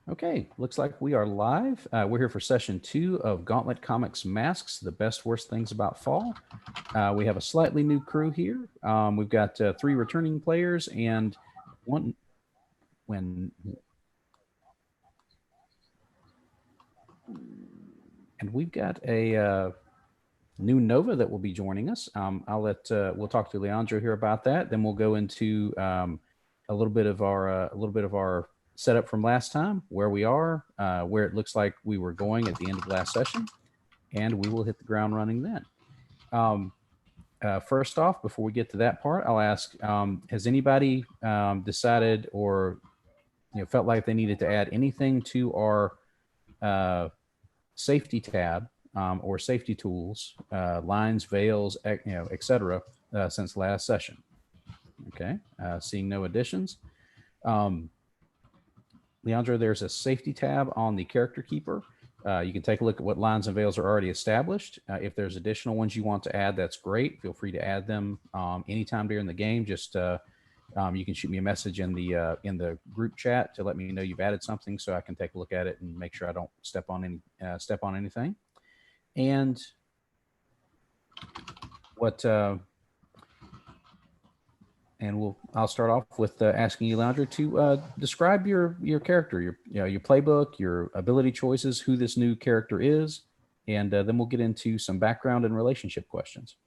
Okay, looks like we are live. We're here for session 2 of Gauntlet Comics Masks, the best, worst things about fall. We have a slightly new crew here. We've got 3 returning players and one when and we've got a new Nova that will be joining us. We'll talk to Leandro here about that. Then we'll go into a little bit of our setup from last time, where we are, where it looks like we were going at the end of last session, and we will hit the ground running then. Um, First off, before we get to that part, I'll ask: has anybody decided or felt like they needed to add anything to our uh, safety tab or safety tools, lines, veils, etc., since last session? Okay, seeing no additions. Um, Leandro, there's a safety tab on the character keeper. You can take a look at what lines and veils are already established. If there's additional ones you want to add, that's great. Feel free to add them anytime during the game. Just you can shoot me a message in the group chat to let me know you've added something, so I can take a look at it and make sure I don't step on anything. And what I'll start off with asking you, Leandro, to describe your character, your playbook, your ability choices, who this new character is, and then we'll get into some background and relationship questions.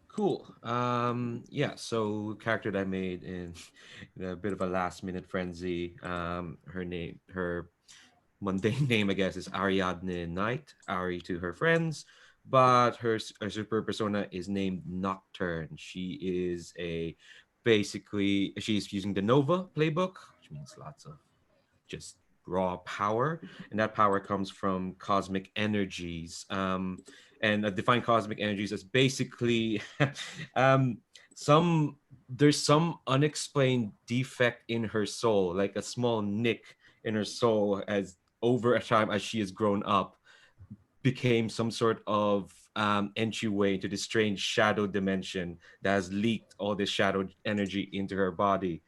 Cool. Yeah, so character that I made in a bit of a last minute frenzy. Her mundane name, I guess, is Ariadne Knight, Ari to her friends, but her super persona is named Nocturne. She is she's using the Nova playbook, which means lots of just raw power, and that power comes from cosmic energies. And I define cosmic energies as basically um, some there's some unexplained defect in her soul, like a small nick in her soul, as over a time as she has grown up became some sort of entryway into this strange shadow dimension that has leaked all this shadow energy into her body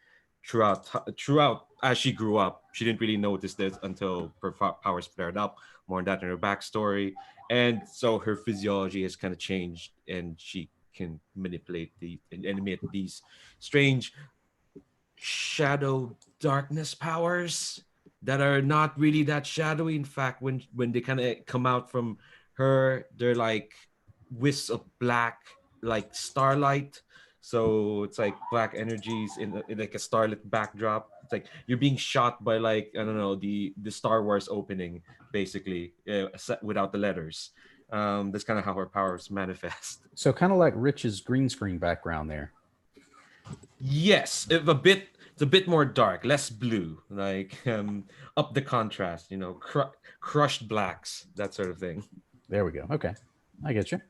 throughout as she grew up. She didn't really notice this until her powers flared up. More on that in her backstory. And so her physiology has kind of changed, and she can manipulate and emit these strange shadow darkness powers that are not really that shadowy. In fact, when they kind of come out from her, they're like wisps of black, like starlight. So it's like black energies in like a starlit backdrop. It's like you're being shot by, like, I don't know, the Star Wars opening, basically, without the letters. That's kind of how her powers manifest. So kind of like Rich's green screen background there. Yes, it's a bit more dark, less blue, like up the contrast, crushed blacks, that sort of thing. There we go. Okay, I get you.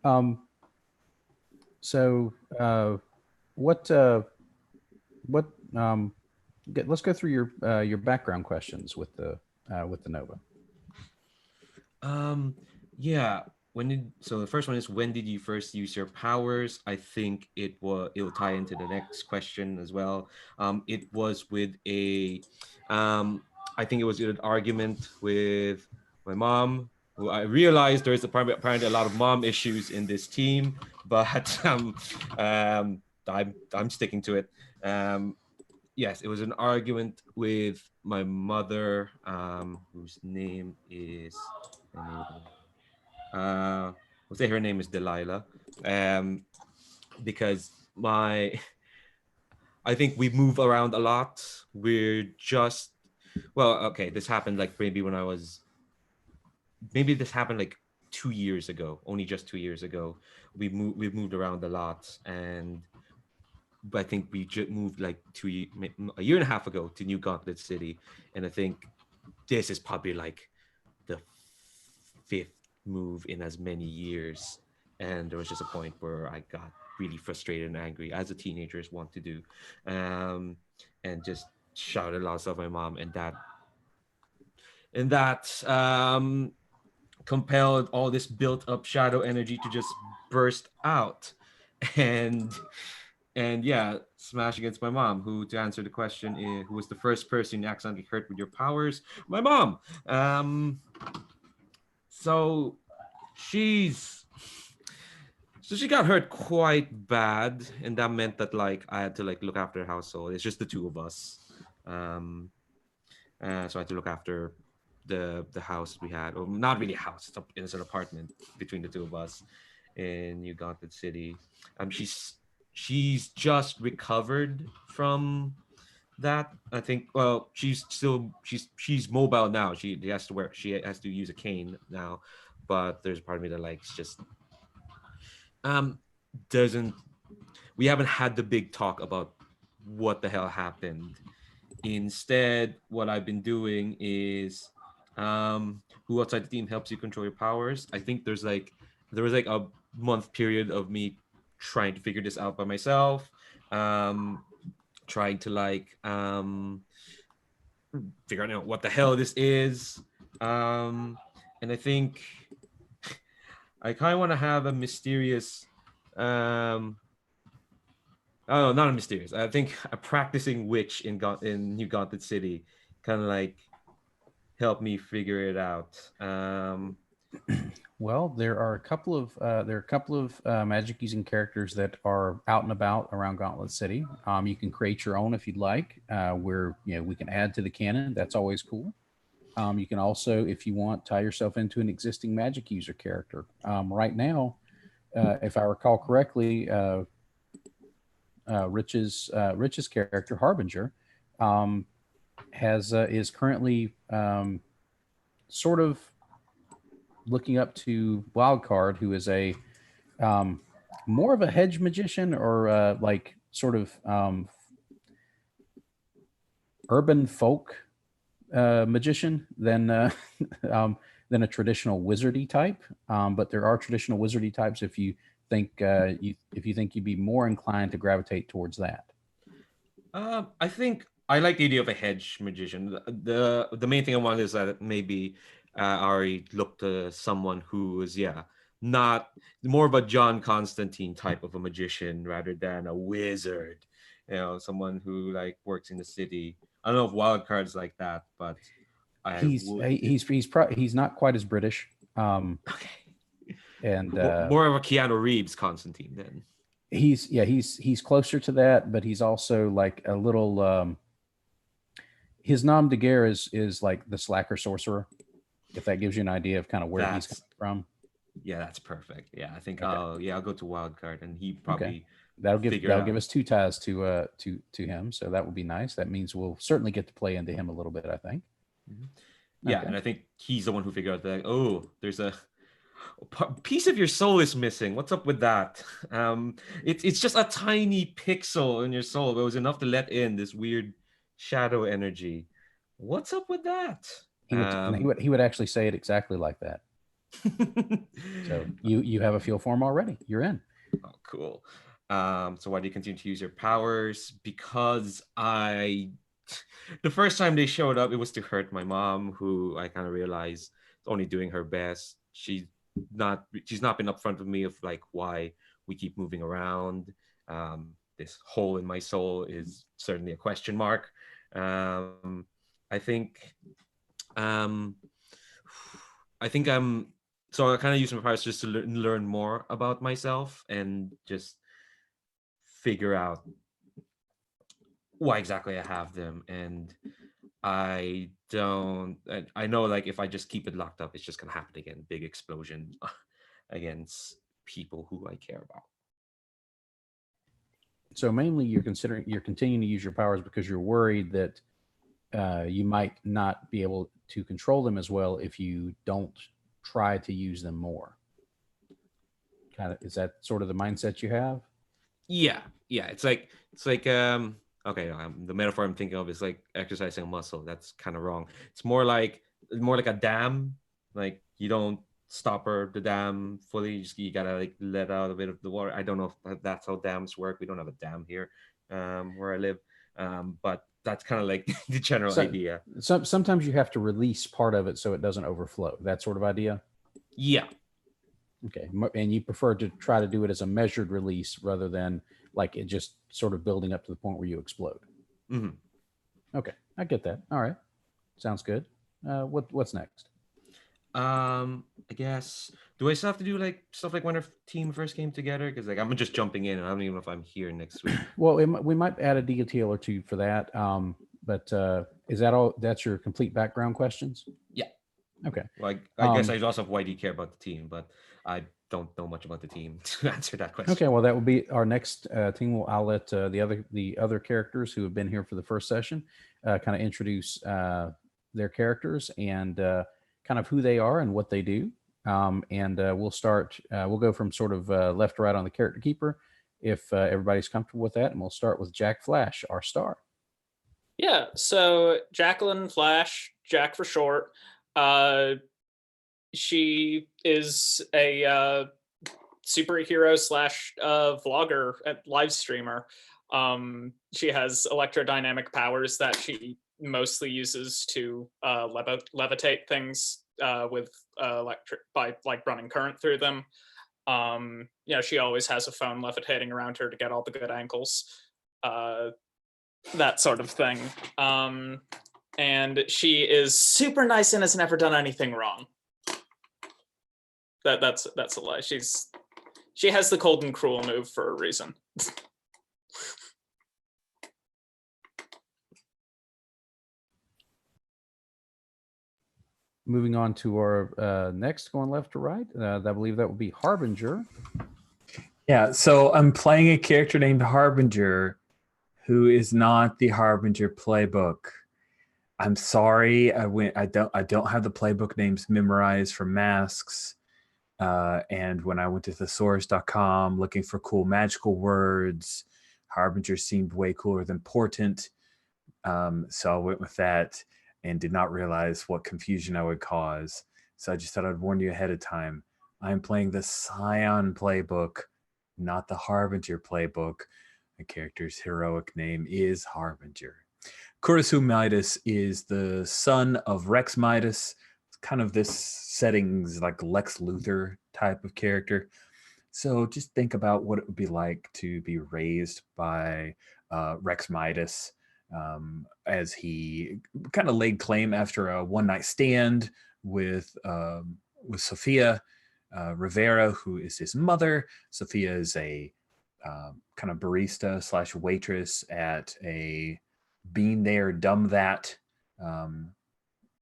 Um, so what what let's go through your background questions with the Nova. Um, yeah. So the first one is, when did you first use your powers? I think it'll tie into the next question as well. It was with I think it was an argument with my mom, who I realized there's apparently a lot of mom issues in this team, but I'm sticking to it. Yes, it was an argument with my mother, whose name is, we'll say her name is Delilah, um, because I think we move around a lot. We're just, well, okay, this happened like maybe this happened like 2 years ago, only just 2 years ago. We've moved around a lot, and I think we just moved like a year and a half ago to New Gauntlet City, and I think this is probably like the fifth move in as many years. And there was just a point where I got really frustrated and angry, as a teenagers want to do, um, and just shouted a lot of stuff at my mom, and that compelled all this built up shadow energy to just burst out. And and yeah, smash against my mom. Who, to answer the question, who was the first person you accidentally hurt with your powers? My mom. So she's so she got hurt quite bad, and that meant that like I had to like look after the household. It's just the two of us. Um, so I had to look after the house we had, or not really a house. It's an apartment between the two of us in New Gauntlet City. She's just recovered from that. I think. Well, she's mobile now. She has to use a cane now, but there's a part of me that likes just um doesn't we haven't had the big talk about what the hell happened. Instead, what I've been doing is who outside the team helps you control your powers. I think there was like a month period of me trying to figure this out by myself. Um trying to figure out what the hell this is. And I think I kind of want to have a mysterious oh, not a mysterious. I think a practicing witch in New Gauntlet City kind of like helped me figure it out. Well, there are a couple of magic using characters that are out and about around Gauntlet City. You can create your own if you'd like. Where we can add to the canon. That's always cool. You can also, if you want, tie yourself into an existing magic user character. Right now, if I recall correctly, Rich's character Harbinger um, has is currently sort of looking up to Wildcard, who is a um, more of a hedge magician or like sort of urban folk magician um, than a traditional wizardy type. But there are traditional wizardy types if you if you think you'd be more inclined to gravitate towards that. I think I like the idea of a hedge magician. The main thing I want is that maybe Ari look to someone who is not more of a John Constantine type of a magician rather than a wizard. Someone who like works in the city. I don't know if wild cards like that, but I would. He's not quite as British. Okay. And More of a Keanu Reeves Constantine then. he's closer to that, but he's also like a little his nom de guerre is like the slacker sorcerer, if that gives you an idea of kind of where he's That's coming from. Yeah, that's perfect. Yeah, I think Okay. I'll go to wild card and he Okay. probably figure it That'll give out. us two ties to him, so that would be nice. That means we'll certainly get to play into him a little bit, I think. Mhm. Yeah, Okay. and I think he's the one who figured out that there's a piece of your soul is missing. What's up with that? It's just a tiny pixel in your soul, but it was enough to let in this weird shadow energy. What's up with that? Um, He would actually say it exactly like that. So you have a feel for him already. You're in. Oh, cool. So why do you continue to use your powers? Because the first time they showed up, it was to hurt my mom, who I kind of realized is only doing her best. She's not been upfront with me of like why we keep moving around. This hole in my soul is certainly a question mark. I think, um, I think I'm so I kind of use my powers just to learn more about myself and just figure out why exactly I have them. And I know like if I just keep it locked up, it's just gonna happen again. Big explosion against people who I care about. So mainly you're continuing to use your powers because you're worried that you might not be able to control them as well if you don't try to use them more. Kind of, is that sort of the mindset you have? Yeah, yeah. It's like okay, the metaphor I'm thinking of is like exercising a muscle. That's kind of wrong. It's more like a dam. Like you don't stopper the dam fully. You gotta like let out a bit of the water. I don't know if that's how dams work. We don't have a dam here, where I live. But that's kind of like the general So, idea. sometimes you have to release part of it so it doesn't overflow. That sort of idea. Yeah, Okay, and you prefer to try to do it as a measured release rather than like it just sort of building up to the point where you explode. Hmm. Okay, I get that. All right, sounds good. What's next? I guess, do I still have to do like stuff like when our team first came together? Because like I'm just jumping in, and I don't even know if I'm here next week. Well, we might add a detail or two for that. But is that all? That's your complete background questions? Yeah. Okay. Like I guess Um, I also have why do you care about the team, but I don't know much about the team to answer that okay. question. Well, that will be our next team. I'll let the other characters who have been here for the first session kind of introduce their characters and kind of who they are and what they do. And we'll start. We'll go from sort of left to right on the character keeper, if everybody's comfortable with that, and we'll start with Jack Flash, our star. Yeah, so Jacqueline Flash, Jack for short. Uh, she is a superhero slash vlogger and live streamer. She has electrodynamic powers that she mostly uses to levitate things with electric by like running current through them. She always has a phone levitating around her to get all the good angles. That sort of thing. And she is super nice and has never done anything wrong. That's a lie. She has the cold and cruel move for a reason. Moving on to our next, going left to right, I believe that will be Harbinger. Yeah, so I'm playing a character named Harbinger who is not the Harbinger playbook. I'm sorry, I don't have the playbook names memorized for masks. And when I went to thesaurus.com looking for cool magical words, Harbinger seemed way cooler than Portent. So I went with that and did not realize what confusion I would cause. So I just thought I'd warn you ahead of time. I'm playing the Scion playbook, not the Harbinger playbook. The character's heroic name is Harbinger. Kurisu Midas is the son of Rex Midas. It's kind of this settings like Lex Luthor type of character. So just think about what it would be like to be raised by Rex Midas, as he kind of laid claim after a one night stand with Sophia Rivera, who is his mother. Sophia is a kind of barista slash waitress at a Bean There, Dumb That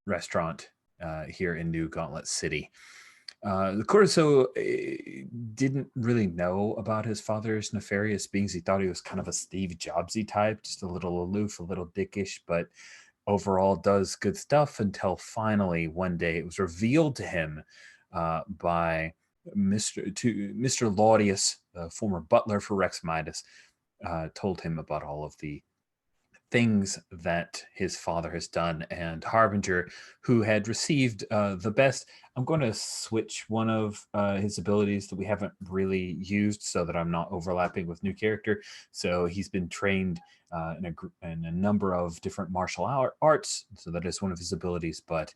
restaurant here in New Gauntlet City. The Corso didn't really know about his father's nefarious beings. He thought he was kind of a Steve Jobsy type, just a little aloof, a little dickish, but overall does good stuff until finally one day it was revealed to him by Mr. Laudius, the former butler for Rex Midas, told him about all of the things that his father has done. And Harbinger, who had received the best, I'm going to switch one of his abilities that we haven't really used so that I'm not overlapping with new character. So he's been trained in a number of different martial arts, so that is one of his abilities. But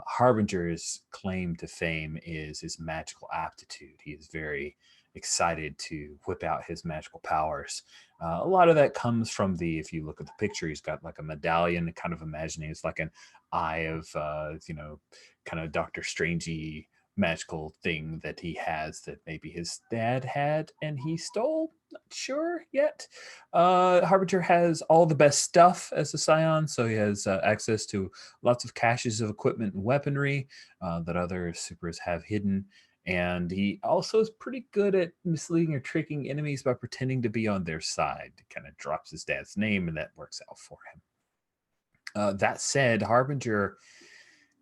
Harbinger's claim to fame is his magical aptitude. He is very excited to whip out his magical powers. A lot of that comes from if you look at the picture, he's got like a medallion, kind of imagining it's like an eye of, kind of Doctor Strangey magical thing that he has that maybe his dad had and he stole. Not sure yet. Harbinger has all the best stuff as a Scion, so he has access to lots of caches of equipment and weaponry that other supers have hidden. And he also is pretty good at misleading or tricking enemies by pretending to be on their side. Kind of drops his dad's name, and that works out for him. That said, Harbinger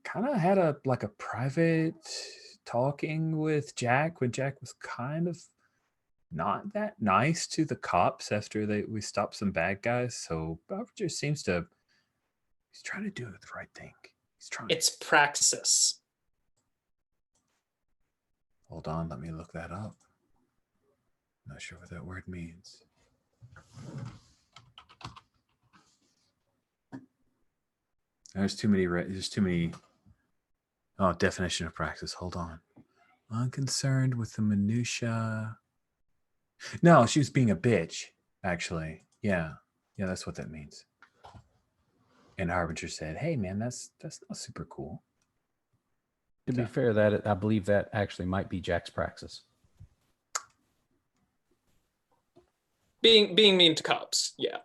kind of had a private talking with Jack when Jack was kind of not that nice to the cops after we stopped some bad guys. So Harbinger seems to he's trying to do the right thing. He's trying. It's praxis. Hold on, let me look that up. Not sure what that word means. There's too many. Oh, definition of praxis. Hold on. Unconcerned with the minutia. No, she was being a bitch, actually. Yeah. Yeah, that's what that means. And Harbinger said, hey, man, that's not super cool. To be fair, that I believe that actually might be Jack's praxis. Being mean to cops, yeah.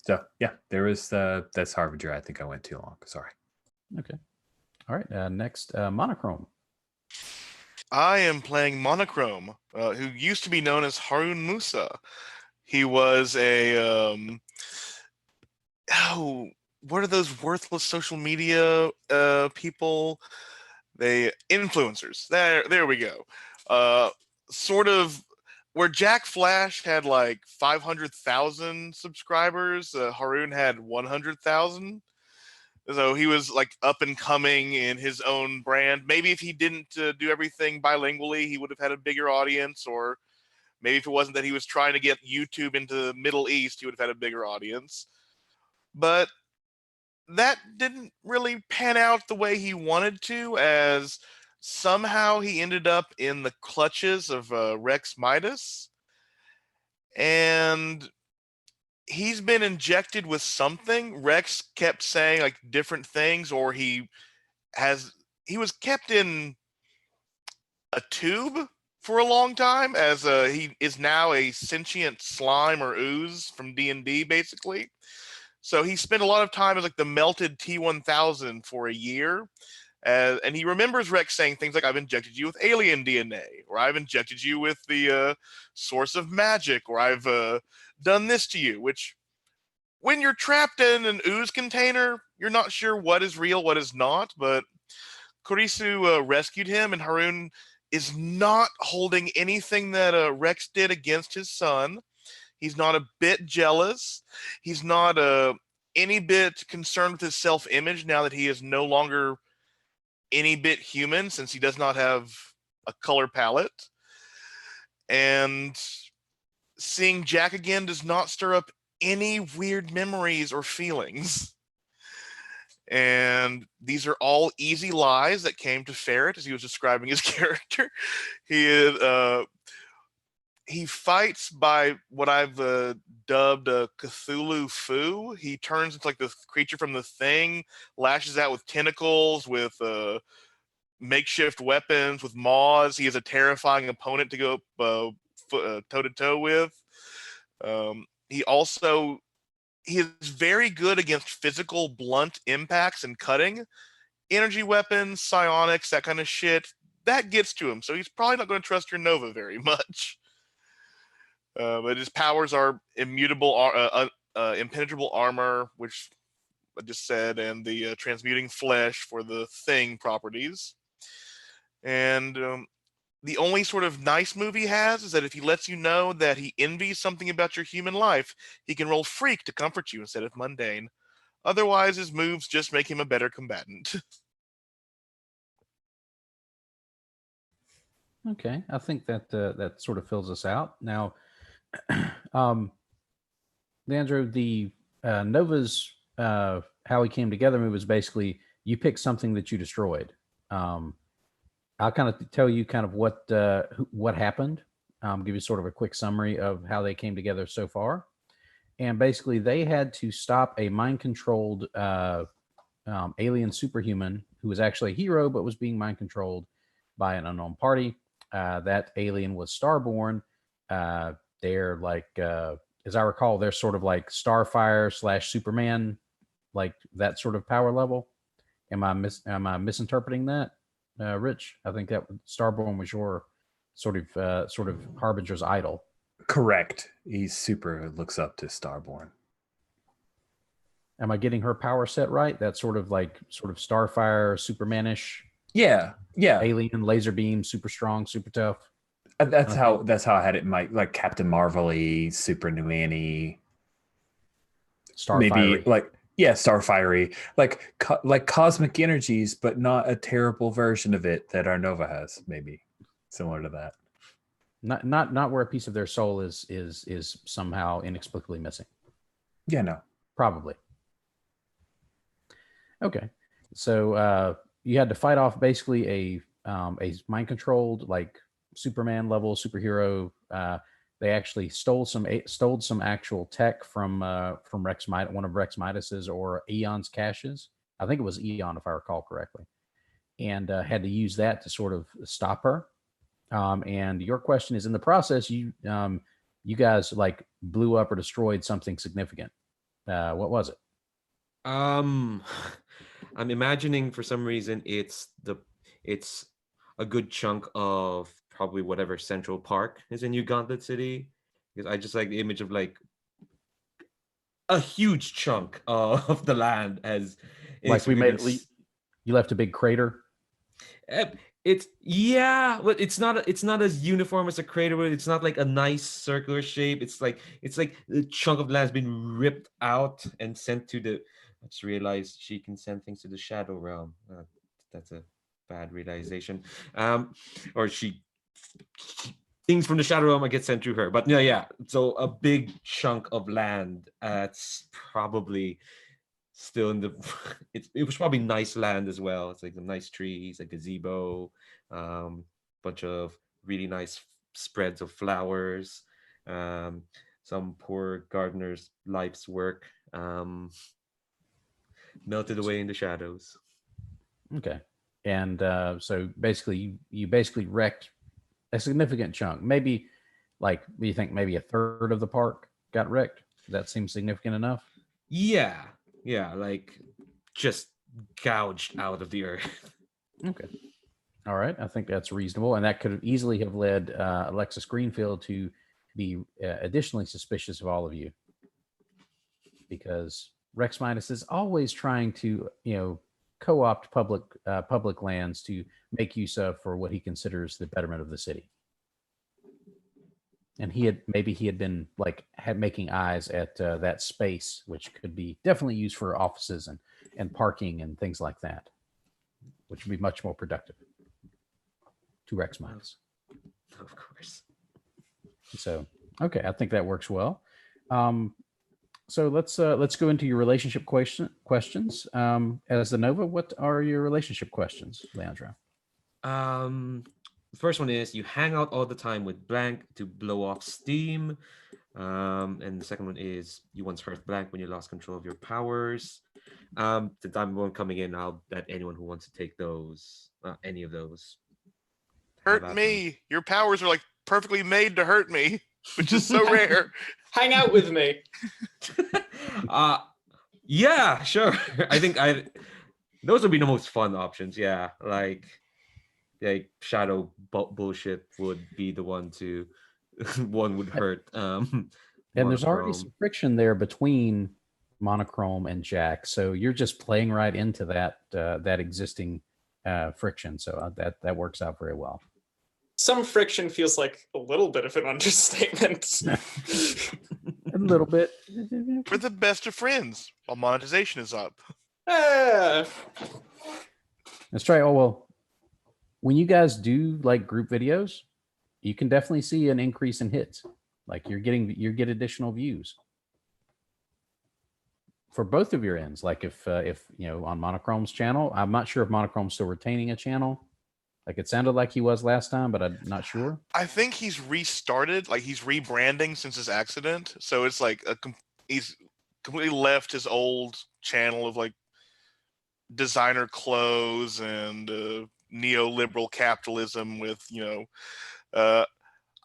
So, yeah, there was that's Harbinger. I think I went too long. Sorry. Okay. All right. Next, Monochrome. I am playing Monochrome, who used to be known as Harun Musa. He was a what are those worthless social media people? They influencers. There we go. Sort of where Jack Flash had like 500,000 subscribers, Harun had 100,000. So he was like up and coming in his own brand. Maybe if he didn't do everything bilingually, he would have had a bigger audience. Or maybe if it wasn't that he was trying to get YouTube into the Middle East, he would have had a bigger audience. But that didn't really pan out the way he wanted to, as somehow he ended up in the clutches of Rex Midas. And he's been injected with something. Rex kept saying like different things, or he was kept in a tube for a long time, as he is now a sentient slime or ooze from D&D, basically. So he spent a lot of time as like the melted T-1000 for a year. And he remembers Rex saying things like, I've injected you with alien DNA, or I've injected you with the source of magic, or I've done this to you, which when you're trapped in an ooze container, you're not sure what is real, what is not. But Kurisu rescued him, and Harun is not holding anything that Rex did against his son. He's not a bit jealous. He's not any bit concerned with his self-image now that he is no longer any bit human, since he does not have a color palette. And seeing Jack again does not stir up any weird memories or feelings. And these are all easy lies that came to Ferret as he was describing his character. He fights by what I've dubbed Cthulhu Fu. He turns into like the creature from The Thing, lashes out with tentacles, with makeshift weapons, with maws. He is a terrifying opponent to go toe-to-toe with. He is very good against physical blunt impacts and cutting. Energy weapons, psionics, that kind of shit, that gets to him. So he's probably not going to trust your Nova very much. But his powers are immutable, impenetrable armor, which I just said, and the transmuting flesh for the Thing properties. And the only sort of nice move he has is that if he lets you know that he envies something about your human life, he can roll Freak to comfort you instead of Mundane. Otherwise, his moves just make him a better combatant. Okay, I think that that sort of fills us out. Now, Leandro, the Nova's how he came together move was basically you pick something that you destroyed. I'll kind of tell you kind of what happened. Give you sort of a quick summary of how they came together so far. And basically, they had to stop a mind-controlled alien superhuman who was actually a hero but was being mind-controlled by an unknown party. That alien was Starborn. They're like, as I recall, they're sort of like Starfire / Superman, like that sort of power level. Am I misinterpreting that, Rich? I think that Starborn was your sort of Harbinger's idol. Correct. He super looks up to Starborn. Am I getting her power set right? That sort of Starfire, Supermanish. Yeah. Alien, laser beam, super strong, super tough. That's how I had it. Like Captain Marvel-y, super Nuani, maybe like Starfiery, like cosmic energies, but not a terrible version of it that our Nova has. Maybe similar to that. Not where a piece of their soul is somehow inexplicably missing. Yeah, no, probably. Okay, so you had to fight off basically a mind controlled like Superman level superhero. They actually stole some actual tech from one of Rex Midas's or Eon's caches. I think it was Eon, if I recall correctly, and had to use that to sort of stop her. And your question is, in the process, you guys like blew up or destroyed something significant. What was it? Um, I'm imagining for some reason it's a good chunk of probably whatever Central Park is in New Gauntlet City, because I just like the image of like a huge chunk of the land as Like you left a big crater. It's yeah, but it's not as uniform as a crater. But it's not like a nice circular shape. It's like the chunk of land has been ripped out and sent to the. I just realized she can send things to the shadow realm. That's a bad realization. Or things from the shadow realm get sent to her. But yeah. So a big chunk of land. It's probably still in the it was probably nice land as well. It's like some nice trees, a gazebo, bunch of really nice spreads of flowers, some poor gardener's life's work melted away in the shadows. Okay. And so basically, you basically wrecked a significant chunk. Maybe, like, you think maybe a third of the park got wrecked? That seems significant enough. Yeah, like just gouged out of the earth. Okay. All right. I think that's reasonable. And that could easily have led Alexis Greenfield to be additionally suspicious of all of you, because Rex Midas is always trying to, co-opt public lands to make use of for what he considers the betterment of the city. And he had been like making eyes at that space, which could be definitely used for offices and parking and things like that, which would be much more productive to Rex Midas. Of course. So, okay, I think that works well. So let's go into your relationship questions. As the Nova, what are your relationship questions, Leandro? The first one is, you hang out all the time with blank to blow off steam. And the second one is, you once hurt blank when you lost control of your powers. Since I'm one coming in, I'll bet anyone who wants to take those, any of those. Hurt me. Your powers are like perfectly made to hurt me, which is so rare. Hang out with me. Yeah, sure. I think those would be the most fun options. Yeah, like shadow bullshit would be the one to one would hurt. And there's already some friction there between Monochrome and Jack, so you're just playing right into that existing friction. So that works out very well. Some friction feels like a little bit of an understatement. A little bit. We're the best of friends while monetization is up. Let's try. Oh, well, when you guys do like group videos, you can definitely see an increase in hits. Like you get additional views for both of your ends. Like if on Monochrome's channel, I'm not sure if Monochrome's still retaining a channel. Like it sounded like he was last time, but I'm not sure. I think he's restarted, like he's rebranding since his accident. So it's like he's completely left his old channel of like designer clothes and neoliberal capitalism with, I'm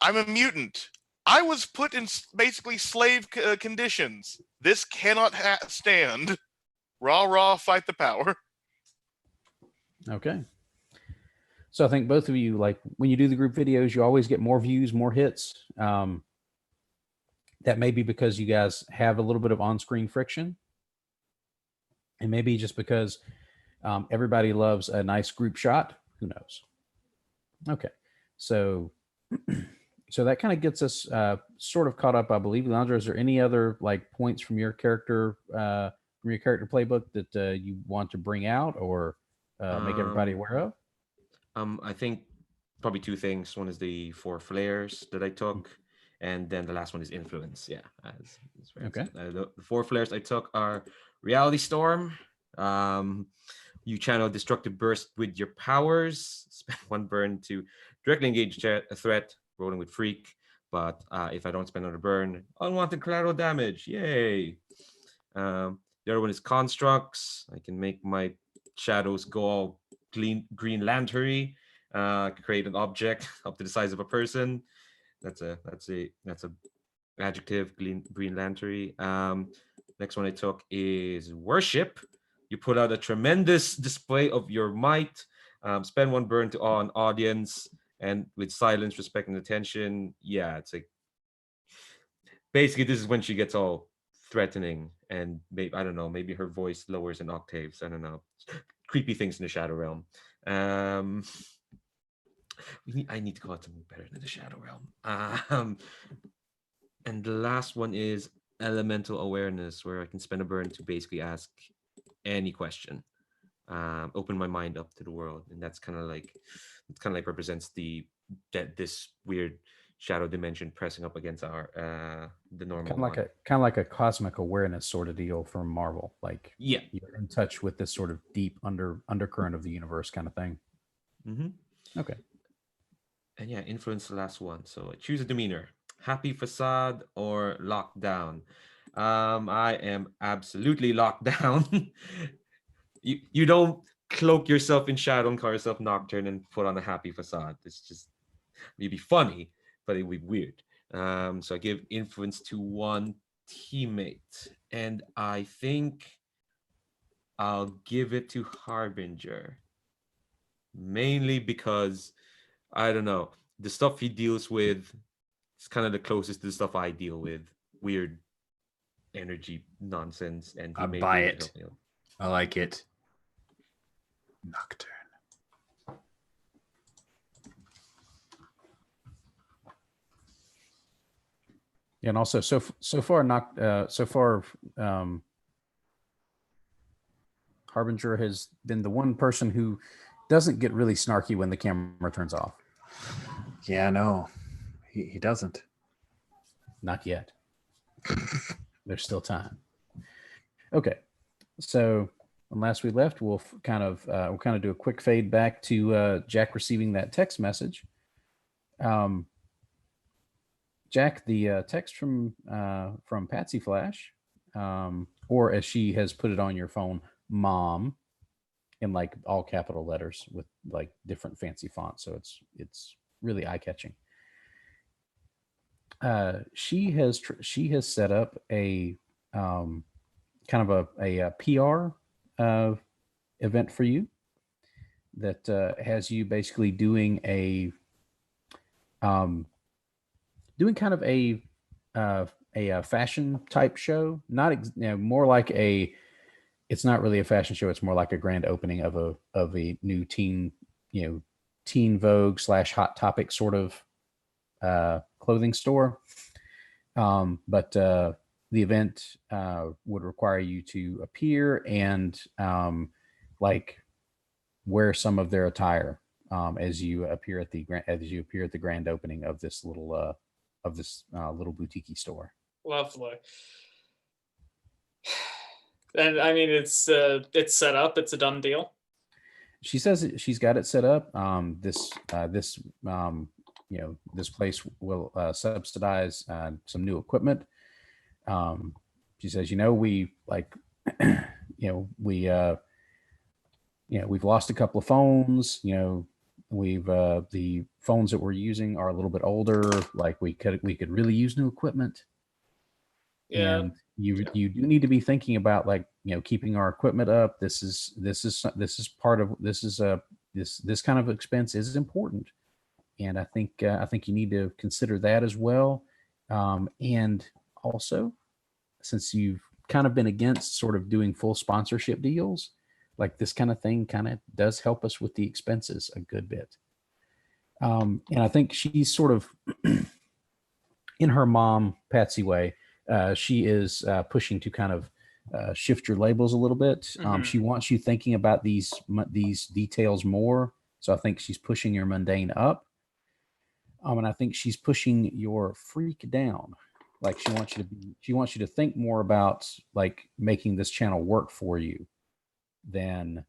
a mutant. I was put in basically slave conditions. This cannot stand. Rah, fight the power. Okay. So I think both of you, like when you do the group videos, you always get more views, more hits. That may be because you guys have a little bit of on-screen friction. And maybe just because everybody loves a nice group shot. Who knows? Okay. So that kind of gets us sort of caught up, I believe. Leandro, is there any other like points from your character playbook that you want to bring out or make everybody aware of? I think probably two things. One is the 4 flares that I took, and then the last one is influence. Yeah. Okay. The 4 flares I took are Reality Storm, You channel destructive burst with your powers. Spend 1 burn to directly engage a threat, rolling with freak. But if I don't spend another burn, unwanted collateral damage. Yay. The other one is constructs. I can make my shadows go all green lantern, create an object up to the size of a person. That's a adjective, green lantern. Next one I took is worship. You put out a tremendous display of your might. Spend 1 burn to awe an audience, and with silence, respect, and attention. Yeah, it's like basically this is when she gets all threatening, and maybe I don't know, maybe her voice lowers in octaves. I don't know, creepy things in the shadow realm. I need to call it something better than the shadow realm. And the last one is elemental awareness, where I can spend a burn to basically ask any question, open my mind up to the world, and that's kind of like represents this weird shadow dimension pressing up against our the normal kind of like a cosmic awareness sort of deal from Marvel. Like, yeah, you're in touch with this sort of deep undercurrent of the universe kind of thing. Mm-hmm. Okay. And yeah, influence the last one. So choose a demeanor: happy, facade, or locked down. I am absolutely locked down. You don't cloak yourself in shadow and call yourself nocturne and put on a happy facade. It's just, it'd be funny, but it'd be weird. So I give influence to 1 teammate, and I think I'll give it to Harbinger, mainly because I don't know, the stuff he deals with is kind of the closest to the stuff I deal with, weird energy nonsense, and he I may buy be able to it. help me out. I like it. Nocturne. Yeah, and also so far Harbinger has been the one person who doesn't get really snarky when the camera turns off. Yeah, no, he doesn't. Not yet. There's still time. Okay, so when last we left, we'll kind of do a quick fade back to Jack receiving that text message. Jack, the text from Patsy Flash, or as she has put it on your phone, Mom, in like all capital letters with like different fancy fonts, so it's really eye catching. She has set up a kind of a PR event for you that has you basically doing kind of a fashion type show, more like it's not really a fashion show. It's more like a grand opening of a new teen Vogue / Hot Topic sort of clothing store. But the event would require you to appear and like wear some of their attire as you appear at the grand opening of this little boutique store. Lovely. And I mean, it's set up. It's a done deal. She says she's got it set up. This place will subsidize some new equipment. She says, we like, we've lost a couple of phones. We've the phones that we're using are a little bit older. Like we could really use new equipment. Yeah. And you do need to be thinking about keeping our equipment up. This kind of expense is important, and I think you need to consider that as well. And also, since you've kind of been against sort of doing full sponsorship deals, like this kind of thing kind of does help us with the expenses a good bit. And I think she's sort of in her mom Patsy way. She is pushing to kind of shift your labels a little bit. Mm-hmm. She wants you thinking about these details more. So I think she's pushing your mundane up. And I think she's pushing your freak down. Like she wants you to think more about like making this channel work for you than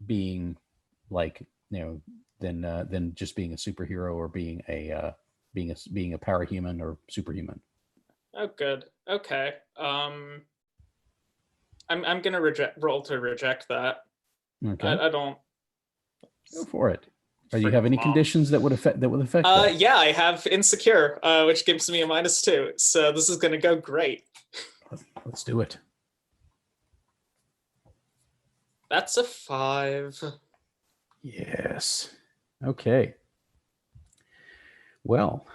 being like, than just being a superhero or being a parahuman or superhuman. Oh, good. Okay. I'm gonna roll to reject that. Okay, I don't. go for it. Do you Frick have any mom. conditions that would affect that? Yeah, I have insecure, which gives me a -2. So this is gonna go great. Let's do it. That's a 5. Yes. Okay. Well,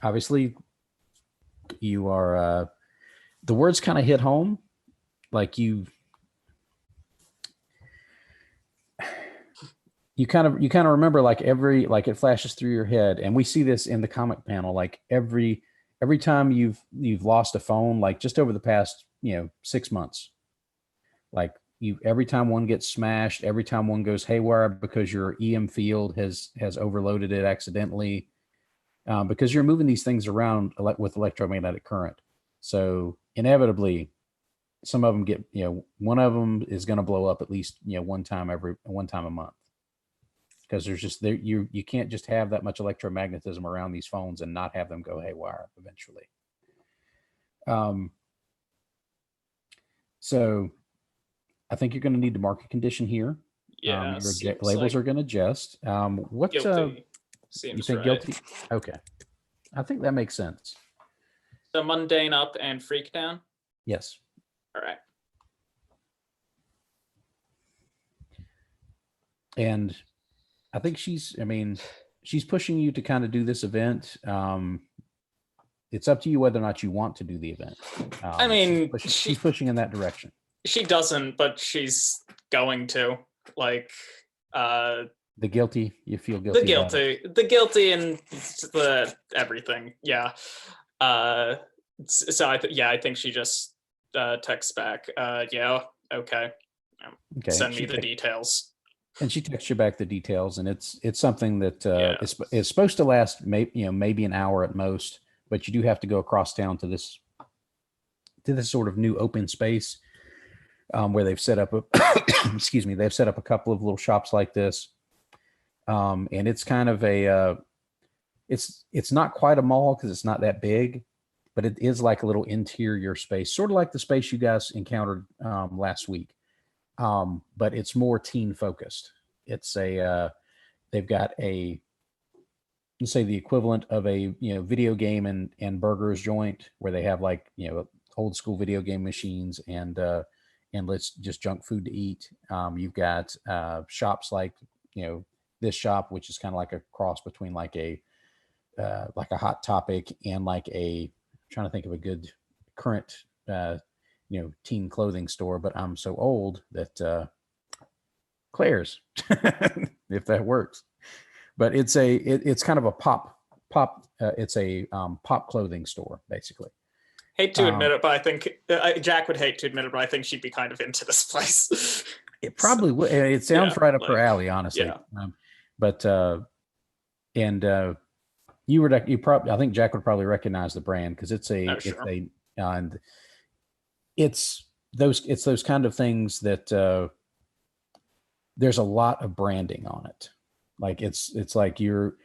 obviously, you are. The words kind of hit home, like you kind of remember like it flashes through your head, and we see this in the comic panel. Like every time you've lost a phone, like just over the past 6 months, like every time one gets smashed, every time one goes haywire because your EM field has overloaded it accidentally, because you're moving these things around with electromagnetic current. So inevitably, some of them get, one of them is going to blow up at least, one time a month, because there's just you can't just have that much electromagnetism around these phones and not have them go haywire eventually. So I think you're going to need to mark a condition here. Yeah, Your labels are going to adjust. What guilty you seems think right. guilty? Okay, I think that makes sense. So mundane up and freak down. Yes. All right. And I think she's pushing you to kind of do this event. It's up to you whether or not you want to do the event. I mean, she's pushing in that direction. She doesn't, but she's going to. Like, the guilty, you feel guilty. The guilty and the everything. Yeah. So I think she just texts back. Yeah. Okay. Send me the details. And she texts you back the details, and it's something that is supposed to last maybe an hour at most, but you do have to go across town to this sort of new open space, where they've set up they've set up a couple of little shops like this, and it's kind of a it's not quite a mall because it's not that big, but it is like a little interior space, sort of like the space you guys encountered last week. But it's more teen focused. It's they've got let's say the equivalent of a video game and burgers joint, where they have like old school video game machines and let's just junk food to eat. You've got shops like this shop, which is kind of like a cross between like a Hot Topic and like I'm trying to think of a good current teen clothing store, but I'm so old that Claire's, if that works. But it's kind of a pop it's a pop clothing store basically. Hate to admit it, but I think Jack would hate to admit it, but I think she'd be kind of into this place. It probably would. It sounds right up her alley, honestly. Yeah. But you probably, I think Jack would probably recognize the brand because it's those kind of things that there's a lot of branding on it. Like it's like you're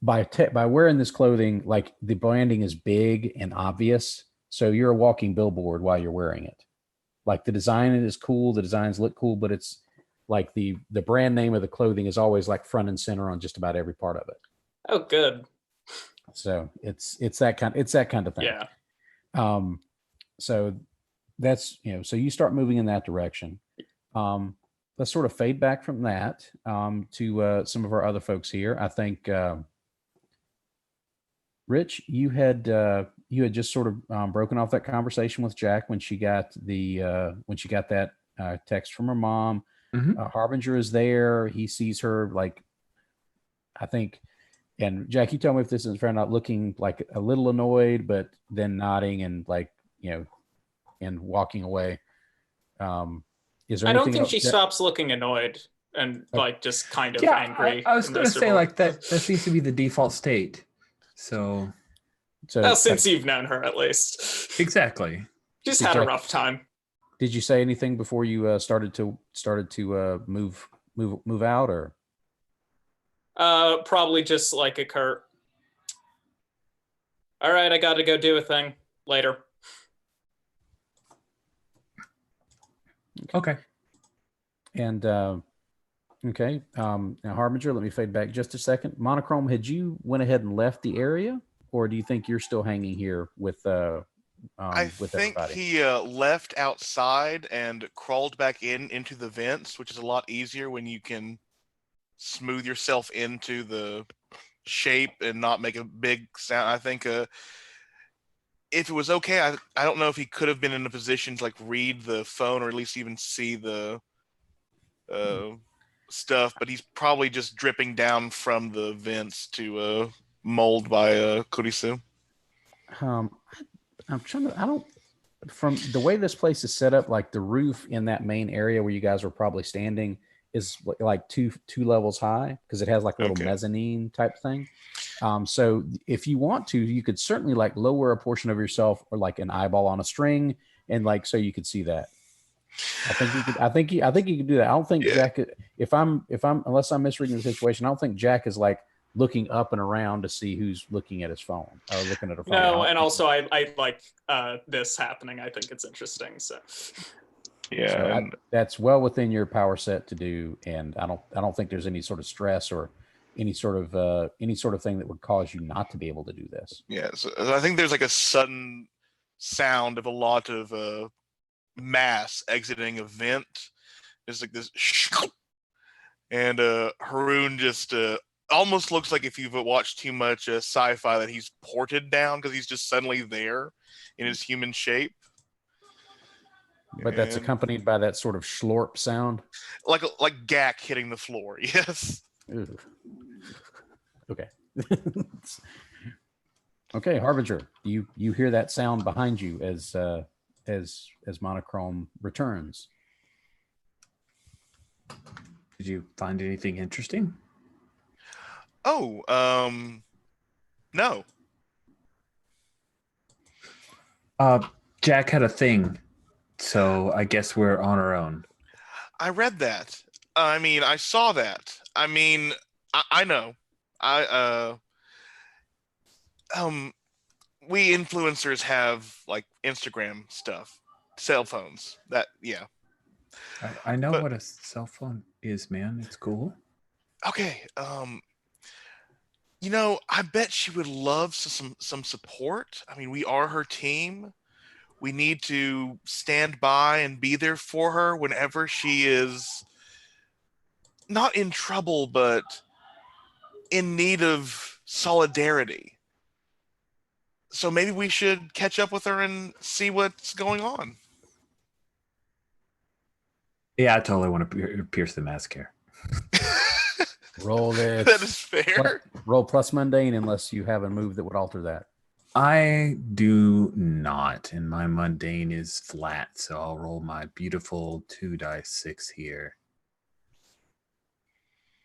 by wearing this clothing, like the branding is big and obvious. So you're a walking billboard while you're wearing it. Like the design is cool, the designs look cool, but it's like the brand name of the clothing is always like front and center on just about every part of it. Oh, good. So it's that kind of thing. Yeah. So that's so you start moving in that direction. Let's sort of fade back from that to some of our other folks here. I think Rich, you had just sort of broken off that conversation with Jack when she got that text from her mom. Mm-hmm. Harbinger is there. He sees her, like, I think, and Jack, you tell me if this is fair, not looking like a little annoyed, but then nodding and like, and walking away. Is there? I don't think she stops looking annoyed and like just kind of angry. I was going to say like that seems to be the default state. So well, since you've known her, at least. Exactly. She's had a rough time. Did you say anything before you started to move out, or? Probably just like a curt. All right, I got to go do a thing later. Okay. And okay, now Harbinger, let me fade back just a second. Monochrome, had you went ahead and left the area, or do you think you're still hanging here with I think everybody? he left outside and crawled back into the vents, which is a lot easier when you can smooth yourself into the shape and not make a big sound. I think if it was okay, I don't know if he could have been in a position to like read the phone or at least even see the stuff, but he's probably just dripping down from the vents to mold by Kurisu. I'm trying to. I don't. From the way this place is set up, like the roof in that main area where you guys are probably standing is like two levels high because it has like a little Okay. mezzanine type thing. So if you want to, you could certainly like lower a portion of yourself or like an eyeball on a string, and like so you could see that. I think you could. I think you could do that. I don't think Yeah. Jack. If I'm unless I'm misreading the situation, I don't think Jack is like looking up and around to see who's looking at his phone or looking at her phone. No, and also I like this happening. I think it's interesting. So Yeah, so that's well within your power set to do, and I don't think there's any sort of stress or any sort of thing that would cause you not to be able to do this. yeah. So I think there's like a sudden sound of a lot of mass exiting a vent. There's like this, and Haroon just almost looks like if you've watched too much sci-fi that he's ported down because he's just suddenly there in his human shape. But that's And accompanied by that sort of slorp sound. like Gak hitting the floor. Yes. Ugh. Okay. Okay, Harbinger, you hear that sound behind you as Monochrome returns. Did you find anything interesting? Oh, no. Jack had a thing, so I guess we're on our own. I read that. I mean, I saw that. I mean, I know. We influencers have like Instagram stuff, cell phones. That, yeah. I know But- what a cell phone is, man. It's cool. Okay. I bet she would love some support. I mean, we are her team. We need to stand by and be there for her whenever she is not in trouble, but in need of solidarity. So maybe we should catch up with her and see what's going on. Yeah, I totally want to pierce the mask here. Roll this. That is fair. Roll plus mundane unless you have a move that would alter that. I do not, and my mundane is flat, so I'll roll my beautiful 2d6 here.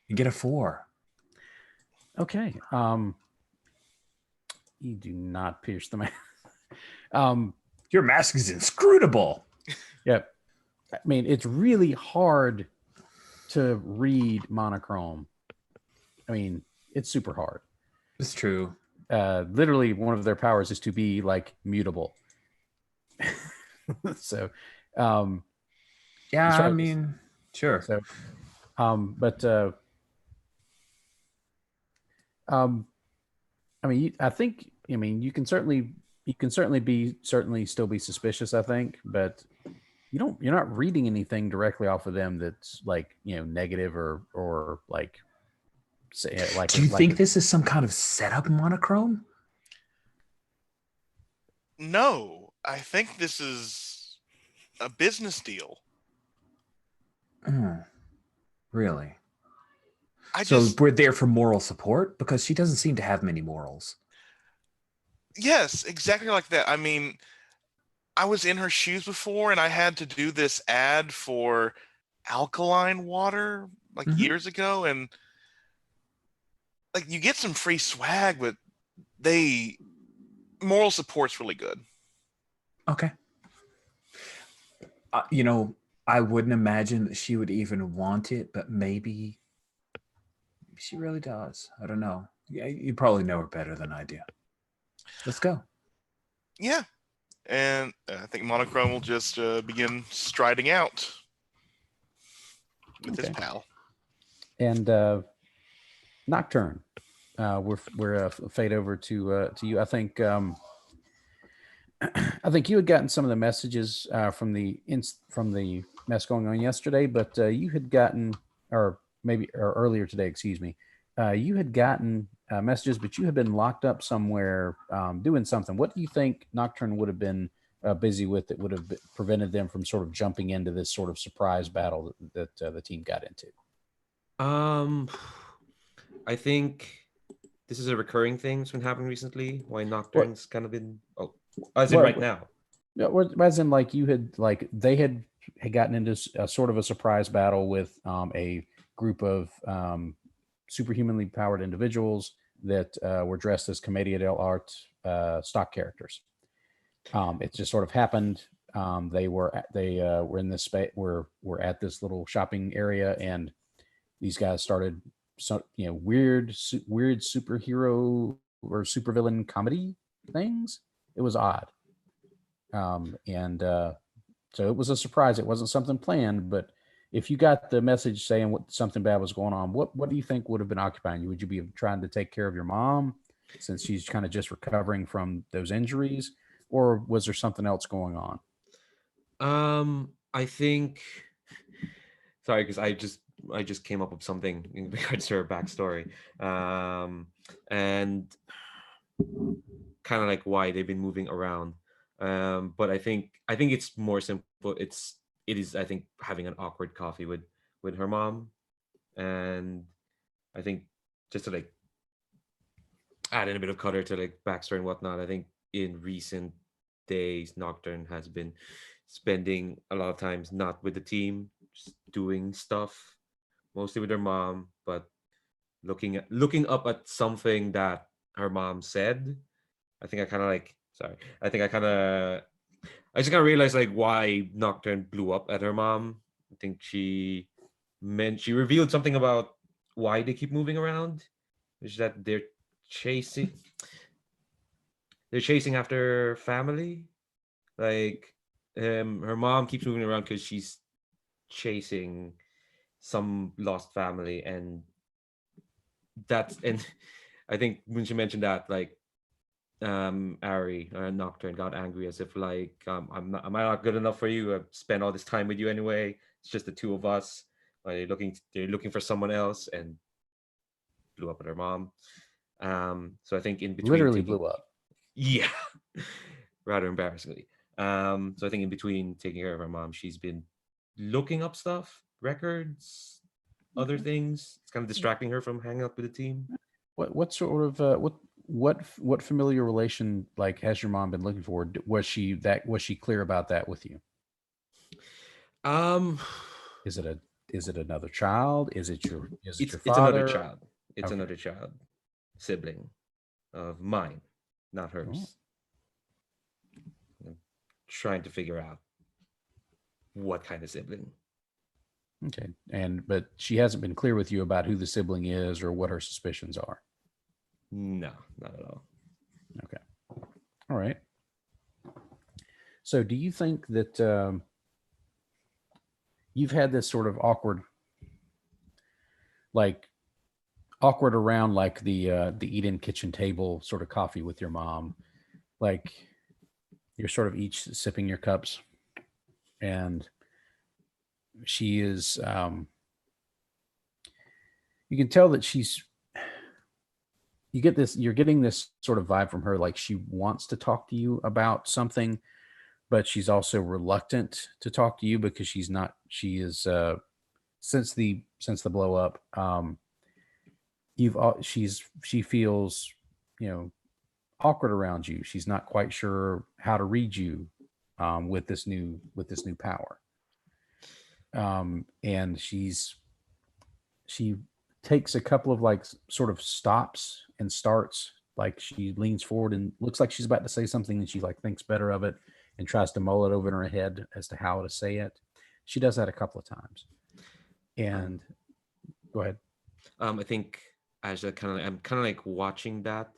You get a 4. Okay. You do not pierce the mask. Your mask is inscrutable. Yep. I mean, it's really hard to read Monochrome. I mean, it's super hard. It's true. Literally, one of their powers is to be like mutable. So, Yeah, sorry. I mean, sure. So, I mean, I think, I mean, you can certainly still be suspicious, I think, but you're not reading anything directly off of them that's like, negative or like, say, like. Do you think this is some kind of setup monochrome? No, I think this is a business deal. Really? So we're there for moral support? Because she doesn't seem to have many morals. Yes, exactly like that. I mean, I was in her shoes before and I had to do this ad for alkaline water like years ago, and like you get some free swag, but moral support's really good. Okay. You know, I wouldn't imagine that she would even want it, but maybe she really does. I don't know. Yeah, you probably know her better than I do. Let's go. Yeah. And I think Monochrome will just begin striding out with his Okay. pal. And Nocturne, we're fade over to you. I think I think you had gotten some of the messages from the mess going on yesterday, but you had gotten, or earlier today, excuse me, you had gotten messages, but you had been locked up somewhere doing something. What do you think Nocturne would have been busy with that would have prevented them from sort of jumping into this sort of surprise battle that the team got into? I think this is a recurring thing that's been happening recently. Why Nocturne's kind of been as in right now. Yeah, as in like you had like they had gotten into a sort of a surprise battle with a group of superhumanly powered individuals that were dressed as Commedia dell'arte stock characters. It just sort of happened. They were in this space. Were at this little shopping area, and these guys started weird superhero or supervillain comedy things. It was odd. And so it was a surprise. It wasn't something planned, but if you got the message saying something bad was going on, what do you think would have been occupying you? Would you be trying to take care of your mom since she's kind of just recovering from those injuries, or was there something else going on? I think. Sorry, because I just came up with something in regards to her backstory, and kind of like why they've been moving around. But I think it's more simple. It is I think having an awkward coffee with her mom, and I think just to like add in a bit of color to like backstory and whatnot. I think in recent days, Nocturne has been spending a lot of times not with the team, just doing stuff, mostly with her mom, but looking up at something that her mom said. I think I kind of like sorry. I just kind of realized like why Nocturne blew up at her mom. I think she revealed something about why they keep moving around, which is that chasing they're chasing after family. Like her mom keeps moving around because she's chasing some lost family, and I think when she mentioned that, like Ari Nocturne got angry as if like am I not good enough for you? I've spent all this time with you anyway. It's just the two of us. They're looking for someone else, and blew up at her mom. So I think in between Literally blew up. Yeah, rather embarrassingly. So I think in between taking care of her mom, she's been looking up stuff, records, other things. It's kind of distracting her from hanging out with the team. What sort of what familiar relation like has your mom been looking for? Was she clear about that with you? Um, Is it another child? Is it your it's another father? child. It's Okay. another child, sibling of mine, not Oh, hers. I'm trying to figure out what kind of sibling. okay. But she hasn't been clear with you about who the sibling is or what her suspicions are. No, not at all. Okay. All right. So do you think that you've had this sort of awkward around like the eat-in kitchen table sort of coffee with your mom, like you're sort of each sipping your cups, and she is you can tell that you're getting this sort of vibe from her, like she wants to talk to you about something, but she's also reluctant to talk to you because she is since the blow up, she feels, you know, awkward around you. She's not quite sure how to read you with this new power. And she takes a couple of like sort of stops and starts, like she leans forward and looks like she's about to say something, and she like thinks better of it, and tries to mull it over in her head as to how to say it. She does that a couple of times. And go ahead. I think as I'm kind of like watching that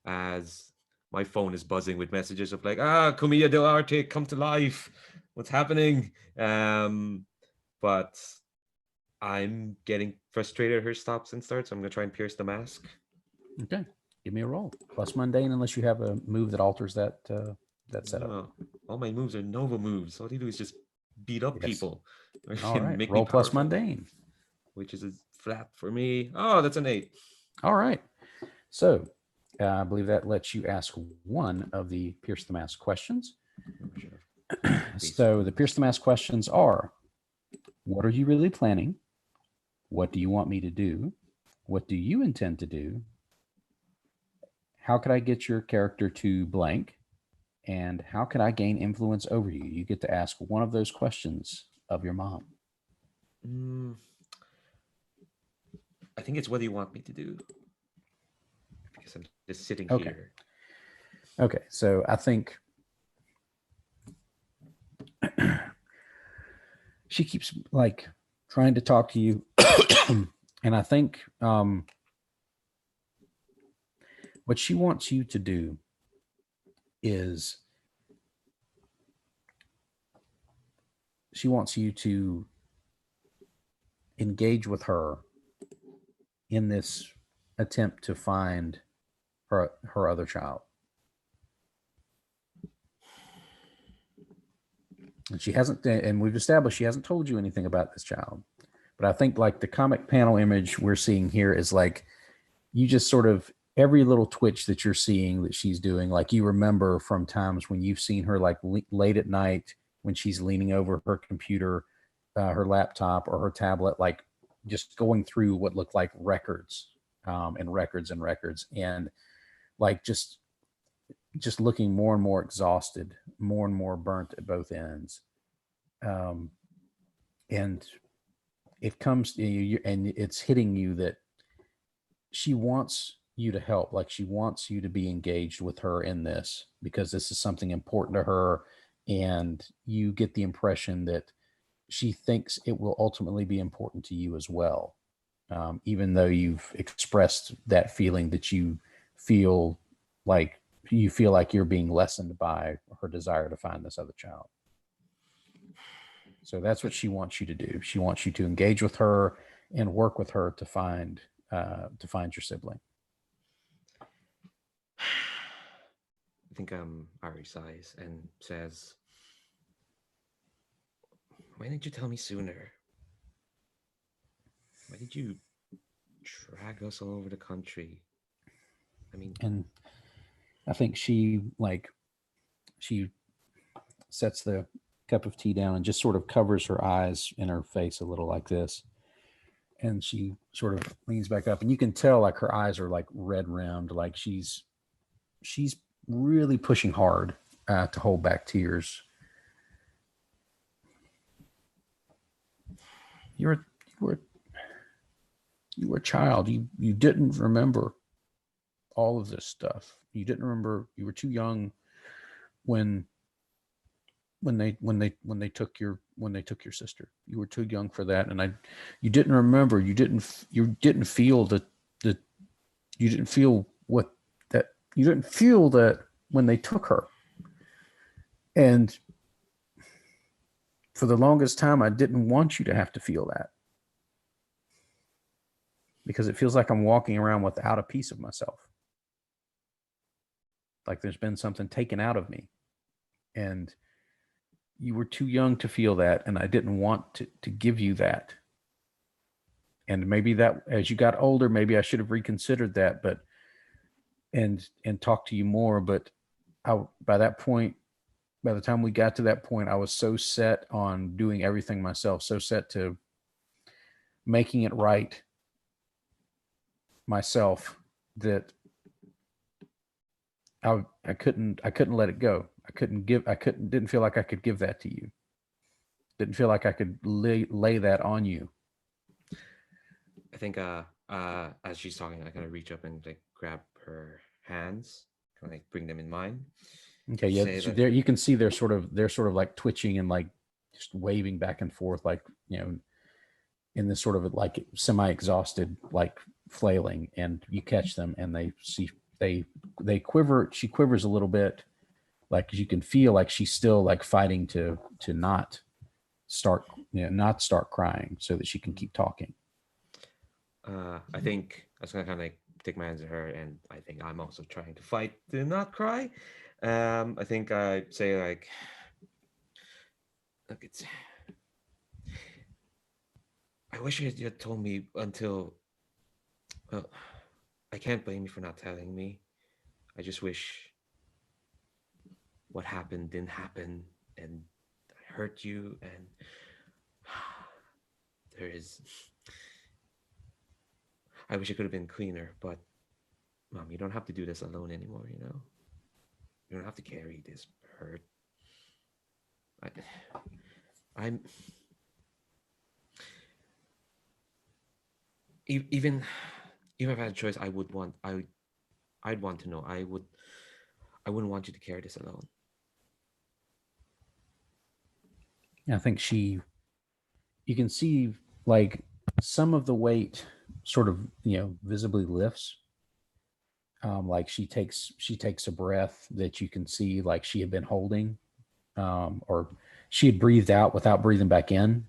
as my phone is buzzing with messages of like, Comida del Arte, come to life. What's happening? But I'm getting frustrated at her stops and starts. I'm gonna try and pierce the mask. Okay, give me a roll. Plus mundane, unless you have a move that alters that that setup. No, all my moves are Nova moves. All you do is just beat up Yes. people. All right, Make me roll plus powerful, mundane. which is a flat for me. Oh, that's an 8. All right. So I believe that lets you ask one of the Pierce the Mask questions. So the Pierce the Mask questions are: what are you really planning? What do you want me to do? What do you intend to do? How could I get your character to blank? And how could I gain influence over you? You get to ask one of those questions of your mom. I think it's what do you want me to do? Because I'm just sitting Okay. here. Okay, so I think she keeps like trying to talk to you, and I think what she wants you to do is she wants you to engage with her in this attempt to find her other child. And she hasn't, and we've established she hasn't told you anything about this child. But I think like the comic panel image we're seeing here is like you just sort of every little twitch that you're seeing that she's doing, like you remember from times when you've seen her like late at night when she's leaning over her computer, her laptop or her tablet, like just going through what looked like records and records and records, and like just looking more and more exhausted, more and more burnt at both ends. And it comes to you, and it's hitting you that she wants you to help. Like she wants you to be engaged with her in this because this is something important to her. And you get the impression that she thinks it will ultimately be important to you as well. Even though you've expressed that feeling that you feel like you're being lessened by her desire to find this other child. So that's what she wants you to do. She wants you to engage with her and work with her to find your sibling. I think Ari sighs and says, "Why didn't you tell me sooner? Why did you drag us all over the country?" I mean, and I think she sets the cup of tea down and just sort of covers her eyes in her face a little like this. And she sort of leans back up and you can tell like her eyes are like red rimmed, like she's really pushing hard to hold back tears. You were a child. You didn't remember all of this stuff. You didn't remember. You were too young when they took your sister. You were too young for that, and you didn't remember. You didn't feel that you didn't feel that when they took her. And for the longest time, I didn't want you to have to feel that because it feels like I'm walking around without a piece of myself. Like there's been something taken out of me. And you were too young to feel that. And I didn't want to give you that. And maybe that as you got older, maybe I should have reconsidered that, and talked to you more. But by that point, by the time we got to that point, I was so set on doing everything myself, so set to making it right myself that I couldn't let it go. Didn't feel like I could give that to you. Didn't feel like I could lay that on you. I think as she's talking, I kind of reach up and like grab her hands, kind of like bring them in mine, Okay, yeah. say So that. there you can see they're sort of like twitching and like just waving back and forth, like in this sort of like semi-exhausted like flailing, and you catch them and they quiver. She quivers a little bit, like you can feel like she's still like fighting to not start not start crying so that she can keep talking. I think I was gonna kind of like take my hands to her, and I think I'm also trying to fight to not cry. I think I say like, look, it's. I wish you had told me until. Well, I can't blame you for not telling me. I just wish what happened didn't happen, and I hurt you, and there is. I wish it could have been cleaner, but Mom, you don't have to do this alone anymore. You don't have to carry this hurt. I, I'm even if I had a choice, I'd want to know. I wouldn't want you to carry this alone. I think you can see like some of the weight sort of visibly lifts. Like she takes a breath that you can see like she had been holding, or she had breathed out without breathing back in.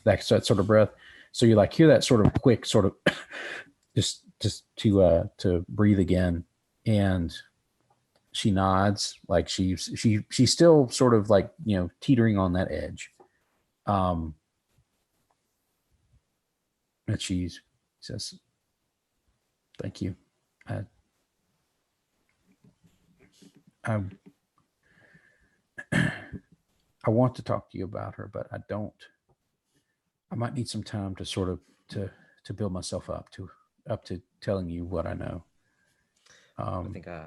that sort of breath. So you like hear that sort of quick sort of just to breathe again, and she nods like she's still sort of like teetering on that edge. And she says, "Thank you. I I want to talk to you about her, but I don't. I might need some time to sort of to build myself up to telling you what I know." I think I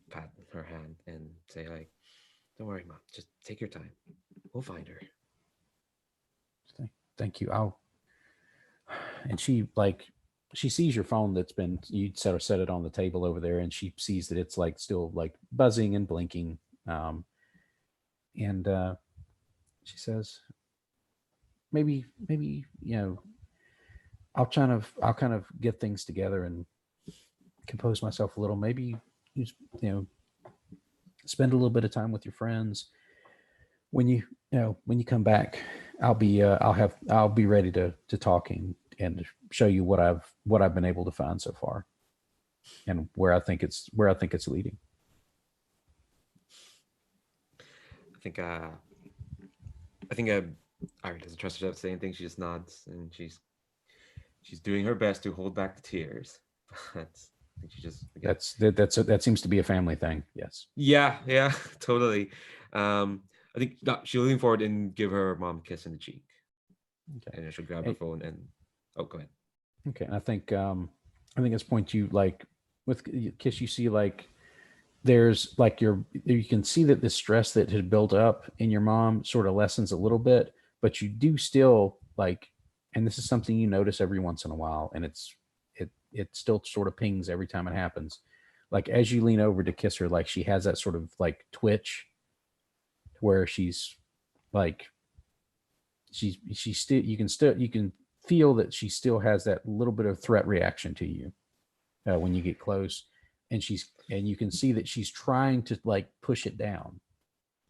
pat her hand and say like, "Don't worry, Mom. Just take your time. We'll find her." Thank you. And she sees your phone that's been you set it on the table over there, and she sees that it's like still like buzzing and blinking. And she says, maybe I'll kind of get things together and compose myself a little. Maybe you spend a little bit of time with your friends. When you come back, I'll be ready to talk and show you what I've been able to find so far, and where I think it's leading. I think Ari doesn't trust herself to say anything. She just nods, and she's doing her best to hold back the tears. But I think she just again, that seems to be a family thing. Yes. yeah, totally. I think she'll lean forward and give her mom a kiss in the cheek. Okay. And then she'll grab her phone and go ahead. Okay. And I think at this point you like with kiss, you see like there's like you can see that the stress that had built up in your mom sort of lessens a little bit, but you do still like, and this is something you notice every once in a while, and it still sort of pings every time it happens. Like as you lean over to kiss her, like she has that sort of like twitch where she's like she's still you can feel that she still has that little bit of threat reaction to you when you get close, and you can see that she's trying to like push it down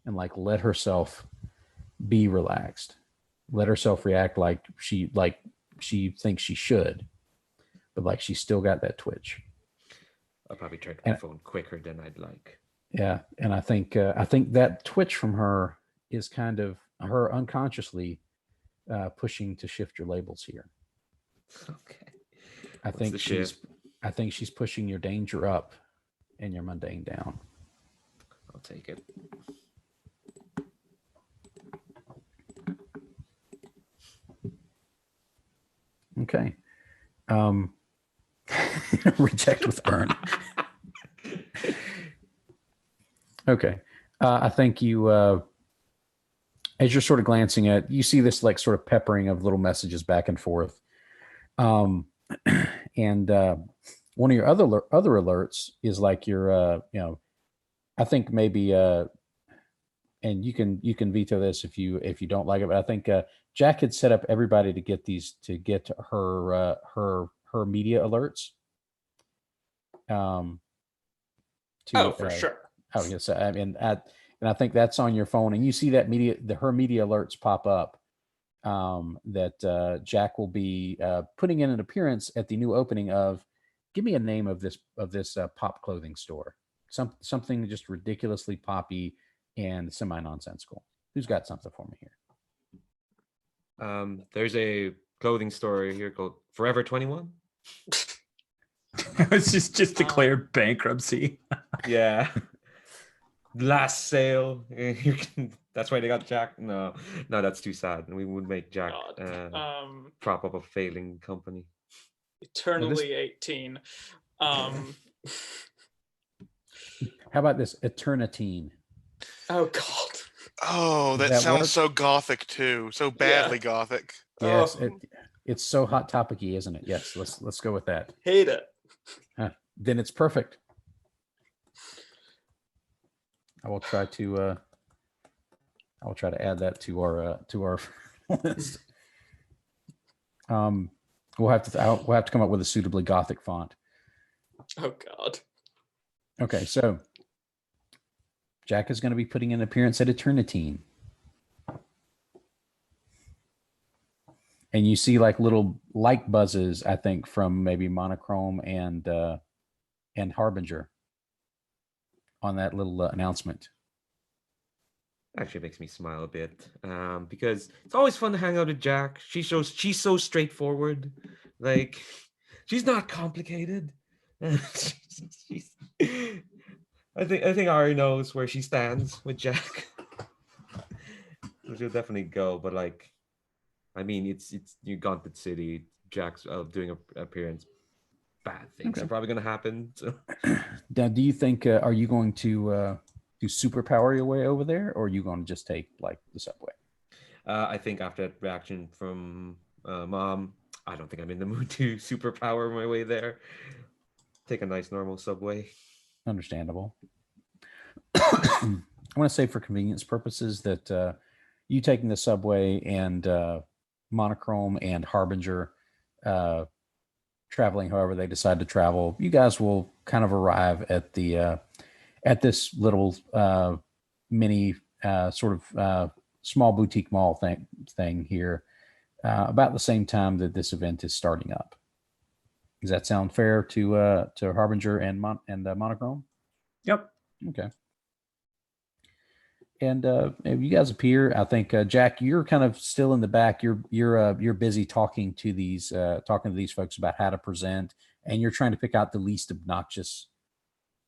and like let herself be relaxed, let herself react like she thinks she should, but like she's still got that twitch. I'll probably turn my phone quicker than I'd like. Yeah, and I think that twitch from her is kind of her unconsciously pushing to shift your labels here. Okay. I think she's pushing your danger up and your mundane down. I'll take it. Okay. Reject with earn. Okay. I think you, as you're sort of glancing at, you see this like sort of peppering of little messages back and forth. And one of your other alerts is like your, I think maybe and you can veto this if you don't like it, but I think Jack had set up everybody to get her media alerts. Oh, for sure. Oh yes, I mean, and I think that's on your phone, and you see that her media alerts pop up. That Jack will be putting in an appearance at the new opening of. Give me a name of this pop clothing store. Something just ridiculously poppy and semi nonsensical. Who's got something for me here? There's a clothing store here called Forever 21. It's just declared bankruptcy. Yeah. Last sale. That's why they got Jack. No, that's too sad. We would make Jack prop up a failing company. Eternally 18. How about this? Eternitine. Oh God. Oh, that sounds so gothic too. So badly gothic. Yes, it's so hot topicy, isn't it? Yes, let's go with that. Hate it. Then it's perfect. I will try to add that to our list. We'll have to come up with a suitably gothic font. Oh God. Okay, so Jack is going to be putting an appearance at Eternitine. And you see like little like buzzes, I think, from maybe Monochrome and Harbinger on that little announcement. Actually makes me smile a bit because it's always fun to hang out with Jack. She's so straightforward. Like, she's not complicated. I think Ari knows where she stands with Jack. So she'll definitely go. But like, I mean, it's New Gauntlet City. Jack's doing an appearance. Bad things are probably going to happen. So. Now, do you think are you going to do superpower your way over there, or are you going to just take like the subway? I think after that reaction from Mom, I don't think I'm in the mood to superpower my way there. Take a nice normal subway. Understandable. I want to say for convenience purposes that you taking the subway and Monochrome and Harbinger traveling however they decide to travel, you guys will kind of arrive at the at this little mini sort of small boutique mall thing here about the same time that this event is starting up. Does that sound fair to Harbinger and Monochrome? Yep. Okay. And you guys appear. I think Jack, you're kind of still in the back. You're busy talking to these folks about how to present, and you're trying to pick out the least obnoxious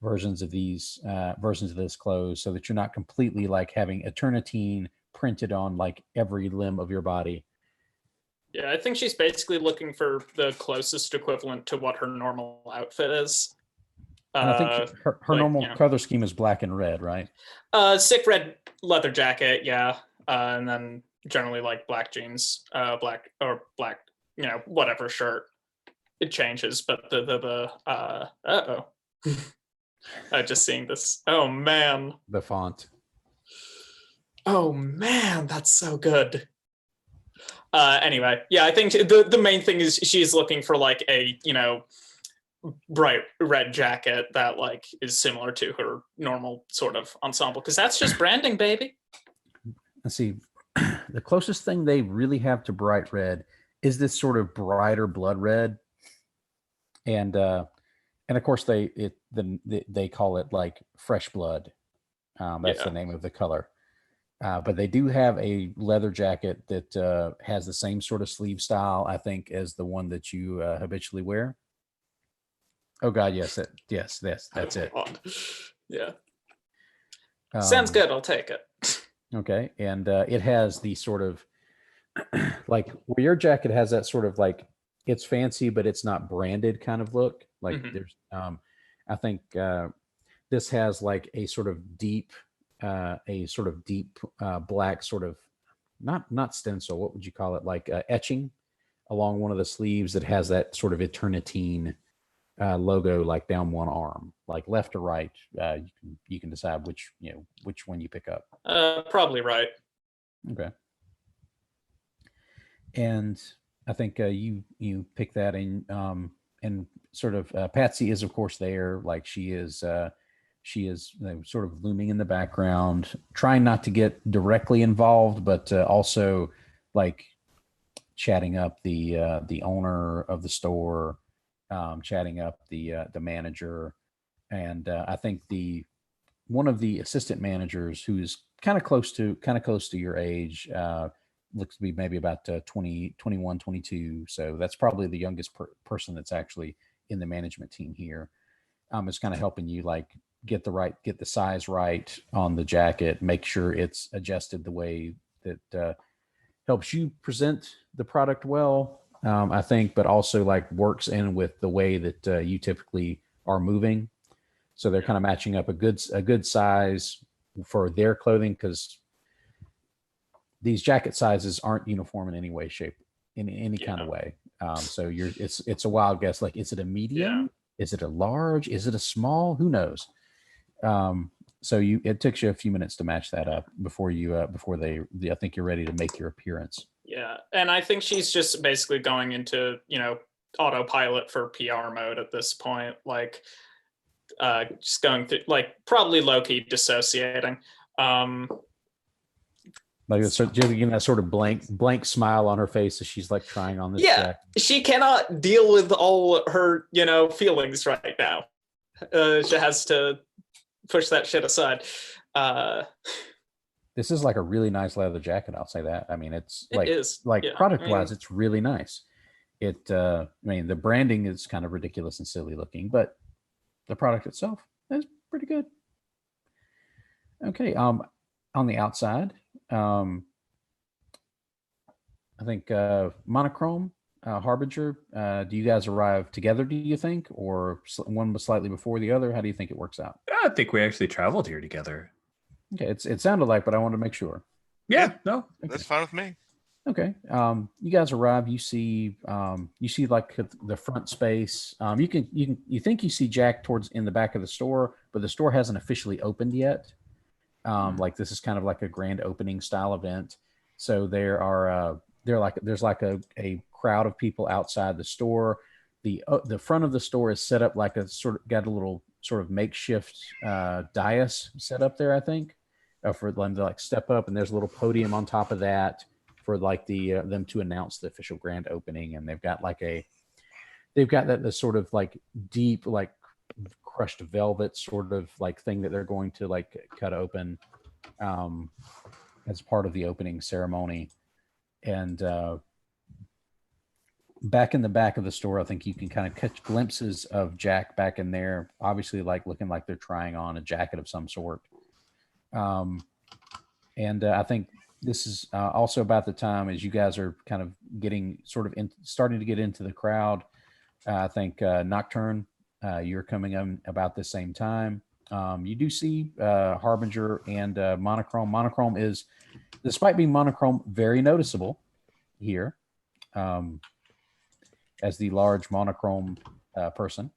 versions of this clothes, so that you're not completely like having Eternitine printed on like every limb of your body. Yeah, I think she's basically looking for the closest equivalent to what her normal outfit is. And I think her like, normal color scheme is black and red, right? Sick red leather jacket, yeah. And then generally like black jeans, black, whatever shirt. It changes, but just seeing this. Oh man. The font. Oh man, that's so good. Anyway, yeah, I think the main thing is she's looking for like a, bright red jacket that like is similar to her normal sort of ensemble, because that's just branding, baby. Let's see. The closest thing they really have to bright red is this sort of brighter blood red. And of course they call it like fresh blood. That's the name of the color. But they do have a leather jacket that has the same sort of sleeve style, I think, as the one that you habitually wear. Oh God, yes, that's it. Yeah. Sounds good. I'll take it. Okay, and it has the sort of like where your jacket has that sort of like it's fancy but it's not branded kind of look. Like there's, I think this has like a sort of deep black sort of not stencil. What would you call it? Like etching along one of the sleeves that has that sort of Eternitine logo like down one arm, like left or right. You can decide which one you pick up. Probably right. Okay. And I think you pick that in, and sort of Patsy is of course there, like she is sort of looming in the background, trying not to get directly involved, but also like chatting up the owner of the store, chatting up the manager, and I think one of the assistant managers who's kind of close to your age, looks to be maybe about 20, 21, 22. So that's probably the youngest person that's actually in the management team here. Is kind of helping you like get the size right on the jacket, make sure it's adjusted the way that helps you present the product well, I think, but also like works in with the way that you typically are moving. So they're kind of matching up a good size for their clothing, because these jacket sizes aren't uniform in any way, shape, in any kind of way. So it's a wild guess. Like, is it a medium? Is it a large? Is it a small? Who knows? So it takes you a few minutes to match that up before I think you're ready to make your appearance. Yeah, and I think she's just basically going into autopilot for PR mode at this point, like just going through, like probably low-key dissociating. Like just getting that sort of blank smile on her face as she's like trying on this. Yeah, she cannot deal with all her feelings right now. She has to push that shit aside. This is like a really nice leather jacket. I'll say that. I mean, it's like product wise, it's really nice. I mean, the branding is kind of ridiculous and silly looking, but the product itself is pretty good. Okay. On the outside, I think Monochrome, Harbinger. Do you guys arrive together? Do you think, or one was slightly before the other? How do you think it works out? I think we actually traveled here together. Okay, it sounded like, but I wanted to make sure. Yeah, no, that's fine with me. Okay, you guys arrive. You see like the front space. You think you see Jack towards in the back of the store, but the store hasn't officially opened yet. Like this is kind of like a grand opening style event. So there's like a crowd of people outside the store. The front of the store is set up like got a little sort of makeshift dais set up there, I think, for them to like step up, and there's a little podium on top of that for like them to announce the official grand opening. And they've got that sort of like deep, like crushed velvet sort of like thing that they're going to like cut open as part of the opening ceremony. And back in the back of the store, I think you can kind of catch glimpses of Jack back in there, obviously like looking like they're trying on a jacket of some sort. And I think this is also about the time as you guys are kind of getting sort of starting to get into the crowd. I think Nocturne, you're coming in about the same time. You do see Harbinger and Monochrome. Monochrome is, despite being monochrome, very noticeable here as the large monochrome person.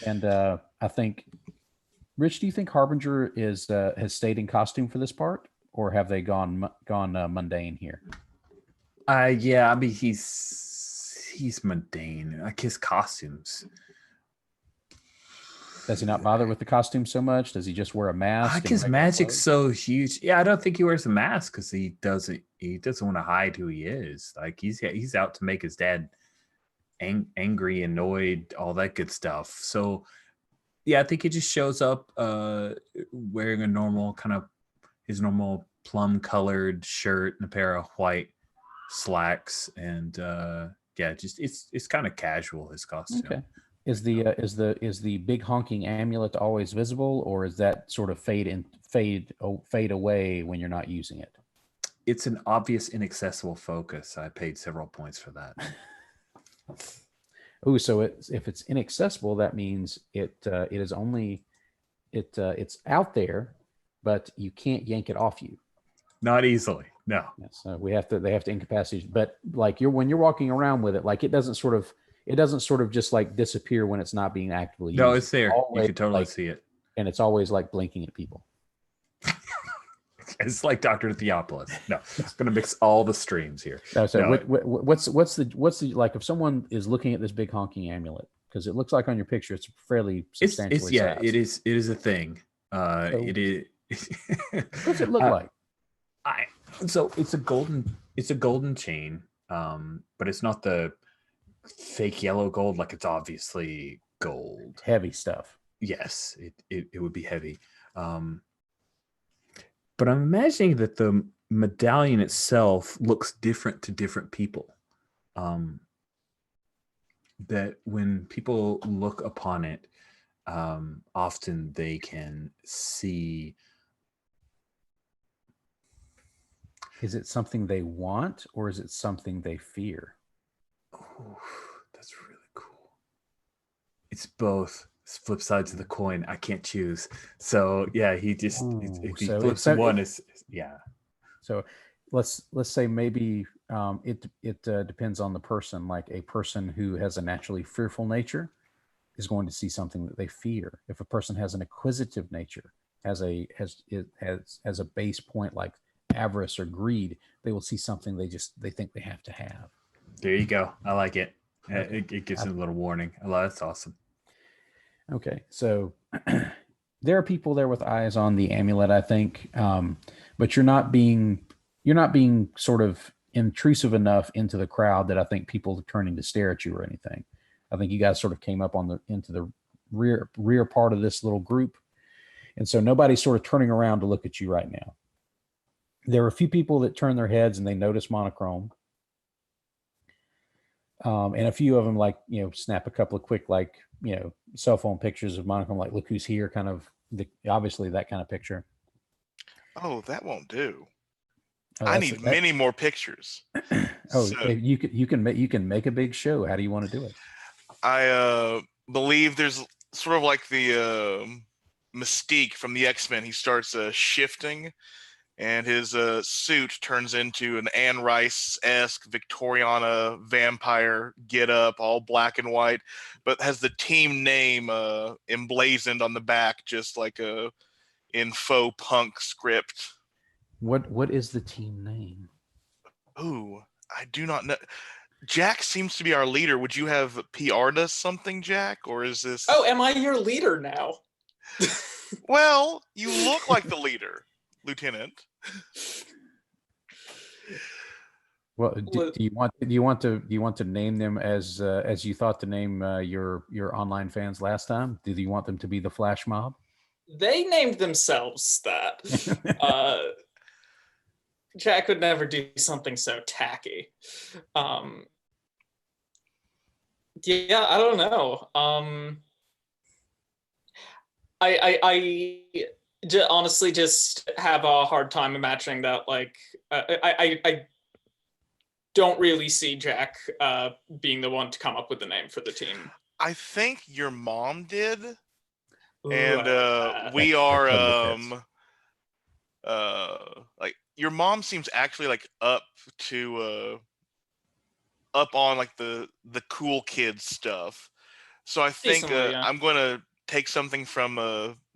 And I think, Rich, do you think Harbinger has stayed in costume for this part, or have they gone mundane here? Yeah, I mean he's mundane. Like his costumes. Does he not bother with the costume so much? Does he just wear a mask? Like his magic's so huge. Yeah, I don't think he wears a mask because he doesn't want to hide who he is. Like he's out to make his dad angry, annoyed, all that good stuff. So yeah, I think he just shows up wearing a normal his normal plum colored shirt and a pair of white slacks, and just it's kind of casual, his costume. Okay. Is the big honking amulet always visible, or is that sort of fade away when you're not using it? It's an obvious inaccessible focus. I paid several points for that. Oh, so if it's inaccessible, that means it's out there, but you can't yank it off you. Not easily, no. So they have to incapacitate. But like when you're walking around with it, like it doesn't sort of, it doesn't sort of just like disappear when it's not being actively used. No, it's there. You always, can totally like, see it. and it's always like blinking at people. It's like Dr. Theopolis. No, it's going to mix all the streams here. No, so No, what's the like if someone is looking at this big honking amulet, because it looks like on your picture it's fairly substantially it's yeah, sized. it is a thing. So, It is. what does it look like? So it's a golden chain, but it's not the fake yellow gold. Like, it's obviously gold. Heavy stuff. Yes, it would be heavy. But I'm imagining that the medallion itself looks different to different people. That when people look upon it, often they can see. Is it something they want or is it something they fear? Oh, that's really cool. It's both. It's flip sides of the coin. I can't choose. So yeah, he just if he flips one, is yeah. So let's say maybe it depends on the person. Like a person who has a naturally fearful nature is going to see something that they fear. If a person has an acquisitive nature, has a base point like avarice or greed, they will see something they think they have to have. There you go. I like it. Okay. It gives them a little warning. I love that's awesome. Okay, so there are people there with eyes on the amulet, I think, but you're not being sort of intrusive enough into the crowd that I think people are turning to stare at you or anything. I think you guys sort of came up into the rear part of this little group, and so nobody's sort of turning around to look at you right now. There are a few people that turn their heads and they notice Monochrome. And a few of them, like, snap a couple of quick, like, cell phone pictures of Monochrome, like, look who's here, kind of, obviously that kind of picture. Oh, that won't do. Oh, I need many more pictures. Oh, so, you can make a big show. How do you want to do it? I believe there's sort of like the Mystique from the X-Men. He starts shifting, and his suit turns into an Anne Rice-esque Victoriana vampire get-up, all black and white, but has the team name emblazoned on the back, just like in faux punk script. What is the team name? Ooh, I do not know. Jack seems to be our leader. Would you have PR'd us something, Jack? Or is this... Oh, am I your leader now? Well, you look like the leader, Lieutenant. Well, do you want to name them as you thought to name your online fans last time? Do you want them to be the Flash Mob? They named themselves that. Jack would never do something so tacky. Yeah, I don't know. I honestly just have a hard time imagining that. Like, I don't really see Jack being the one to come up with the name for the team. I think your mom did. Ooh, and we are like, your mom seems actually like up on like the cool kids stuff. So I think Decently, yeah. I'm going to take something from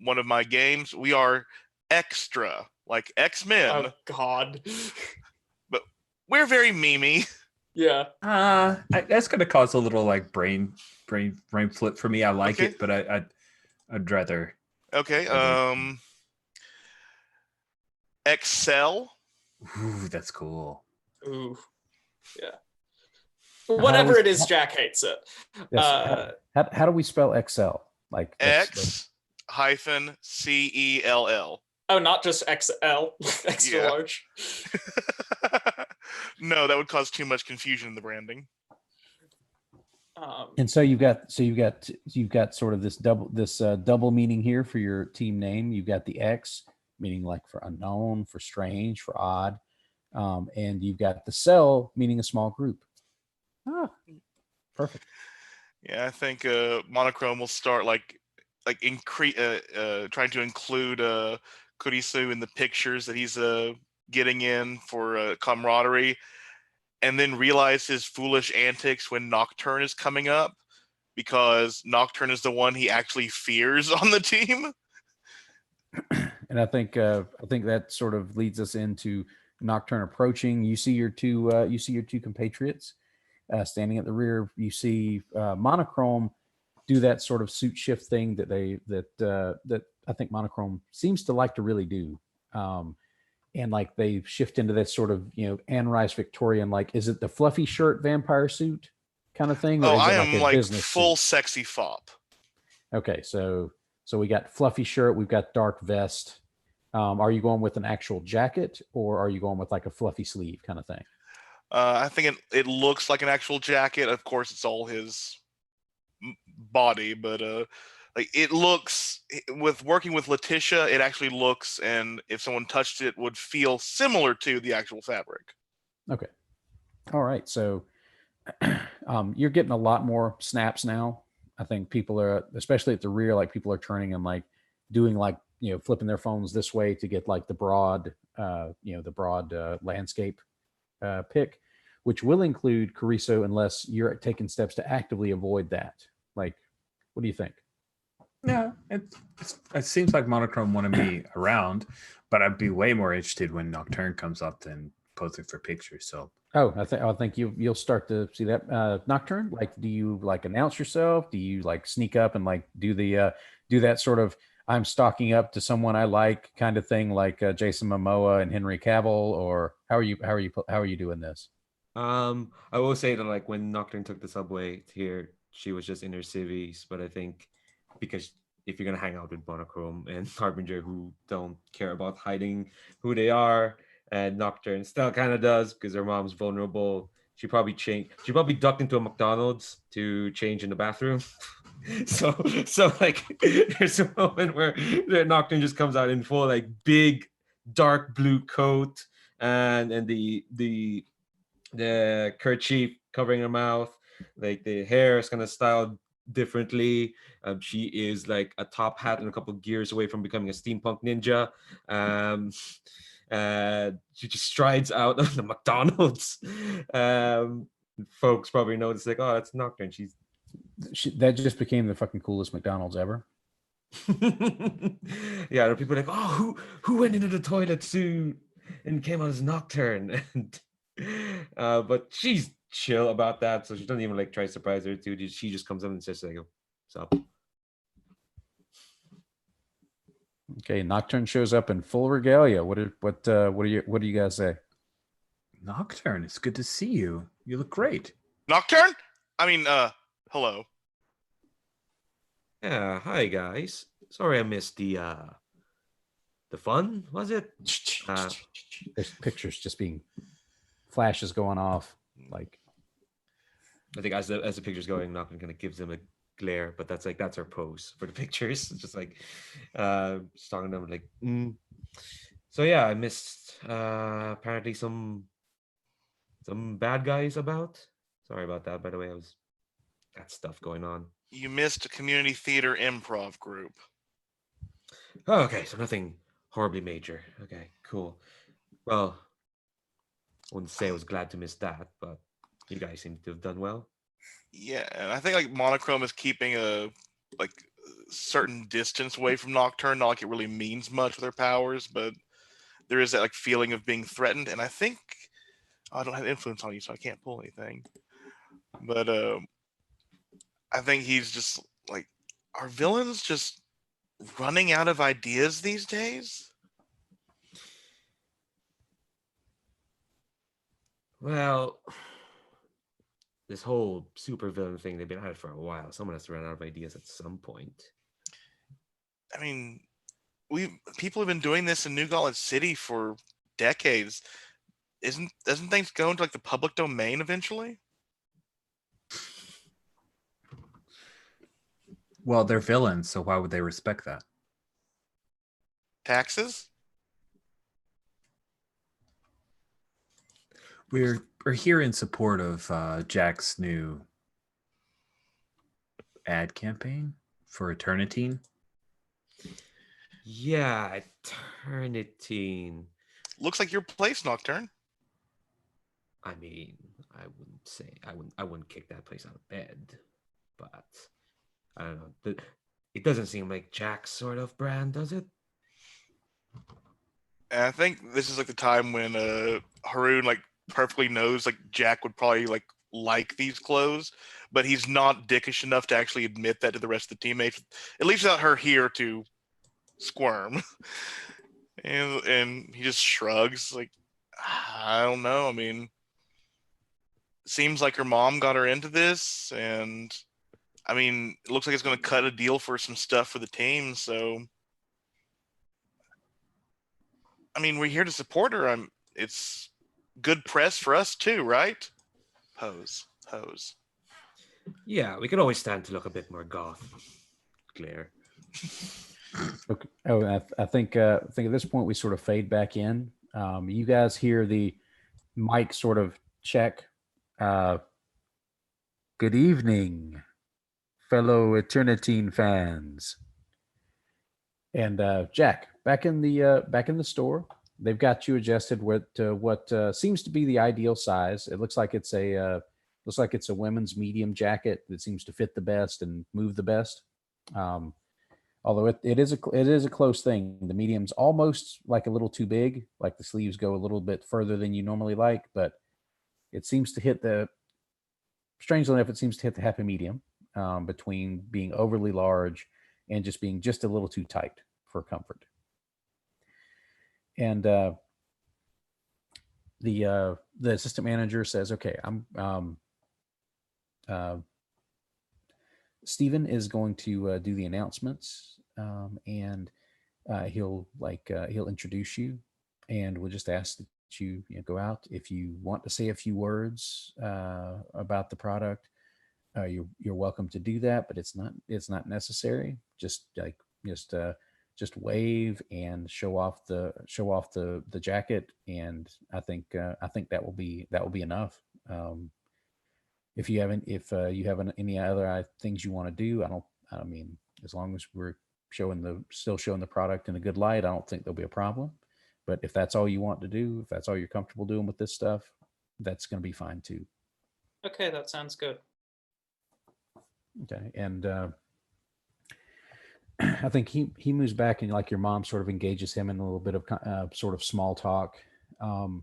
one of my games. We are extra, like X-Men. Oh God. But we're very memey. Yeah. That's going to cause a little like brain flip for me. I like Okay. it, but I'd rather. Okay. Excel. Ooh, that's cool. Ooh. Yeah. Whatever it is, Jack hates it. Yes. How do we spell Excel? Like X-CELL. Oh, not just XL, extra Yeah. large. No, that would cause too much confusion in the branding. And so you've got sort of this double meaning here for your team name. You've got the X, meaning like for unknown, for strange, for odd, and you've got the cell, meaning a small group. Perfect. Yeah, I think Monochrome will start trying to include Kurisu in the pictures that he's getting in for camaraderie. and then realize his foolish antics when Nocturne is coming up, because Nocturne is the one he actually fears on the team. And I think that sort of leads us into Nocturne approaching. You see your two compatriots standing at the rear. You see Monochrome do that sort of suit shift thing that I think Monochrome seems to like to really do. And like they shift into that sort of, Anne Rice Victorian, like, is it the fluffy shirt vampire suit kind of thing, or Oh, is I it like am a like business full suit? sexy fop. Okay, so we got fluffy shirt, we've got dark vest. Are you going with an actual jacket, or are you going with like a fluffy sleeve kind of thing? I think it looks like an actual jacket. Of course, it's all his body, but like it looks, with working with Letitia, it actually looks, and if someone touched it, would feel similar to the actual fabric. Okay, all right. So you're getting a lot more snaps now. I think people are, especially at the rear, like people are turning and like doing like, flipping their phones this way to get like the broad, landscape pick, which will include Carrizo unless you're taking steps to actively avoid that. Like, what do you think? Yeah, it seems like Monochrome wanted me around, but I'd be way more interested when Nocturne comes up than posing for pictures. So I think you'll start to see that Nocturne. Like, do you like announce yourself? Do you like sneak up and like do that sort of I'm stalking up to someone I like kind of thing, like Jason Momoa and Henry Cavill, or how are you doing this? I will say that like when Nocturne took the subway here, she was just in her civvies, but I think because if you're gonna hang out with Monochrome and Harbinger, who don't care about hiding who they are, and Nocturne still kind of does because her mom's vulnerable. She probably ducked into a McDonald's to change in the bathroom. so like there's a moment where Nocturne just comes out in full like big dark blue coat and the kerchief covering her mouth, like the hair is kind of styled differently. She is like a top hat and a couple gears away from becoming a steampunk ninja. Um, she just strides out of the McDonald's. Folks probably notice like, oh, that's Nocturne. That just became the fucking coolest McDonald's ever. Yeah, people are like, oh, who went into the toilet suit and came out as Nocturne? And but she's chill about that, so she doesn't even like try to surprise her too. She just comes up and says like, "What's up?" Okay, Nocturne shows up in full regalia. What do you guys say? Nocturne, it's good to see you. You look great. Nocturne? I mean, hello. Yeah, hi guys. Sorry I missed the fun, was it? There's pictures just being flashes going off. Like, I think as the picture's going, Nocturne kind of gives him a glare, but that's her pose for the pictures. It's just like just talking to them like So yeah, I missed apparently some bad guys about. Sorry about that, by the way. That stuff going on. You missed a community theater improv group. Oh, okay, so nothing horribly major. Okay, cool. Well, I wouldn't say I was glad to miss that, but you guys seem to have done well. Yeah, and I think like Monochrome is keeping a like certain distance away from Nocturne, not like it really means much with her powers, but there is that like feeling of being threatened, and I think I don't have influence on you, so I can't pull anything. But I think he's just like, are villains just running out of ideas these days? Well, this whole supervillain thing, they've been at it for a while. Someone has to run out of ideas at some point. I mean, people have been doing this in New Gauntlet City for decades. Doesn't things go into like the public domain eventually? Well, they're villains, so why would they respect that? Taxes? We're here in support of Jack's new ad campaign for Eternity. Yeah, Eternity. Looks like your place, Nocturne. I mean, I wouldn't say I wouldn't kick that place out of bed, but I don't know. It doesn't seem like Jack's sort of brand, does it? And I think this is like the time when Haroon like perfectly knows like Jack would probably like these clothes, but he's not dickish enough to actually admit that to the rest of the teammates. At least without her here to squirm. and he just shrugs like, I don't know. I mean, seems like her mom got her into this, and I mean, it looks like it's going to cut a deal for some stuff for the team. So, I mean, we're here to support her. It's good press for us too, right? Pose. Yeah, we could always stand to look a bit more goth, Claire. Okay. Oh, I think at this point we sort of fade back in. You guys hear the mic sort of check. Good evening, fellow Eternitine fans. And Jack, back in the store, they've got you adjusted with what seems to be the ideal size. It looks like it's a women's medium jacket that seems to fit the best and move the best. Although it is a close thing. The medium's almost like a little too big, like the sleeves go a little bit further than you normally like, but it seems to hit strangely enough, it seems to hit the happy medium between being overly large and just being just a little too tight for comfort. And the assistant manager says, "Okay, Stephen is going to do the announcements, and he'll introduce you, and we'll just ask that you go out. If you want to say a few words about the product, you're welcome to do that, but it's not necessary. Just wave and show off the jacket, and I think that will be enough. If you have any other things you want to do, I mean, as long as we're still showing the product in a good light, I don't think there'll be a problem. But if that's all you want to do, if that's all you're comfortable doing with this stuff, that's going to be fine too." Okay, that sounds good. Okay. And I think he moves back, and like your mom sort of engages him in a little bit of sort of small talk. And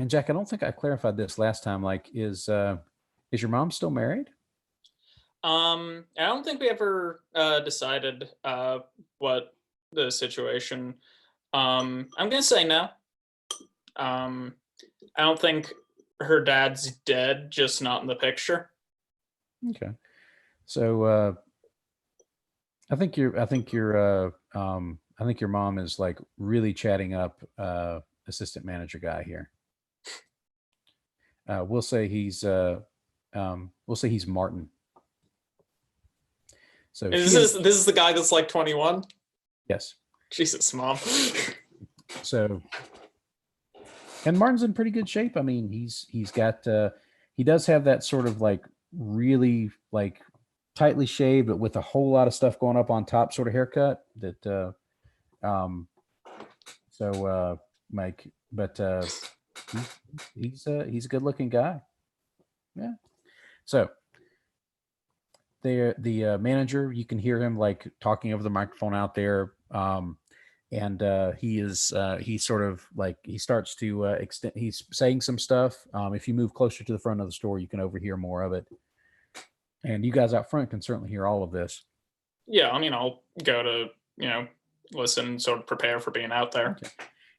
Jack, I don't think I clarified this last time. Like, is your mom still married? I don't think we ever decided what the situation. I'm gonna say no. I don't think her dad's dead, just not in the picture. Okay. So I think your mom is like really chatting up assistant manager guy here. We'll say he's Martin. So this is the guy that's like 21. Yes. Jesus, mom. So, and Martin's in pretty good shape. I mean, he's got he does have that sort of like really like tightly shaved, but with a whole lot of stuff going up on top sort of haircut that Mike, but he's a good looking guy. Yeah. So the manager, you can hear him like talking over the microphone out there. And he sort of like, he starts to extend, he's saying some stuff. If you move closer to the front of the store, you can overhear more of it. And you guys out front can certainly hear all of this. Yeah, I mean, I'll go to, listen, sort of prepare for being out there. Okay.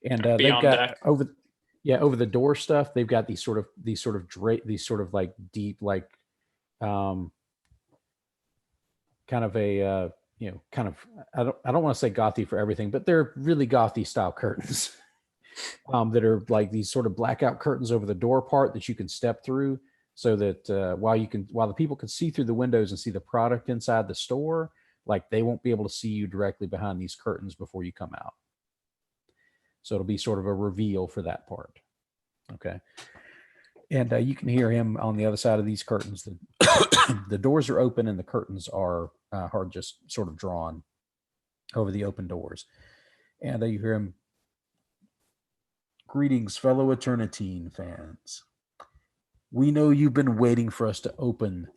And they've got deck. over the door stuff. They've got these sort of like deep, like kind of a I don't want to say gothy for everything, but they're really gothy style curtains that are like these sort of blackout curtains over the door part that you can step through, so that while the people can see through the windows and see the product inside the store, like they won't be able to see you directly behind these curtains before you come out. So it'll be sort of a reveal for that part. Okay. And you can hear him on the other side of these curtains. The doors are open and the curtains are just sort of drawn over the open doors. And you hear him, Greetings, fellow Eternitine fans. We know you've been waiting for us to open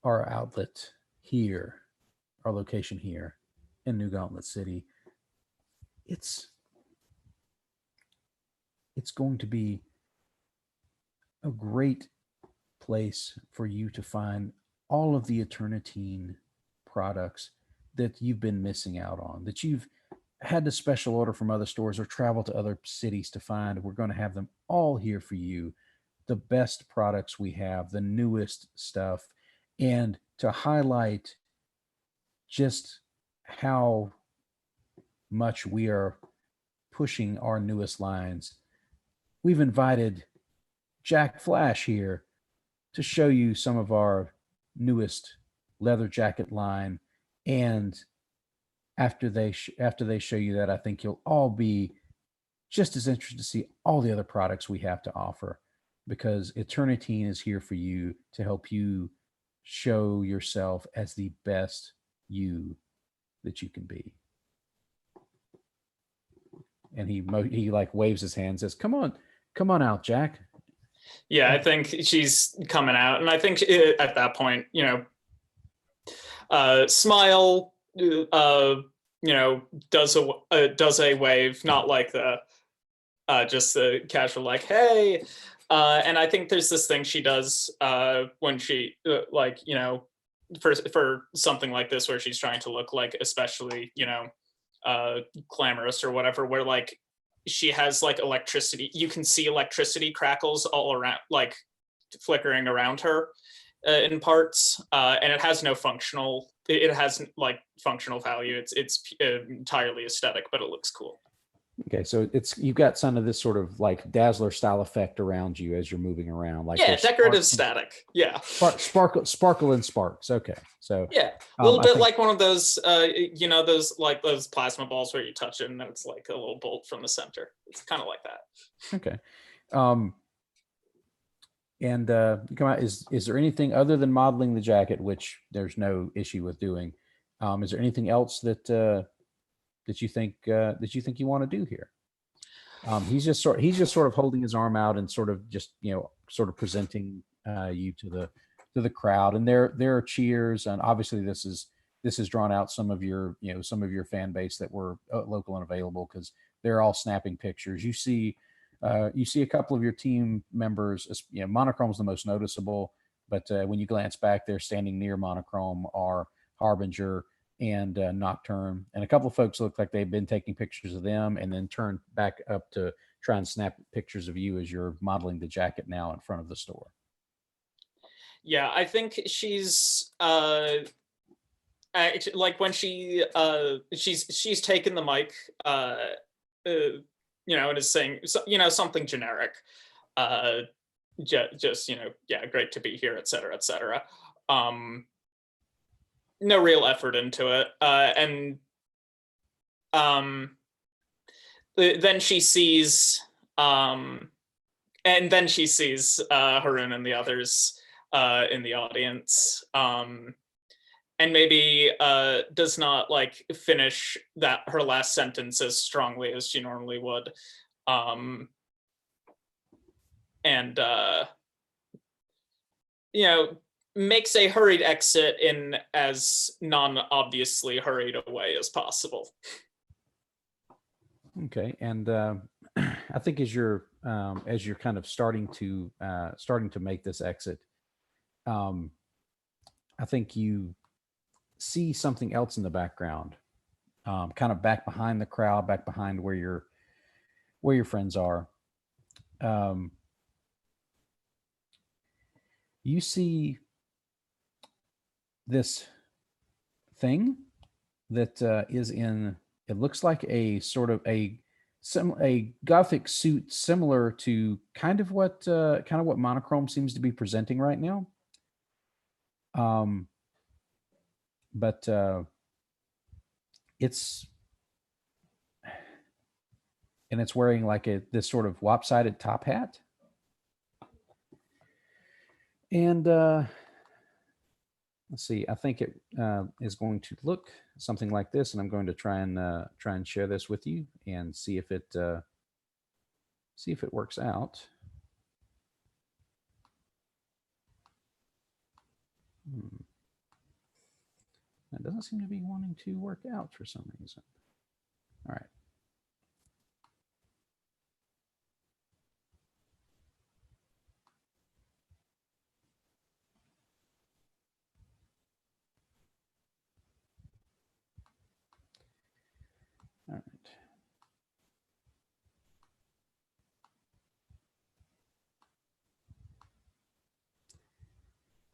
our outlet here, our location here in New Gauntlet City. It's going to be a great place for you to find all of the Eternitine products that you've been missing out on, that you've had to special order from other stores or travel to other cities to find. We're going to have them all here for you. The best products we have, the newest stuff, and to highlight just how much we are pushing our newest lines, we've invited Jack Flash here to show you some of our newest leather jacket line. And after they show you that, I think you'll all be just as interested to see all the other products we have to offer, because Eternitine is here for you to help you show yourself as the best you that you can be. And he like waves his hand, says, come on out, Jack. Yeah, I think she's coming out, and I think at that point, Smile, does a wave, not like the just the casual like, hey, and I think there's this thing she does when she for something like this where she's trying to look like especially glamorous or whatever, where like she has like electricity, you can see electricity crackles all around, like flickering around her in parts, and it has no functional, it has like functional value. It's entirely aesthetic, but it looks cool. Okay, so you've got some of this sort of like dazzler style effect around you as you're moving around, like decorative static. Yeah, sparkle and sparks. Okay, so yeah, a little bit like one of those, those plasma balls where you touch it and it's like a little bolt from the center. It's kind of like that. Okay, and you come out. Is there anything other than modeling the jacket, which there's no issue with doing? Is there anything else that you think you want to do here? He's just sort of holding his arm out and sort of just sort of presenting you to the crowd, and there are cheers, and obviously this has drawn out some of your fan base that were local and available, because they're all snapping pictures. You see a couple of your team members. Monochrome's the most noticeable, but when you glance back, there standing near Monochrome are Harbinger and Nocturne, and a couple of folks look like they've been taking pictures of them and then turned back up to try and snap pictures of you as you're modeling the jacket now in front of the store. Yeah, I think she's like when she's taken the mic, and is saying something generic, just great to be here, etc., etc. No real effort into it, and then she sees Haroon and the others in the audience, and maybe does not like finish her last sentence as strongly as she normally would, and makes a hurried exit in as non-obviously hurried a way as possible. Okay, and I think as you're kind of starting to make this exit, I think you see something else in the background, kind of back behind the crowd, back behind where your friends are. You see this thing that is in, it looks like a sort of a gothic suit similar to kind of what Monochrome seems to be presenting right now. But it's wearing like this sort of lopsided top hat. And let's see, I think it is going to look something like this, and I'm going to try and share this with you and see if it see if it works out. That doesn't seem to be wanting to work out for some reason. All right. All right.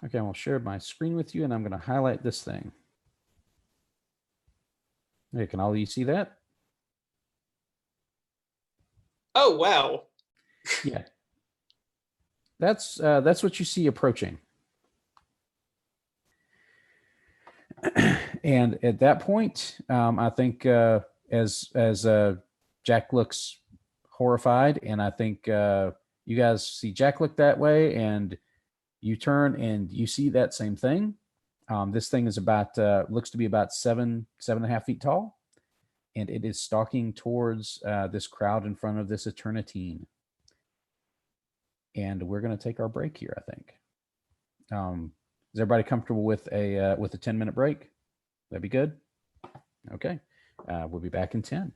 Okay, I'll share my screen with you, and I'm going to highlight this thing. Hey, can all of you see that? Oh, wow. Yeah. That's what you see approaching. And at that point, I think as Jack looks horrified, and I think you guys see Jack look that way, and you turn and you see that same thing. This thing is about looks to be about 7.5 feet tall, and it is stalking towards this crowd in front of this Eternitine. And we're going to take our break here, I think. Is everybody comfortable with a 10-minute break? That'd be good. Okay, we'll be back in 10.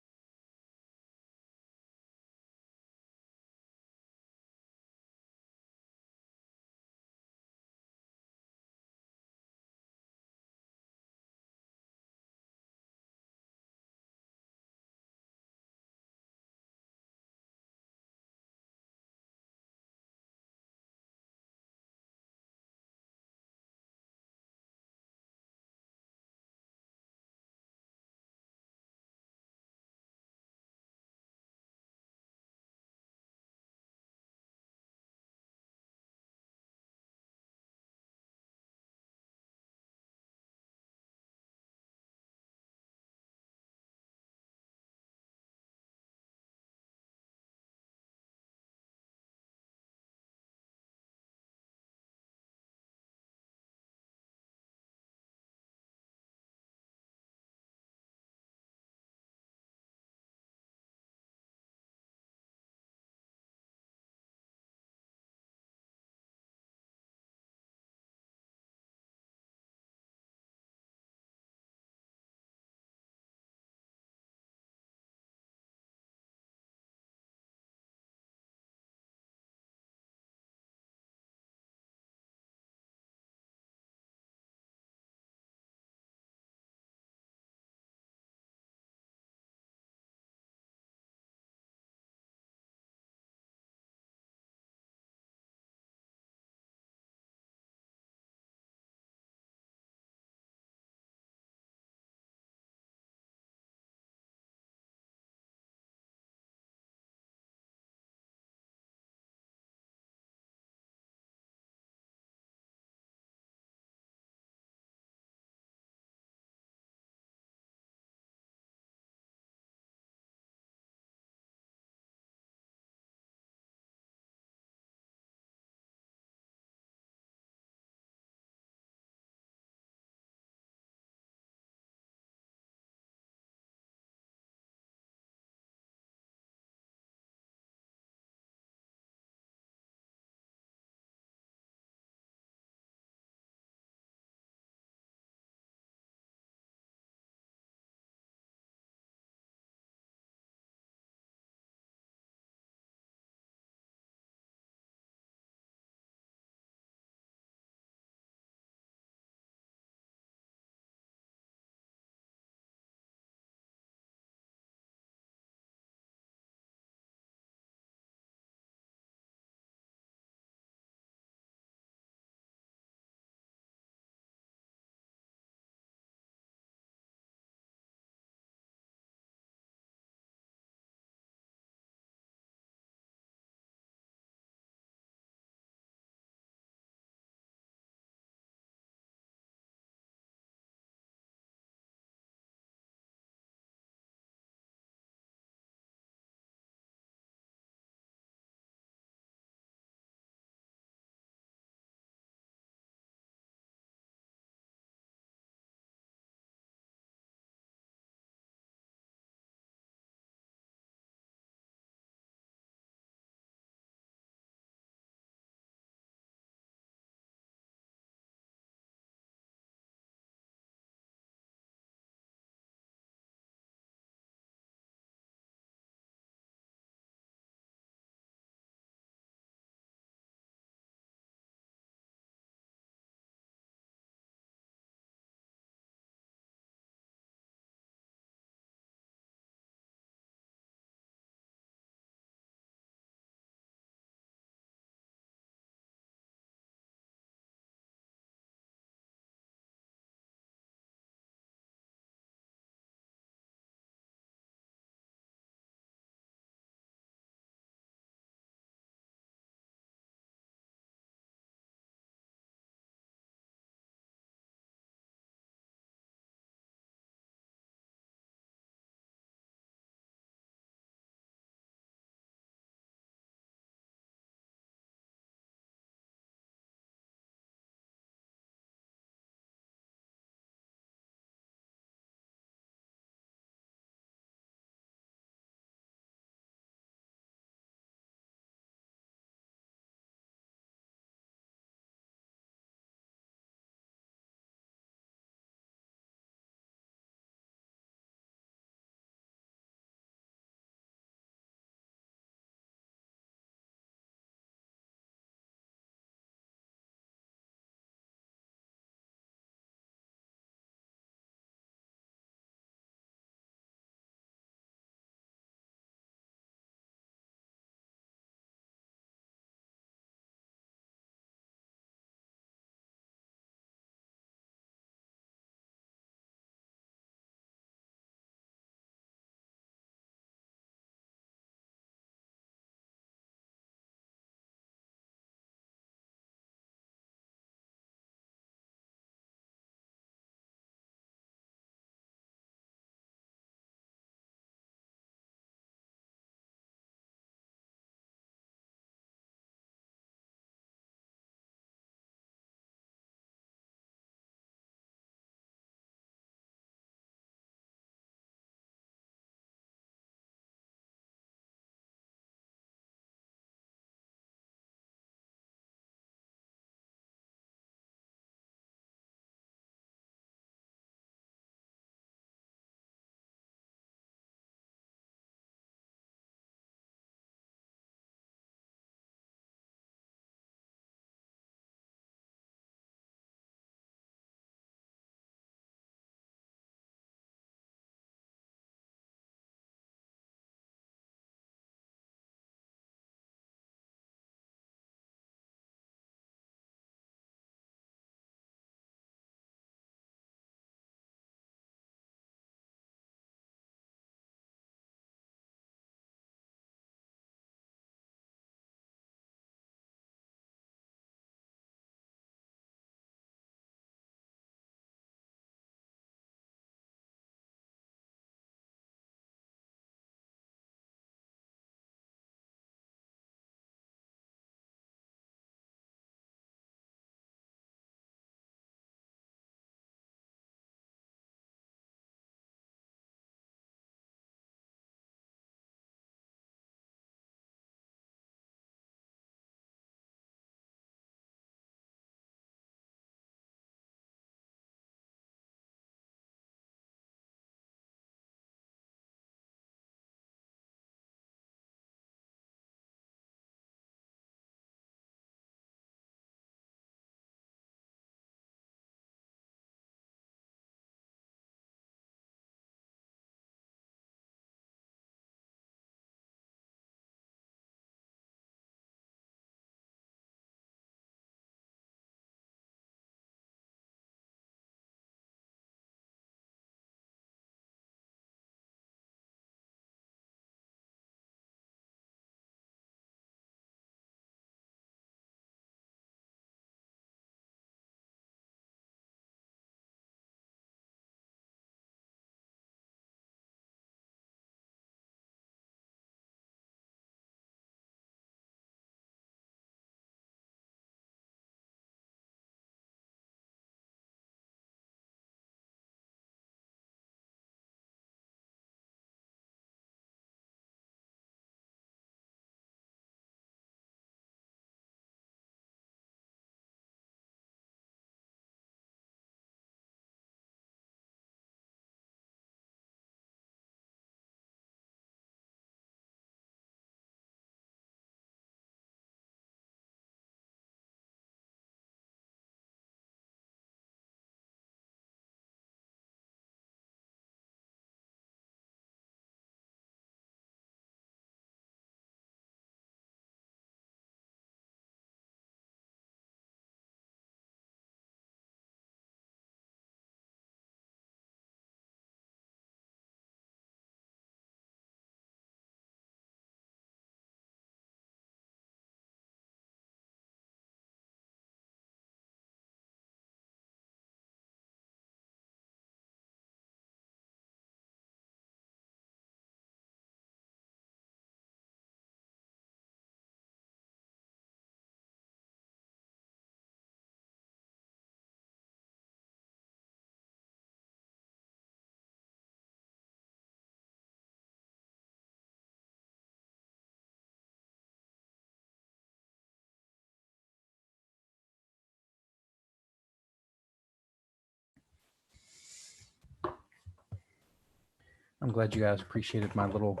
I'm glad you guys appreciated my little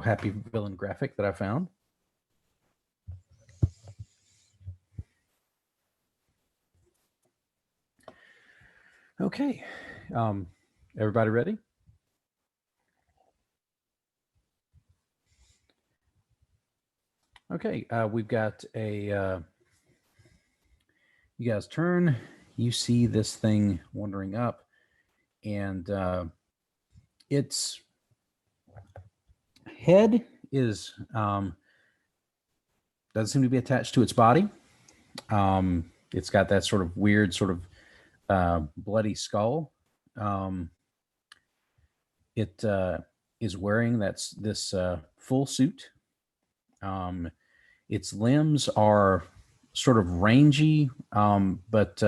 happy villain graphic that I found. Okay, everybody ready? Okay, we've got a. You guys turn. You see this thing wandering up, and its head is doesn't seem to be attached to its body. It's got that sort of weird, sort of bloody skull. It is wearing this full suit. Its limbs are sort of rangy, but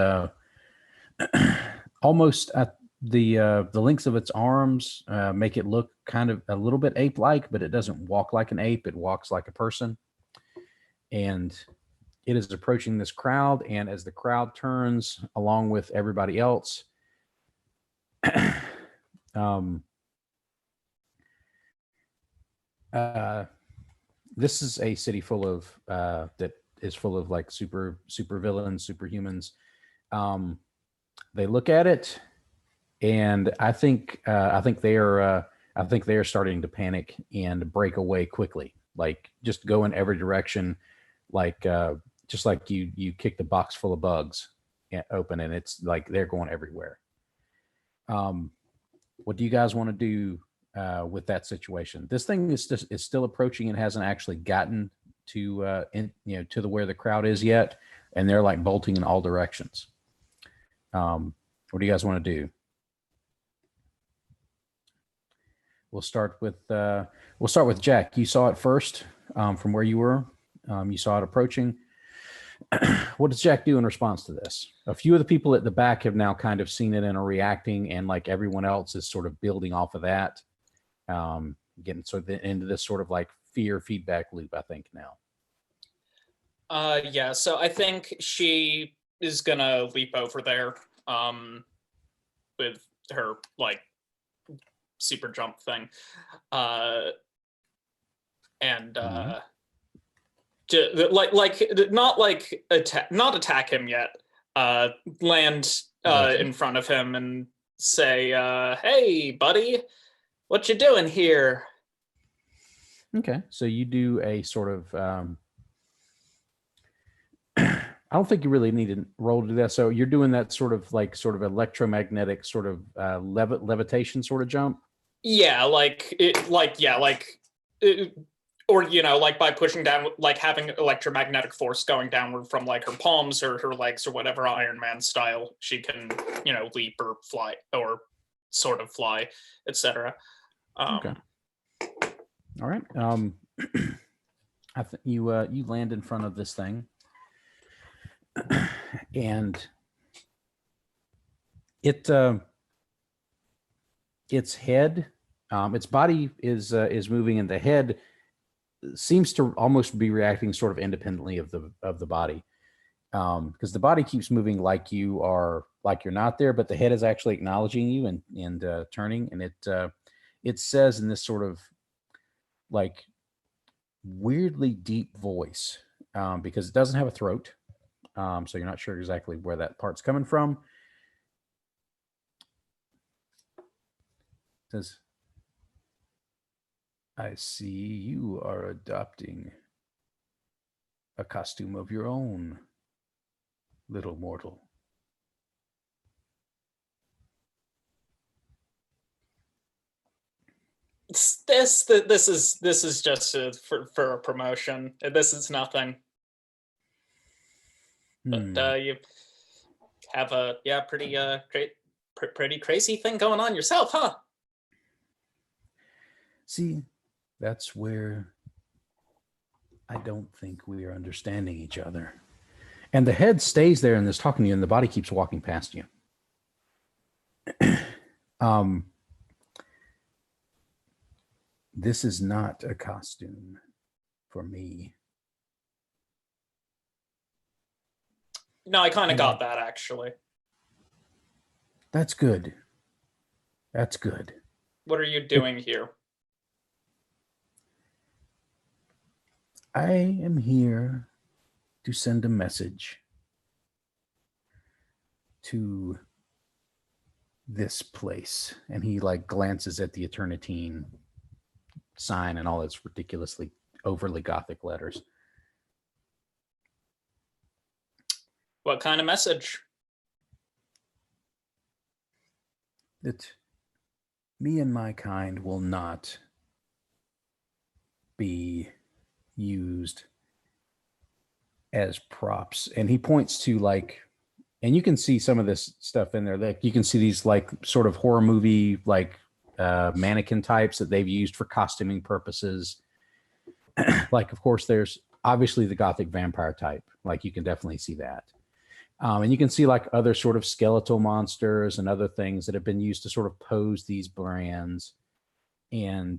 almost at the lengths of its arms make it look kind of a little bit ape-like, but it doesn't walk like an ape. It walks like a person. And it is approaching this crowd, and as the crowd turns along with everybody else, this is a city full of that is full of like super villains, superhumans. They look at it, and I think they are starting to panic and break away quickly, like just go in every direction, like just like you kick the box full of bugs open, and it's like they're going everywhere. What do you guys want to do with that situation? This thing is still approaching and hasn't actually gotten to to the where the crowd is yet, and they're like bolting in all directions. What do you guys want to do? We'll start with Jack. You saw it first from where you were. You saw it approaching. What does Jack do in response to this? A few of the people at the back have now kind of seen it and are reacting, and like everyone else is sort of building off of that, getting sort of into this sort of like fear feedback loop, I think now. Yeah, so I think she is gonna leap over there with her like super jump thing, and not attack him yet, land in front of him and say, hey buddy, what you doing here? Okay, so you do a sort of I don't think you really need to roll to do that. So you're doing that sort of electromagnetic sort of levitation sort of jump. Yeah, or like by pushing down, like having electromagnetic force going downward from like her palms or her legs or whatever, Iron Man style. She can leap or fly or sort of fly, etc. Okay. All right. I think you land in front of this thing. And its head, its body is moving, and the head seems to almost be reacting sort of independently of the body, because the body keeps moving like you're not there, but the head is actually acknowledging you and turning, and it says in this sort of like weirdly deep voice, because it doesn't have a throat. So you're not sure exactly where that part's coming from. It says, I see you are adopting a costume of your own, little mortal. This is just for a promotion. This is nothing. But you have a pretty crazy thing going on yourself, huh? See, that's where I don't think we are understanding each other. And the head stays there and is talking to you, and the body keeps walking past you. This is not a costume for me. No, I kind of got that, actually. That's good. That's good. What are you doing here? I am here to send a message to this place. And he like glances at the Eternitine sign and all its ridiculously overly gothic letters. What kind of message? That me and my kind will not be used as props. And he points to like, and you can see some of this stuff in there. Like you can see these like sort of horror movie like mannequin types that they've used for costuming purposes. Like, of course, there's obviously the gothic vampire type. Like you can definitely see that. And you can see like other sort of skeletal monsters and other things that have been used to sort of pose these brands, and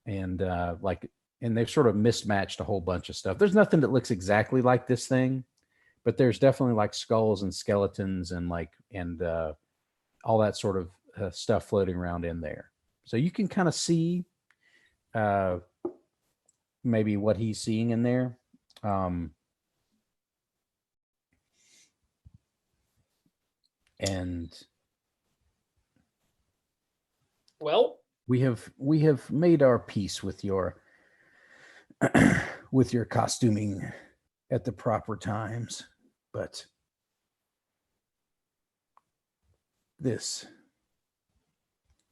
they've sort of mismatched a whole bunch of stuff. There's nothing that looks exactly like this thing, but there's definitely like skulls and skeletons and all that sort of stuff floating around in there. So you can kind of see maybe what he's seeing in there. And well, we have made our peace with your with your costuming at the proper times, but this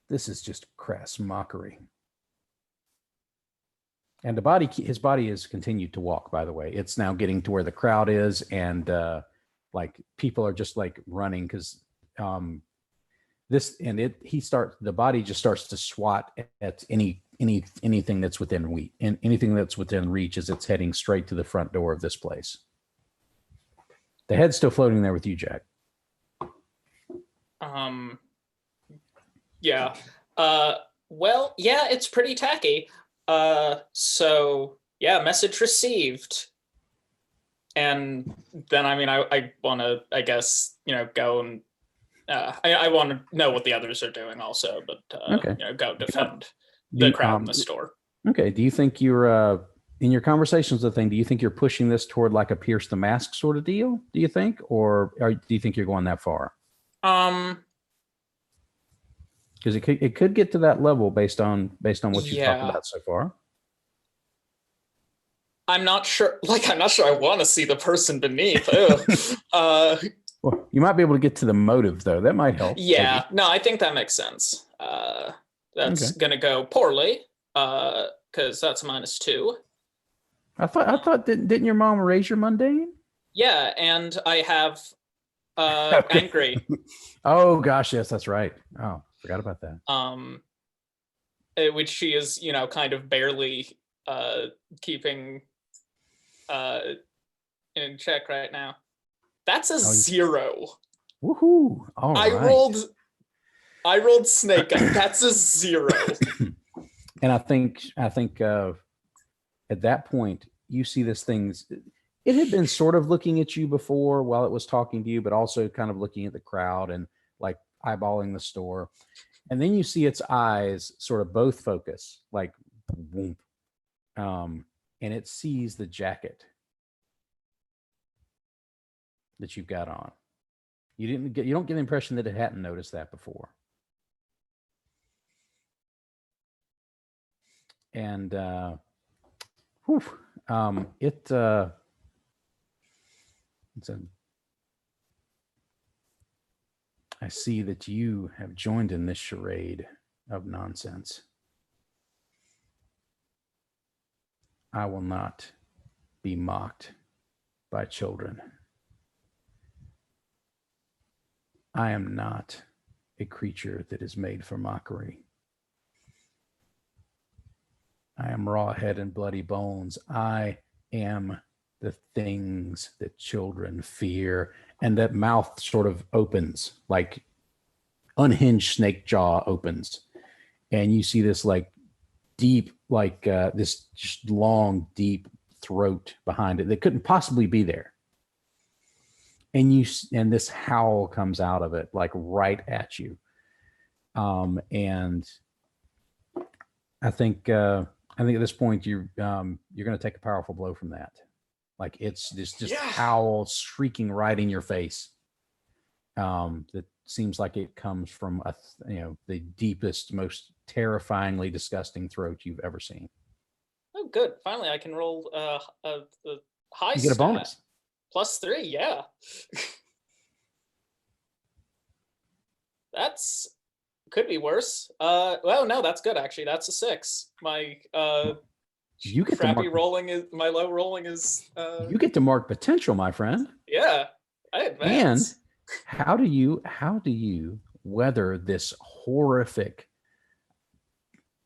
is just crass mockery. And his body has continued to walk, by the way. It's now getting to where the crowd is, and like people are just like running because the body just starts to swat at anything that's within anything that's within reach as it's heading straight to the front door of this place. The head's still floating there with you, Jack. Yeah. Well, yeah, it's pretty tacky. So yeah, message received. And then, I mean, I want to, I guess, go and I want to know what the others are doing also, but Okay. Go defend the crowd in the store. Okay. Do you think you're in your conversations with the thing? Do you think you're pushing this toward like a Pierce the Mask sort of deal? Do you think, or do you think you're going that far? Because it could get to that level based on what you've talked about so far. I'm not sure. I'm not sure I want to see the person beneath. Well, you might be able to get to the motive, though. That might help. Yeah. Maybe. No, I think that makes sense. That's gonna go poorly. Because that's -2. I thought didn't your mom raise your mundane? Yeah, and I have angry. Oh gosh, yes, that's right. Oh, forgot about that. Which she is, kind of barely keeping in check right now. That's a 0. Woohoo! All right. I rolled snake up. That's a 0. And I think at that point you see this thing. It had been sort of looking at you before while it was talking to you, but also kind of looking at the crowd and like eyeballing the store. And then you see its eyes sort of both focus, like boom. And it sees the jacket that you've got on. You don't get the impression that it hadn't noticed that before. And I see that you have joined in this charade of nonsense. I will not be mocked by children. I am not a creature that is made for mockery. I am raw head and bloody bones. I am the things that children fear. And that mouth sort of opens, like unhinged snake jaw opens. And you see this like deep, like this just long, deep throat behind it that couldn't possibly be there. And this howl comes out of it, like right at you. And I think at this point you're going to take a powerful blow from that. Like it's just howl shrieking right in your face. That seems like it comes from the deepest, most terrifyingly disgusting throat you've ever seen. Oh, good. Finally, I can roll a high. You get a bonus. +3. Yeah. That's could be worse. Well, no, that's good actually. That's a 6. My you get crappy rolling is my low rolling is. You get to mark potential, my friend. Yeah, I advance. And how do you weather this horrific,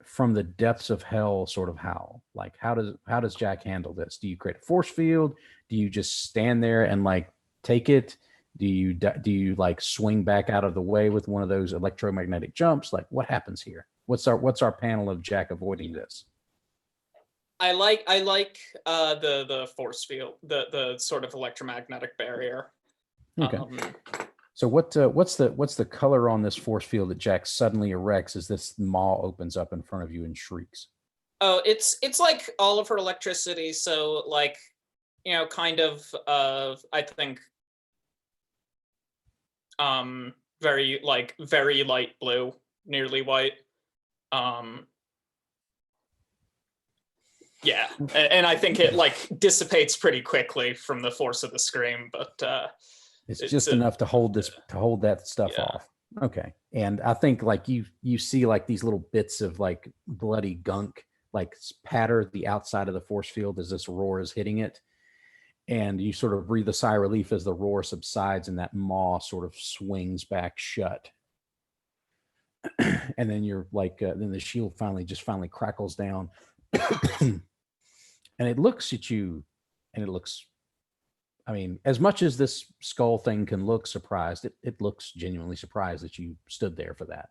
from the depths of hell sort of howl? Like how does Jack handle this? Do you create a force field? Do you just stand there and like take it? Do you like swing back out of the way with one of those electromagnetic jumps? Like what happens here? What's our panel of Jack avoiding this? I like the force field, the sort of electromagnetic barrier. Okay. So what's the color on this force field that Jack suddenly erects as this maw opens up in front of you and shrieks? Oh, it's like all of her electricity. So like, kind of I think very light blue, nearly white. Yeah, and I think it like dissipates pretty quickly from the force of the scream, but it's just enough to hold that stuff off. Okay. And I think like you see like these little bits of like bloody gunk like patter the outside of the force field as this roar is hitting it. And you sort of breathe a sigh of relief as the roar subsides and that maw sort of swings back shut. And then you're like, then the shield finally crackles down. And it looks at you and it looks, I mean, as much as this skull thing can look surprised, it looks genuinely surprised that you stood there for that.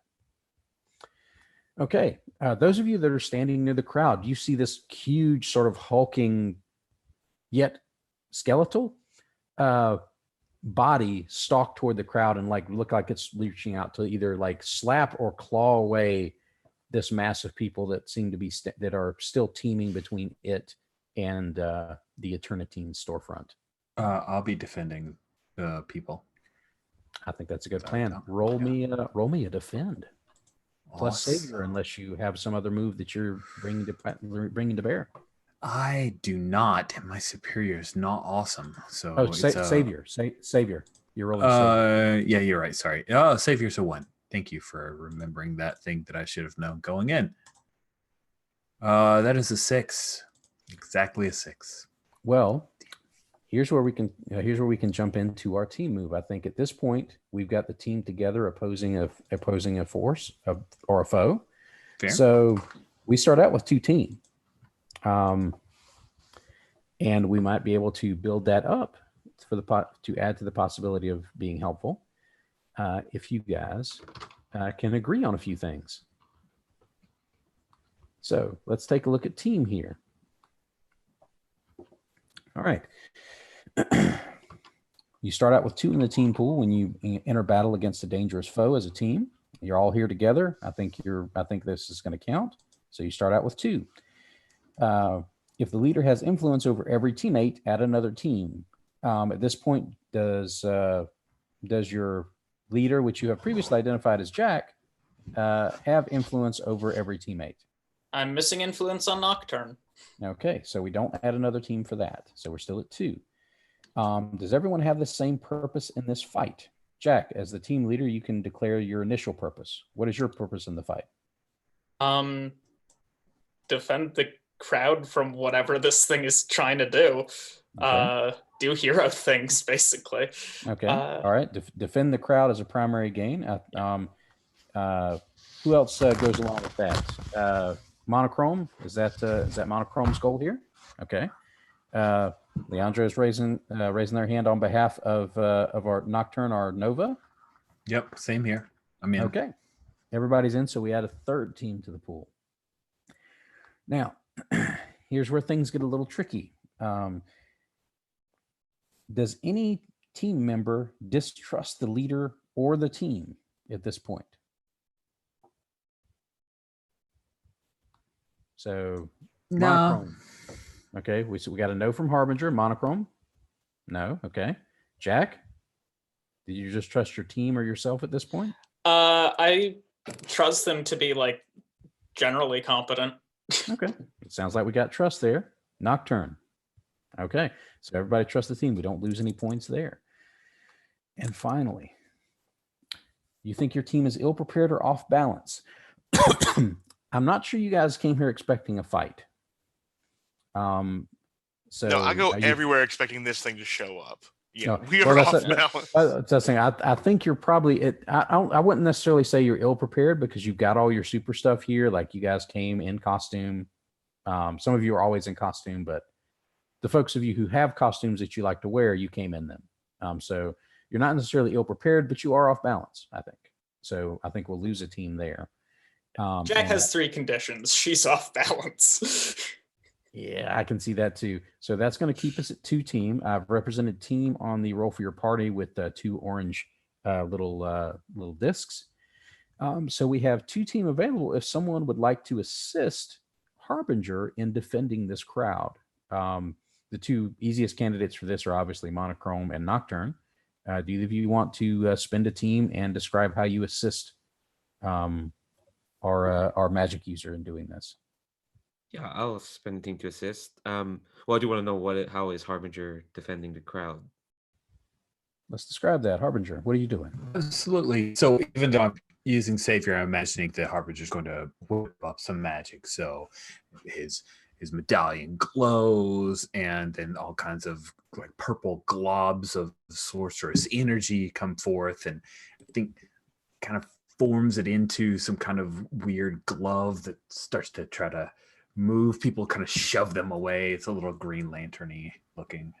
Okay. Those of you that are standing near the crowd, you see this huge sort of hulking yet skeletal body stalk toward the crowd and like look like it's reaching out to either like slap or claw away this mass of people that seem to be that are still teeming between it and the Eternitine storefront. I'll be defending the people. I think that's a good plan. Roll me a defend. Plus savior, unless you have some other move that you're bringing to bear. I do not, and my superior is not awesome. So savior. You're rolling savior. Yeah, you're right. Sorry. Savior's a 1. Thank you for remembering that thing that I should have known going in. That is a 6. Exactly a 6. Well, here's where we can jump into our team move. I think at this point we've got the team together opposing a force or a foe. Fair. So we start out with 2 team. And we might be able to build that up to add to the possibility of being helpful. If you guys can agree on a few things. So let's take a look at team here. All right. You start out with 2 in the team pool when you enter battle against a dangerous foe as a team. You're all here together. I think this is going to count. So you start out with 2. If the leader has influence over every teammate, add another team. At this point, does your leader, which you have previously identified as Jack, have influence over every teammate? I'm missing influence on Nocturne. Okay, so we don't add another team for that. So we're still at 2. Does everyone have the same purpose in this fight? Jack, as the team leader, you can declare your initial purpose. What is your purpose in the fight? Defend the crowd from whatever this thing is trying to do. Okay. Do hero things, basically. Okay. All right. Defend the crowd as a primary gain. Who else goes along with that? Monochrome. Is that Monochrome's goal here? Okay. Leandra is raising their hand on behalf of our Nocturne, our Nova. Yep. Same here. I'm in. Okay. Everybody's in, so we add a 3rd team to the pool. Now, here's where things get a little tricky. Does any team member distrust the leader or the team at this point? So No. monochrome. Okay, we got a no from Harbinger. Monochrome? No. Okay. Jack, did you just trust your team or yourself at this point? I trust them to be like generally competent. Okay. It sounds like we got trust there. Nocturne. Okay. So everybody trusts the team. We don't lose any points there. And finally, you think your team is ill prepared or off balance? I'm not sure you guys came here expecting a fight. So No, I go are you- everywhere expecting this thing to show up. Yeah, No. we Well, are that's off it. balance. That's the thing. I think you're probably. I wouldn't necessarily say you're ill prepared because you've got all your super stuff here. Like you guys came in costume. Some of you are always in costume, but the folks of you who have costumes that you like to wear, you came in them. So you're not necessarily ill prepared, but you are off balance, I think. So I think we'll lose a team there. Jack and- has 3 conditions. She's off balance. Yeah, I can see that too. So that's going to keep us at 2 team. I've represented team on the roll for your party with 2 orange little discs. So we have 2 team available if someone would like to assist Harbinger in defending this crowd. The 2 easiest candidates for this are obviously Monochrome and Nocturne. Do either of you want to spend a team and describe how you assist our magic user in doing this? Yeah, I'll spend a team to assist. Well, I do want to know how is Harbinger defending the crowd? Let's describe that. Harbinger, what are you doing? Absolutely. So even though I'm using Savior, I'm imagining that Harbinger's going to whip up some magic. So his medallion glows, and then all kinds of like purple globs of sorcerous energy come forth, and I think kind of forms it into some kind of weird glove that starts to try to move people, kind of shove them away. It's a little Green Lantern-y looking.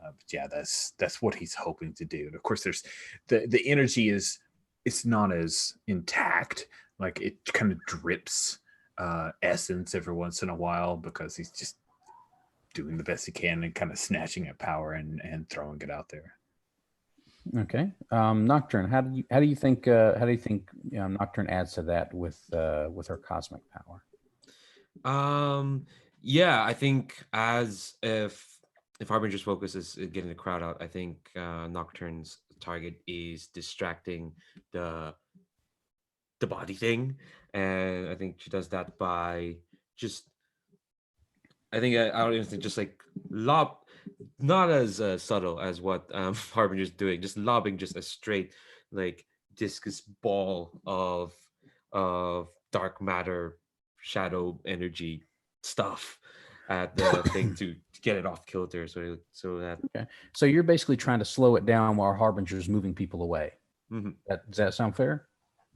But yeah, that's what he's hoping to do. And of course, there's the energy it's not as intact. Like it kind of drips essence every once in a while because he's just doing the best he can and kind of snatching at power and throwing it out there. Okay, Nocturne. How do you think Nocturne adds to that with her cosmic power? Yeah, I think as if Harbinger's focus is getting the crowd out, I think Nocturne's target is distracting the body thing, and I think she does that by just. I think I don't even think just like lob, not as subtle as what Harbinger's doing, just lobbing just a straight like discus ball of dark matter, shadow energy stuff at the thing to get it off kilter. So that. Okay, so you're basically trying to slow it down while Harbinger's moving people away. Mm-hmm. Does that sound fair?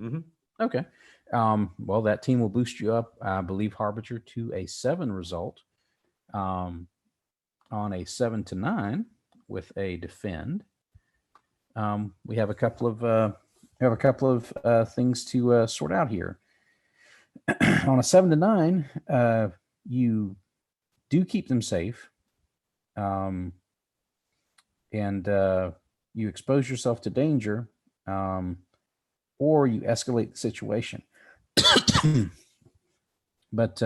Mm-hmm. Okay. Well, that team will boost you up, I believe, Harbinger to a 7 result. On a 7 to 9 with a defend. We have a couple of things to sort out here. On a 7 to 9, you do keep them safe, and you expose yourself to danger, or you escalate the situation. But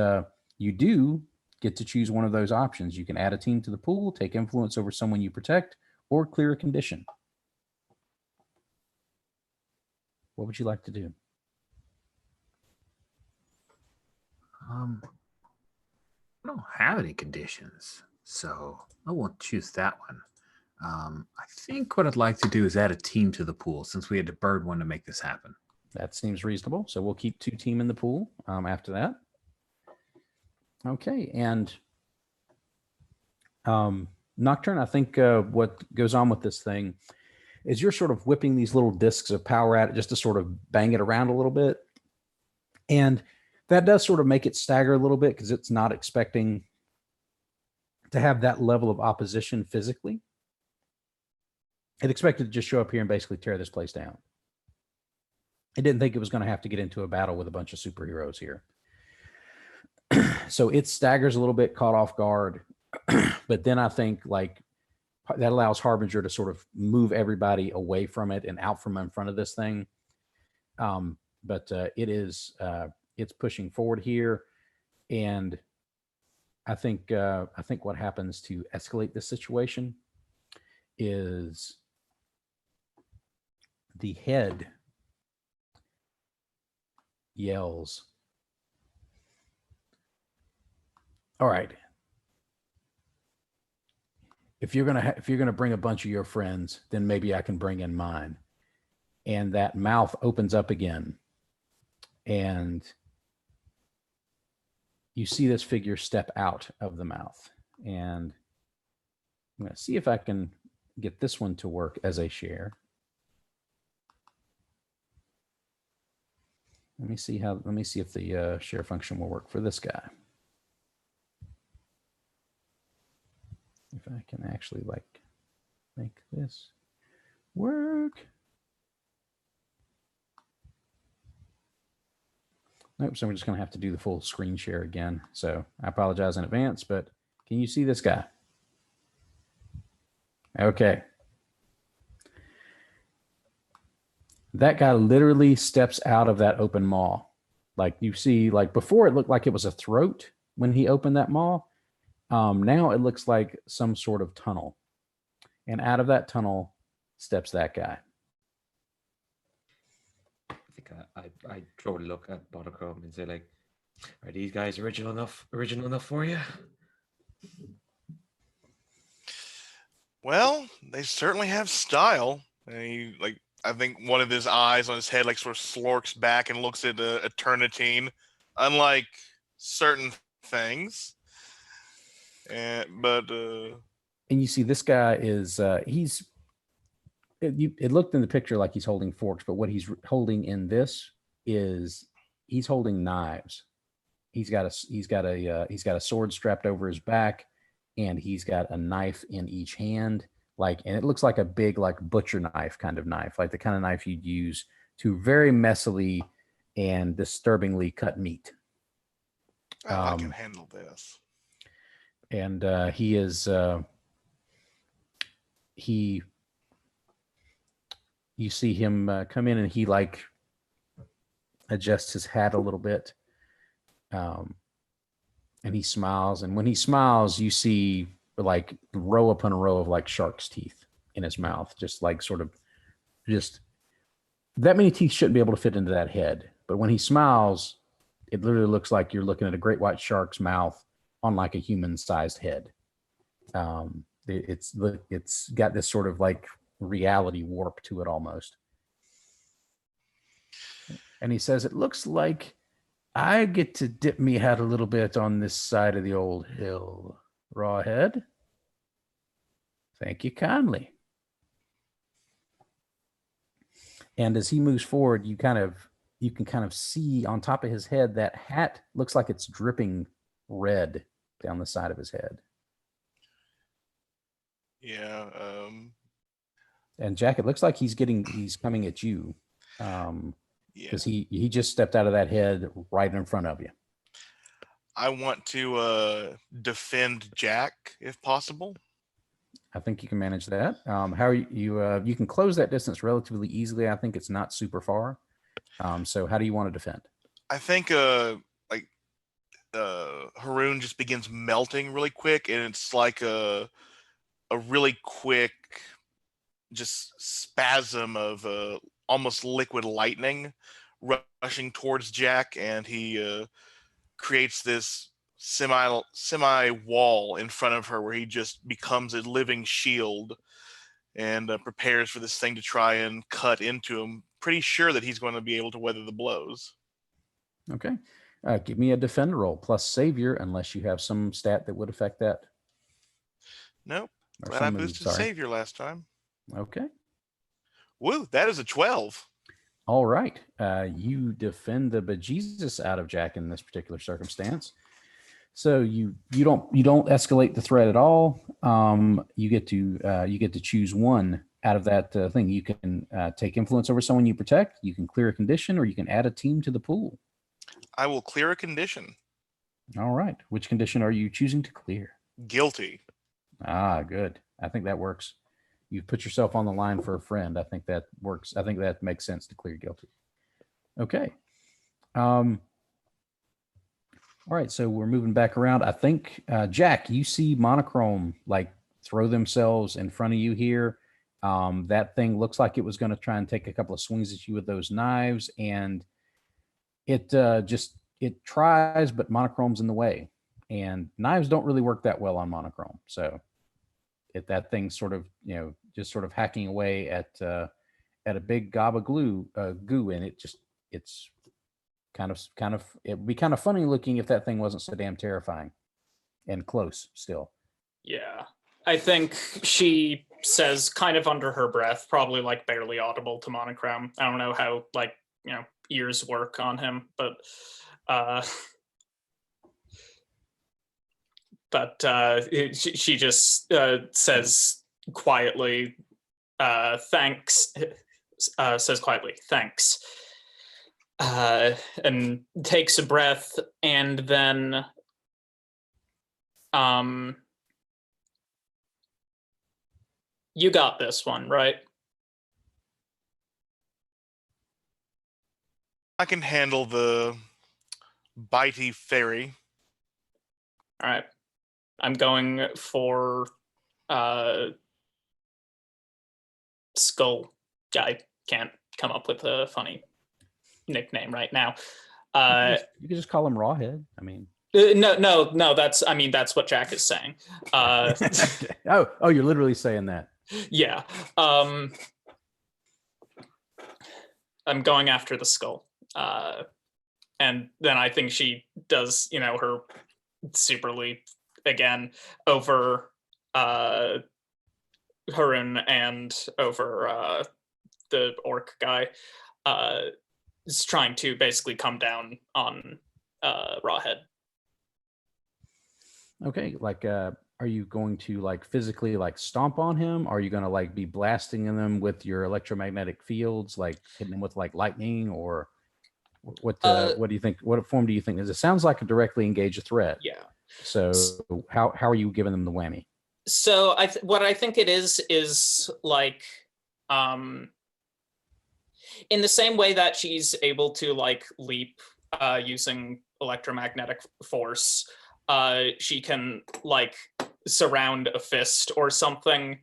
you do get to choose one of those options. You can add a team to the pool, take influence over someone you protect, or clear a condition. What would you like to do? I don't have any conditions, so I won't choose that one. I think what I'd like to do is add a team to the pool since we had to bird one to make this happen. That seems reasonable. So we'll keep 2 team in the pool after that. Okay, and Nocturne, I think what goes on with this thing is you're sort of whipping these little discs of power at it just to sort of bang it around a little bit. And that does sort of make it stagger a little bit because it's not expecting to have that level of opposition physically. It expected to just show up here and basically tear this place down. It didn't think it was going to have to get into a battle with a bunch of superheroes here. So it staggers a little bit, caught off guard. But then I think like that allows Harbinger to sort of move everybody away from it and out from in front of this thing. But it's pushing forward here. And I think what happens to escalate this situation is the head yells, "All right, if you're gonna bring a bunch of your friends, then maybe I can bring in mine." And that mouth opens up again, and you see this figure step out of the mouth. And I'm going to see if I can get this one to work as a share. Let me see if the share function will work for this guy. If I can actually like make this work. Nope, so we're just going to have to do the full screen share again. So I apologize in advance, but can you see this guy? Okay. That guy literally steps out of that open maw. Like you see, like before it looked like it was a throat when he opened that maw. Now it looks like some sort of tunnel. And out of that tunnel steps that guy. I think I throw a look at Buttercomb and say, like, are these guys original enough for you? Well, they certainly have style. And he, like, I think one of his eyes on his head like sort of slorks back and looks at Eternitine, unlike certain things. But and you see this guy is it looked in the picture like he's holding forks, but what he's holding in this is he's holding knives. He's got a sword strapped over his back, and he's got a knife in each hand. Like, and it looks like a big, like, butcher knife kind of knife, like the kind of knife you'd use to very messily and disturbingly cut meat. I can handle this. And he is you see him come in, and he like adjusts his hat a little bit, and he smiles. And when he smiles, you see like row upon row of like shark's teeth in his mouth, just like sort of just that many teeth shouldn't be able to fit into that head. But when he smiles, it literally looks like you're looking at a great white shark's mouth on like a human-sized head. It's got this sort of like reality warp to it almost. And he says, "It looks like I get to dip me hat a little bit on this side of the old hill, Rawhead. Thank you kindly." And as he moves forward, you can kind of see on top of his head that hat looks like it's dripping red down the side of his head. Yeah. And Jack, it looks like he's coming at you. Because he just stepped out of that head right in front of you. I want to defend Jack if possible. I think you can manage that. How are you? You can close that distance relatively easily. I think it's not super far. So how do you want to defend? I think Haroon just begins melting really quick, and it's like a really quick just spasm of almost liquid lightning rushing towards Jack, and he creates this semi wall in front of her where he just becomes a living shield and prepares for this thing to try and cut into him. Pretty sure that he's going to be able to weather the blows. Okay. Give me a defend roll plus savior, unless you have some stat that would affect that. Nope. Or Glad I some move, boosted sorry. savior last time. Okay. Woo, that is a 12. All right. You defend the bejesus out of Jack in this particular circumstance. So you don't escalate the threat at all. You get to choose one out of that thing. You can take influence over someone you protect. You can clear a condition, or you can add a team to the pool. I will clear a condition. All right. Which condition are you choosing to clear? Guilty. Ah, good. I think that works. You've put yourself on the line for a friend. I think that works. I think that makes sense to clear guilty. Okay. All All right, so we're moving back around. I think Jack, you see Monochrome like throw themselves in front of you here. That thing looks like it was going to try and take a couple of swings at you with those knives, and it it tries, but Monochrome's in the way, and knives don't really work that well on Monochrome. So that thing sort of just sort of hacking away at a big gob of goo, and it's kind of it would be kind of funny looking if that thing wasn't so damn terrifying and close still. Yeah. I think she says kind of under her breath, probably like barely audible to Monochrome. I don't know how like, ears work on him, but she just says quietly, thanks, says quietly, thanks, and takes a breath, and then you got this one, right? I can handle the bitey fairy. All right. I'm going for Skull. I can't come up with a funny nickname right now. You could just call him Rawhead. I mean, no. That's what Jack is saying. Oh, you're literally saying that. Yeah. I'm going after the skull. And then I think she does, her super leap again over Harun and over the orc guy. Is trying to basically come down on Rawhead. Okay, like are you going to like physically like stomp on him? Are you going to like be blasting them with your electromagnetic fields, like hitting them with like lightning, or what do you think? What form do you think? It sounds like a directly engage a threat. Yeah. So how are you giving them the whammy? So what I think it is like in the same way that she's able to like leap using electromagnetic force, she can like surround a fist or something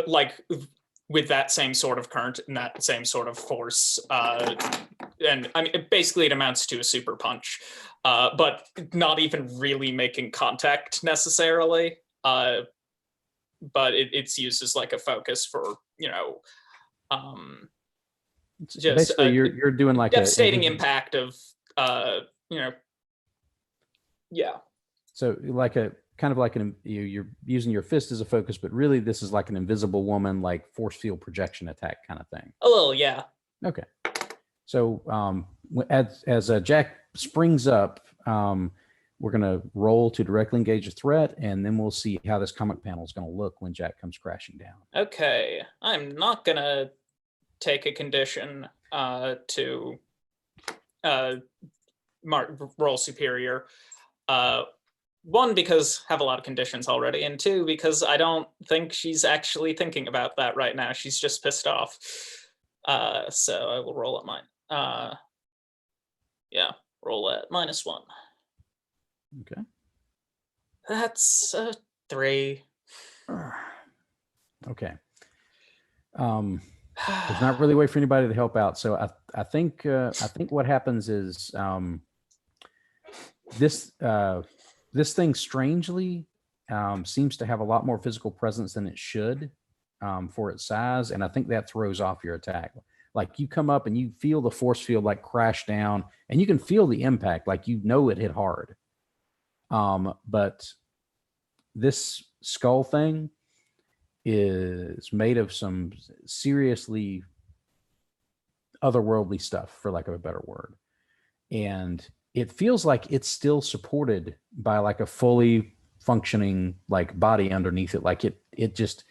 like with that same sort of current and that same sort of force. And I mean, basically it amounts to a super punch, but not even really making contact necessarily. But it's used as like a focus for, just basically you're doing like devastating impact of, yeah. So like a kind of like you're using your fist as a focus, but really this is like an invisible woman, like force field projection attack kind of thing. A little, yeah. Okay. So as Jack springs up, we're going to roll to directly engage a threat, and then we'll see how this comic panel is going to look when Jack comes crashing down. Okay. I'm not going to take a condition to roll superior. One, because I have a lot of conditions already, and two, because I don't think she's actually thinking about that right now. She's just pissed off. So I will roll at mine. Yeah, roll at -1. Okay. That's 3. Okay. There's not really a way for anybody to help out. So I think what happens is this thing strangely seems to have a lot more physical presence than it should for its size, and I think that throws off your attack. Like you come up and you feel the force field like crash down, and you can feel the impact, like it hit hard. But this skull thing is made of some seriously otherworldly stuff, for lack of a better word. And it feels like it's still supported by like a fully functioning like body underneath it. Like it just,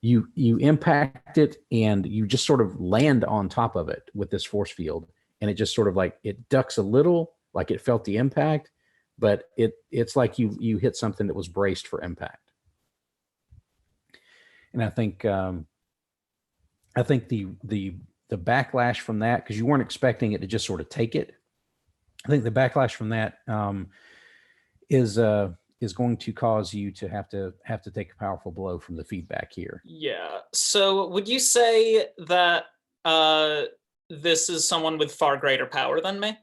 you impact it and you just sort of land on top of it with this force field. And it just sort of like, it ducks a little, like it felt the impact, but it's like you hit something that was braced for impact. And I think the backlash from that, because you weren't expecting it to just sort of take it, I think the backlash from that is going to cause you to have to take a powerful blow from the feedback here. Yeah. So would you say that this is someone with far greater power than me?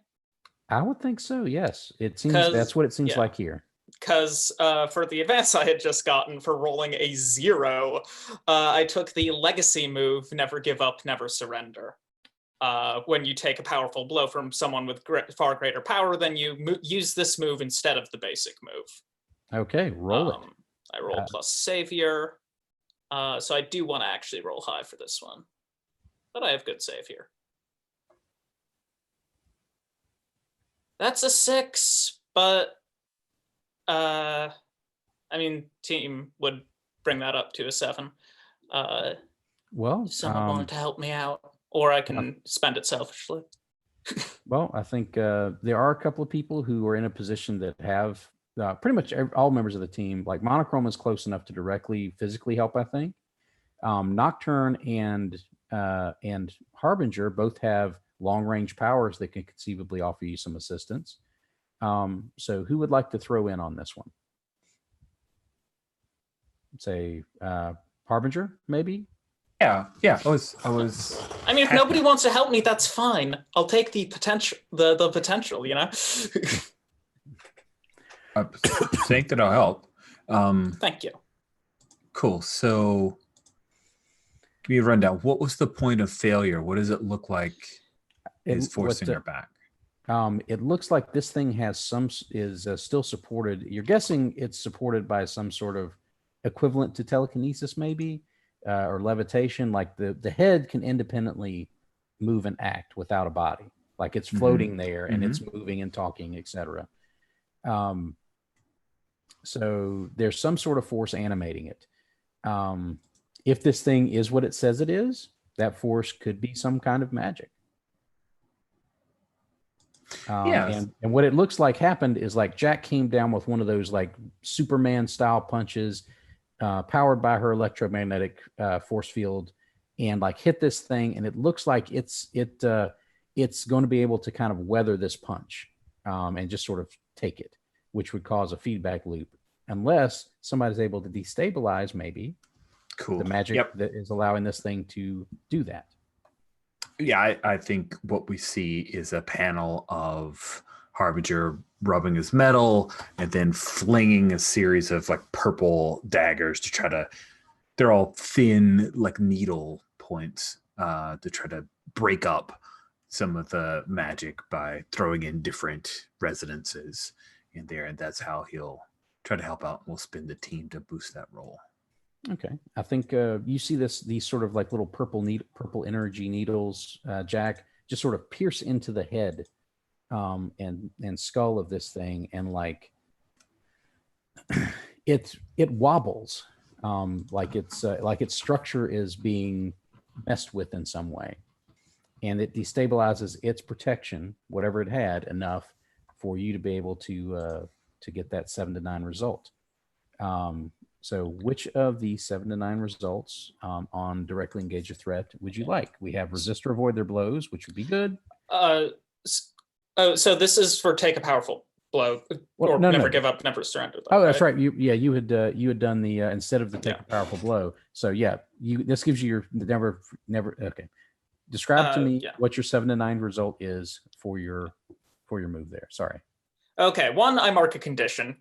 I would think so. Yes, it seems that's what it seems like here. Because for the advance I had just gotten for rolling a 0, I took the legacy move, Never Give Up, Never Surrender. When you take a powerful blow from someone with far greater power, then you use this move instead of the basic move. Okay, roll it. I roll plus Savior. So I do want to actually roll high for this one. But I have good save here. That's a 6, but I mean, team would bring that up to a 7. Well, if someone wanted to help me out, or I can spend it selfishly. Well, I think there are a couple of people who are in a position that have pretty much all members of the team. Like Monochrome is close enough to directly physically help, I think. Nocturne and Harbinger both have long range powers that can conceivably offer you some assistance. So who would like to throw in on this one? Say Harbinger, maybe? Yeah. I was. I mean, if nobody wants to help me, that's fine. I'll take the potential. The potential, you know. Think that I'll help. Thank you. Cool. So, give me a rundown. What was the point of failure? What does it look like? Is forcing her back? It looks like this thing has is still supported. You're guessing it's supported by some sort of equivalent to telekinesis, maybe. Or levitation, like the head can independently move and act without a body, like it's floating there and it's moving and talking, etc. So there's some sort of force animating it. If this thing is what it says it is, that force could be some kind of magic. And what it looks like happened is like Jack came down with one of those like Superman style punches, powered by her electromagnetic force field, and like hit this thing, and it looks like it's going to be able to kind of weather this punch and just sort of take it, which would cause a feedback loop unless somebody's able to destabilize maybe the magic that is allowing this thing to do that. Yeah, I think what we see is a panel of Harbinger rubbing his metal and then flinging a series of like purple daggers to try to, they're all thin like needle points to try to break up some of the magic by throwing in different resonances in there. And that's how he'll try to help out. We'll spin the team to boost that roll. Okay. I think you see these sort of like little purple energy needles, Jack, just sort of pierce into the head and skull of this thing, and like it wobbles, like its structure is being messed with in some way, and it destabilizes its protection, whatever it had, enough for you to be able to get that 7 to 9 result. So which of the 7 to 9 results on directly engage a threat would you like? We have resist or avoid their blows, which would be good. So this is for take a powerful blow, or never give up, never surrender. Though, that's right. You had done the instead of the take a powerful blow. So this gives you your never. Okay, describe to me what your 7 to 9 result is for your move there. Sorry. Okay, 1, I mark a condition.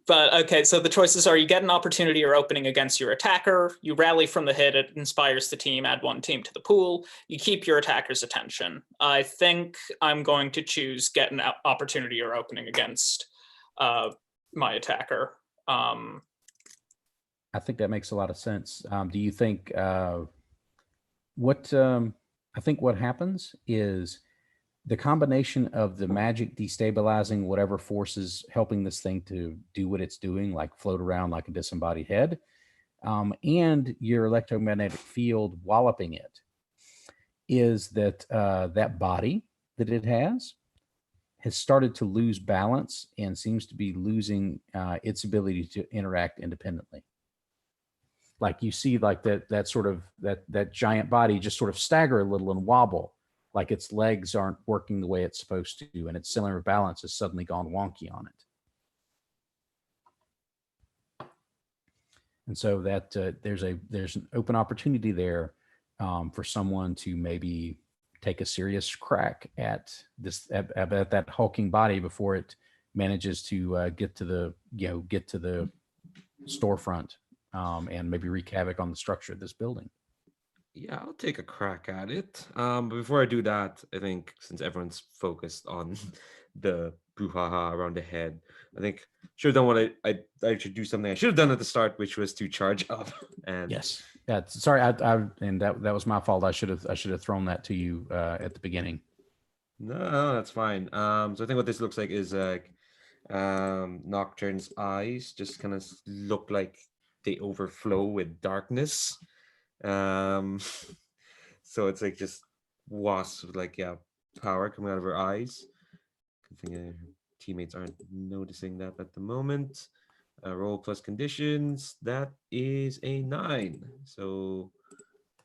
But okay, so the choices are: you get an opportunity or opening against your attacker, you rally from the hit, it inspires the team, add 1 team to the pool, you keep your attacker's attention. I think I'm going to choose get an opportunity or opening against my attacker. I think that makes a lot of sense. Do you think I think what happens is the combination of the magic destabilizing whatever forces helping this thing to do what it's doing, like float around like a disembodied head, and your electromagnetic field walloping it, is that that body that it has started to lose balance and seems to be losing its ability to interact independently. Like you see like that sort of that giant body just sort of stagger a little and wobble. like its legs aren't working the way it's supposed to, and its center of balance has suddenly gone wonky on it. And so that there's an open opportunity there for someone to maybe take a serious crack at at that hulking body before it manages to get to the storefront and maybe wreak havoc on the structure of this building. Yeah, I'll take a crack at it. But before I do that, I think since everyone's focused on the brouhaha around the head, I think should have done what I should do something I should have done at the start, which was to charge up. And Yes. Yeah. Sorry, and that was my fault. I should have thrown that to you at the beginning. no, that's fine. So I think what this looks like is like Nocturne's eyes just kind of look like they overflow with darkness. Um, so it's like just wasps with like power coming out of her eyes. Good thing her teammates aren't noticing that at the moment. Roll plus conditions. That is a 9. So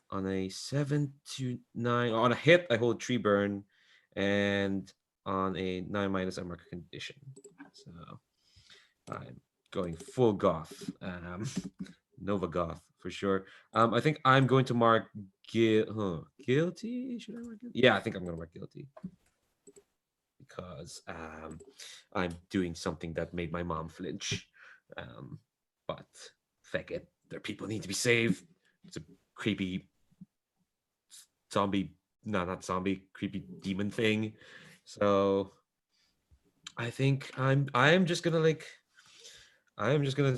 on a 7 to 9, on a hit, I hold tree burn, and on a 9 minus, I mark a condition. So I'm going full goth, Nova goth for sure. I think I'm going to mark guilty. Should I mark guilty? Yeah, I think I'm going to mark guilty because I'm doing something that made my mom flinch. But feck it, their people need to be saved. It's a creepy zombie, no, not zombie, creepy demon thing. So I think I'm just gonna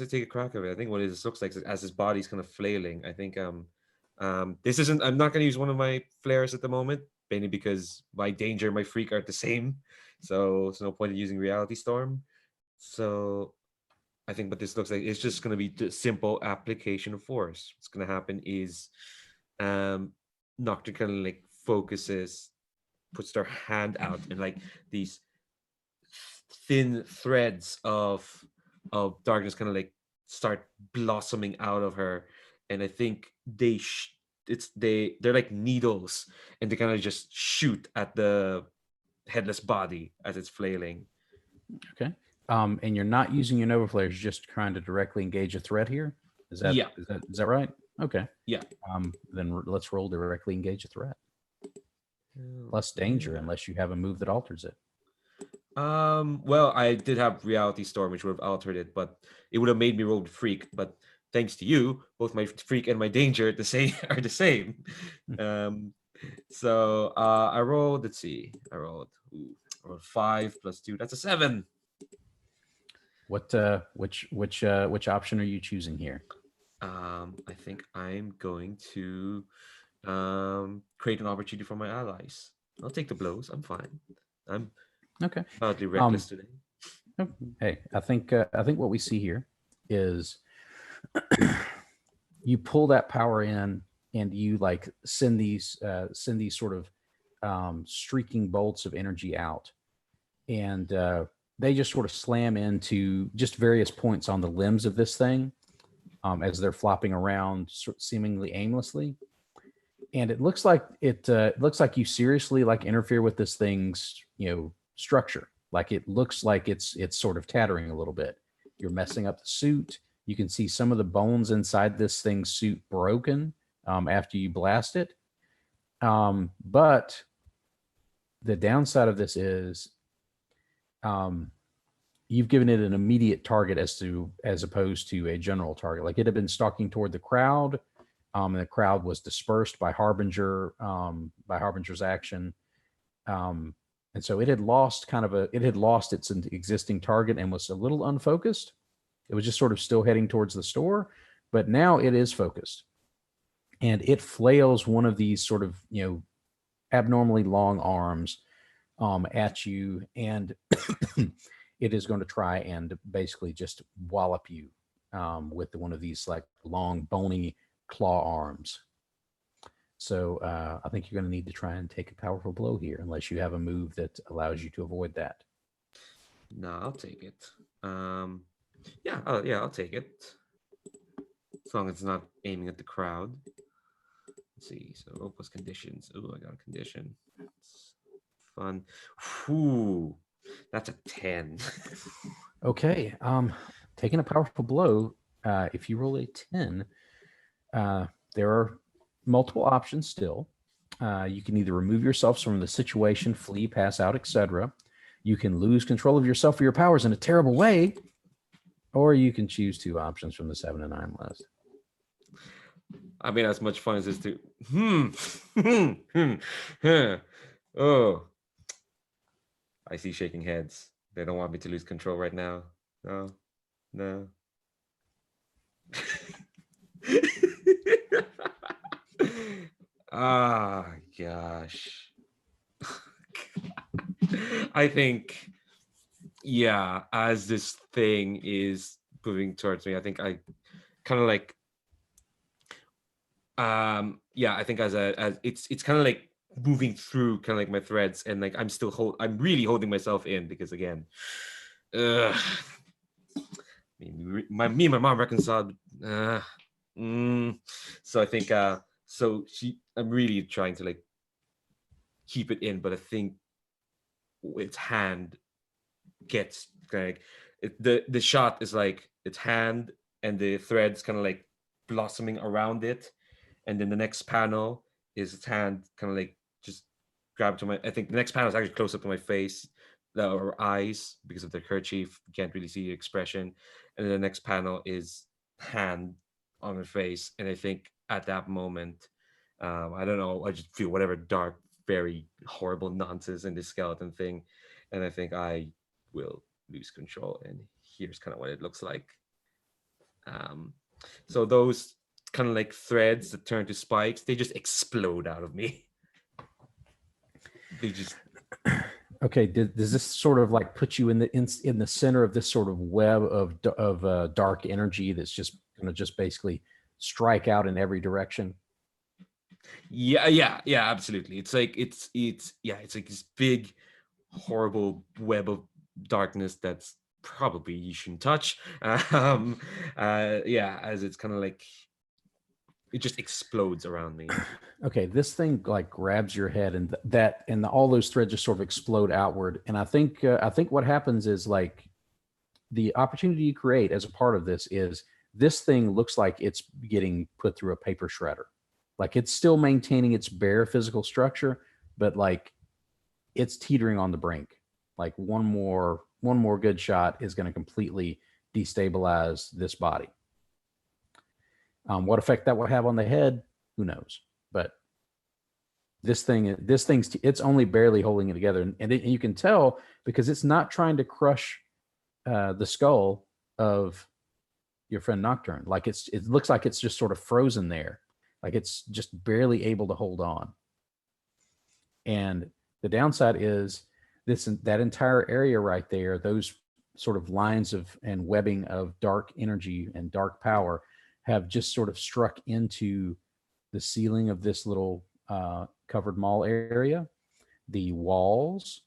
take a crack of it. I think what this looks like is as his body's kind of flailing. I think this isn't. I'm not gonna use one of my flares at the moment, mainly because my danger and my freak are the same. So there's no point in using Reality Storm. So I think what this looks like is just gonna be the simple application of force. What's gonna happen is Nocturne kind of like focuses, puts their hand out, and like these thin threads of darkness kind of like start blossoming out of her, and I think they're like needles, and they kind of just shoot at the headless body as it's flailing. Okay. And you're not using your Nova flares, you're just trying to directly engage a threat here. Is that Yeah. is that right? Okay. Yeah. Then let's roll directly engage a threat. Plus danger, unless you have a move that alters it. Well, I did have Reality Storm, which would have altered it, but it would have made me roll with Freak. But thanks to you, both my Freak and my Danger are the same. So I rolled. Let's see, I rolled 5 plus 2. That's a 7. Which option are you choosing here? I think I'm going to create an opportunity for my allies. I'll take the blows. I'm fine. I'm Okay. oddly reckless today. Hey, I think what we see here is you pull that power in and you like send these sort of streaking bolts of energy out, and they just sort of slam into just various points on the limbs of this thing as they're flopping around seemingly aimlessly. And it looks like you seriously like interfere with this thing's structure. Like it looks like it's sort of tattering a little bit. You're messing up the suit. You can see some of the bones inside this thing's suit broken after you blast it. But the downside of this is you've given it an immediate target as opposed to a general target. Like it had been stalking toward the crowd, and the crowd was dispersed by Harbinger's action. And so it had lost its existing target and was a little unfocused. It was just sort of still heading towards the store, but now it is focused, and it flails one of these sort of abnormally long arms at you, and it is going to try and basically just wallop you with one of these like long bony claw arms. So I think you're going to need to try and take a powerful blow here, unless you have a move that allows you to avoid that. No, I'll take it. I'll take it. As long as it's not aiming at the crowd. Let's see. So roll plus conditions. Oh, I got a condition. fun. Whew, that's a 10. Okay. Taking a powerful blow. If you roll a 10, there are multiple options still. You can either remove yourself from the situation, flee, pass out, etc. You can lose control of yourself or your powers in a terrible way, or you can choose two options from the 7 and 9 list. I mean, as much fun as this to. Oh, I see shaking heads. They don't want me to lose control right now. No, no. Ah, gosh. I think, yeah, as this thing is moving towards me, I think I kind of like, yeah, I think as it's kind of like moving through kind of like my threads, and like I'm really holding myself in because again, ugh, me and my mom reconciled. So I think I'm really trying to like keep it in, but I think its hand gets like the shot is like its hand and the threads kind of like blossoming around it, and then the next panel is its hand kind of like just grab to my. I think the next panel is actually close up to my face, or eyes, because of the kerchief. You can't really see the expression, and then the next panel is hand on my face, and I think at that moment, I don't know, I just feel whatever dark, very horrible nonsense in this skeleton thing, and I think I will lose control. And here's kind of what it looks like. So those kind of like threads that turn to spikes, they just explode out of me. They just. Okay. Does this sort of like put you in the center of this sort of web of dark energy that's just going to just basically strike out in every direction? Yeah, absolutely. It's like it's like this big, horrible web of darkness that's probably you shouldn't touch. Yeah, as it's kind of like it just explodes around me. Okay, this thing like grabs your head, and all those threads just sort of explode outward. And I think what happens is like the opportunity you create as a part of this is this thing looks like it's getting put through a paper shredder. Like it's still maintaining its bare physical structure, but like it's teetering on the brink. Like one more good shot is going to completely destabilize this body. What effect that will have on the head, who knows? But this thing's it's only barely holding it together, and you can tell because it's not trying to crush the skull of your friend Nocturne. Like it looks like it's just sort of frozen there, like it's just barely able to hold on. And the downside is that entire area right there, those sort of lines of and webbing of dark energy and dark power have just sort of struck into the ceiling of this little covered mall area, the walls,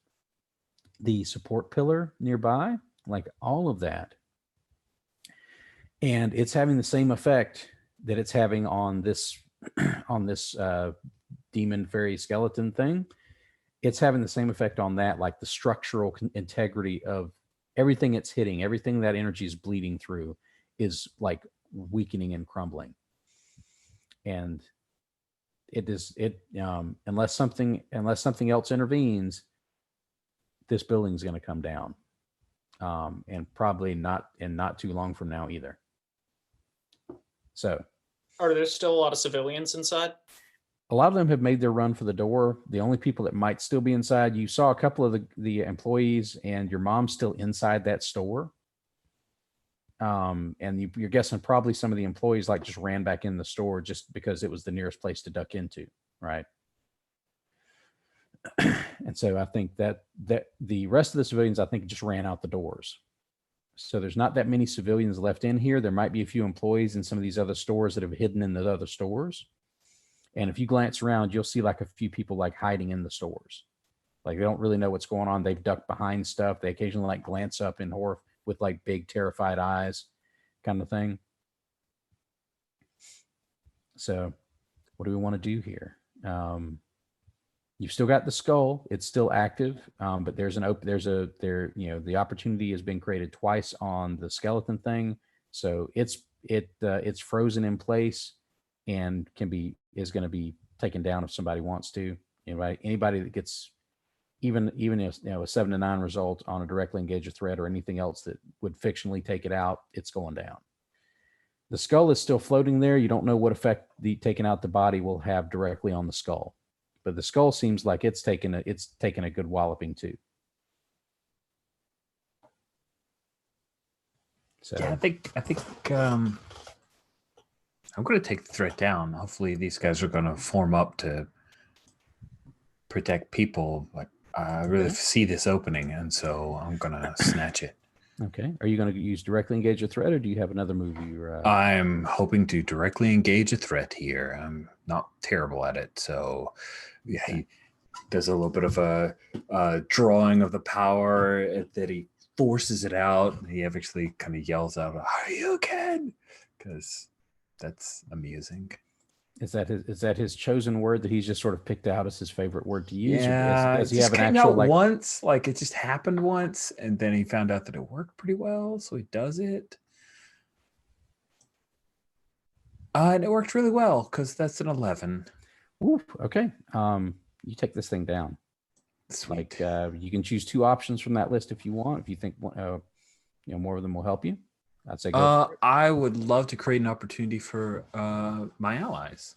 the support pillar nearby, like all of that. And it's having the same effect that it's having on this on this demon fairy skeleton thing. It's having the same effect on that, like the structural integrity of everything it's hitting, everything that energy is bleeding through is like weakening and crumbling. And unless something else intervenes, this building's going to come down, and probably not too long from now either. So, are there still a lot of civilians inside? A lot of them have made their run for the door. The only people that might still be inside, you saw a couple of the employees, and your mom's still inside that store. And you're guessing probably some of the employees like just ran back in the store just because it was the nearest place to duck into, right? And so I think that the rest of the civilians, I think, just ran out the doors. So there's not that many civilians left in here. There might be a few employees in some of these other stores that have hidden in the other stores. And if you glance around, you'll see like a few people like hiding in the stores. Like they don't really know what's going on. They've ducked behind stuff. They occasionally like glance up in horror with like big terrified eyes kind of thing. So what do we want to do here? You've still got the skull; it's still active, but there's the opportunity has been created twice on the skeleton thing, so it's frozen in place and is going to be taken down if somebody wants to. Anybody that gets even if a 7 to 9 result on a directly engaged threat or anything else that would fictionally take it out, it's going down. The skull is still floating there. You don't know what effect the taking out the body will have directly on the skull. But the skull seems like it's taken a good walloping too. So yeah, I think I'm going to take the threat down. Hopefully, these guys are going to form up to protect people. Like I really see this opening, and so I'm going to snatch it. Okay. Are you going to use directly engage a threat, or do you have another move you're? I'm hoping to directly engage a threat here. I'm not terrible at it, so yeah. He does a little bit of a drawing of the power that he forces it out. He eventually kind of yells out, "Are you again?" Because that's amusing. Is that his chosen word that he's just sort of picked out as his favorite word to use? Yeah, does he have an came actual out once? Like it just happened once, and then he found out that it worked pretty well, so he does it. And it worked really well because that's an 11. Ooh, okay. You take this thing down. Sweet. Like you can choose 2 options from that list if you want. If you think more of them will help you, I'd say go for it. I would love to create an opportunity for my allies.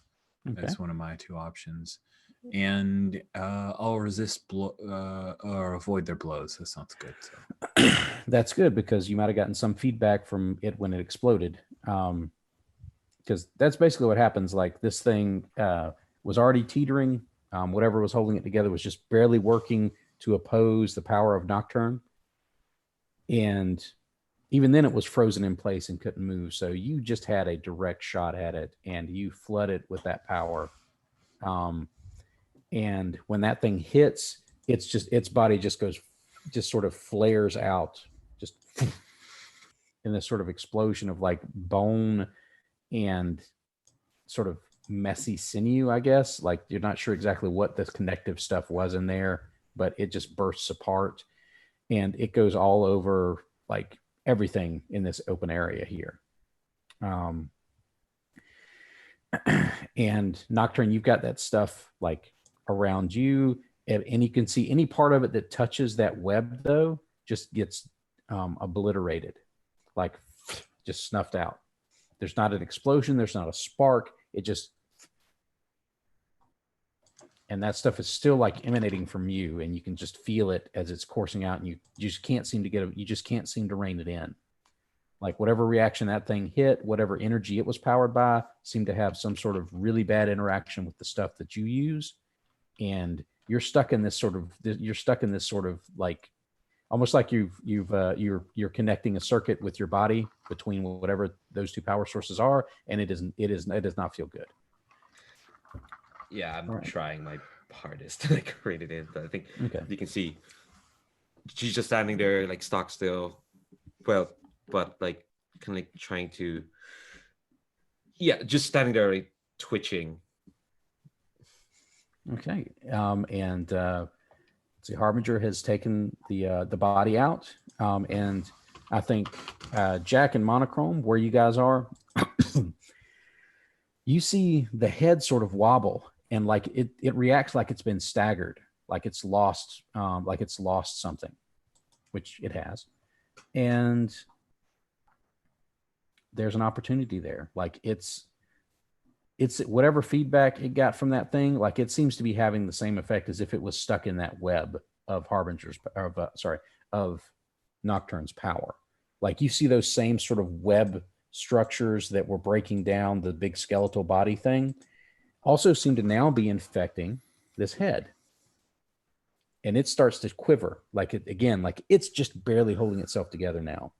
Okay. That's one of my 2 options, and I'll resist or avoid their blows. That sounds good. So. That's good because you might have gotten some feedback from it when it exploded. Because that's basically what happens. Like this thing was already teetering. Whatever was holding it together was just barely working to oppose the power of Nocturne. And even then it was frozen in place and couldn't move. So you just had a direct shot at it and you flood it with that power. And when that thing hits, its body just sort of flares out just in this sort of explosion of like bone and sort of messy sinew, I guess. Like you're not sure exactly what the connective stuff was in there, but it just bursts apart and it goes all over like everything in this open area here. And Nocturne, you've got that stuff like around you, and you can see any part of it that touches that web though just gets obliterated, like just snuffed out. There's not an explosion, there's not a spark, it just, and that stuff is still like emanating from you, and you can just feel it as it's coursing out, and you just can't seem to rein it in. Like whatever reaction that thing hit, whatever energy it was powered by, seemed to have some sort of really bad interaction with the stuff that you use, and you're stuck in this sort of like, almost like you're connecting a circuit with your body between whatever those 2 power sources are, and it does not feel good. Yeah, I'm trying my hardest to like rein it in, but I think you can see she's just standing there like stock still, well, but like kind of like trying to, just standing there like twitching. Okay, and see, Harbinger has taken the body out, and I think Jack and Monochrome, where you guys are, you see the head sort of wobble, and like it reacts like it's been staggered, like it's lost something, which it has, and there's an opportunity there. Like it's whatever feedback it got from that thing, like it seems to be having the same effect as if it was stuck in that web of of Nocturne's power. Like you see those same sort of web structures that were breaking down the big skeletal body thing also seem to now be infecting this head. And it starts to quiver like it's just barely holding itself together now.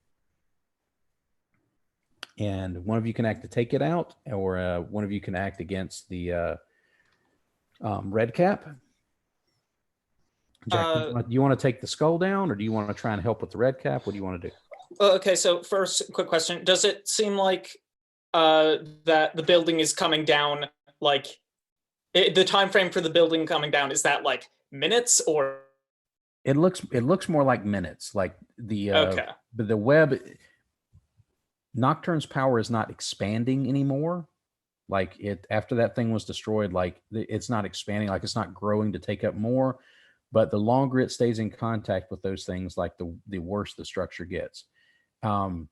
And one of you can act to take it out, or one of you can act against the red cap. Jack, do you want to take the skull down, or do you want to try and help with the red cap? What do you want to do? Okay, so first, quick question. Does it seem like that the building is coming down like The time frame for the building coming down, is that like minutes or? It looks more like minutes. Like Okay. but the web, Nocturne's power is not expanding anymore. Like it after that thing was destroyed, like it's not expanding, like it's not growing to take up more. But the longer it stays in contact with those things, like the worse the structure gets. And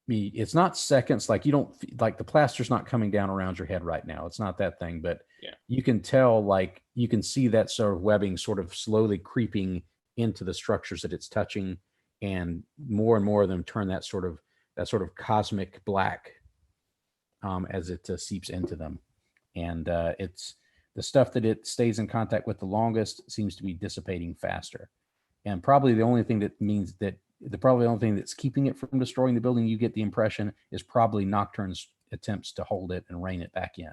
it's not seconds, like you don't like the plaster's not coming down around your head right now. It's not that thing, but Yeah. you can tell, like you can see that sort of webbing sort of slowly creeping into the structures that it's touching, and more of them turn that sort of cosmic black as it seeps into them. And it's the stuff that it stays in contact with the longest seems to be dissipating faster. And probably the only thing that means that probably the only thing that's keeping it from destroying the building, you get the impression, is probably Nocturne's attempts to hold it and rein it back in.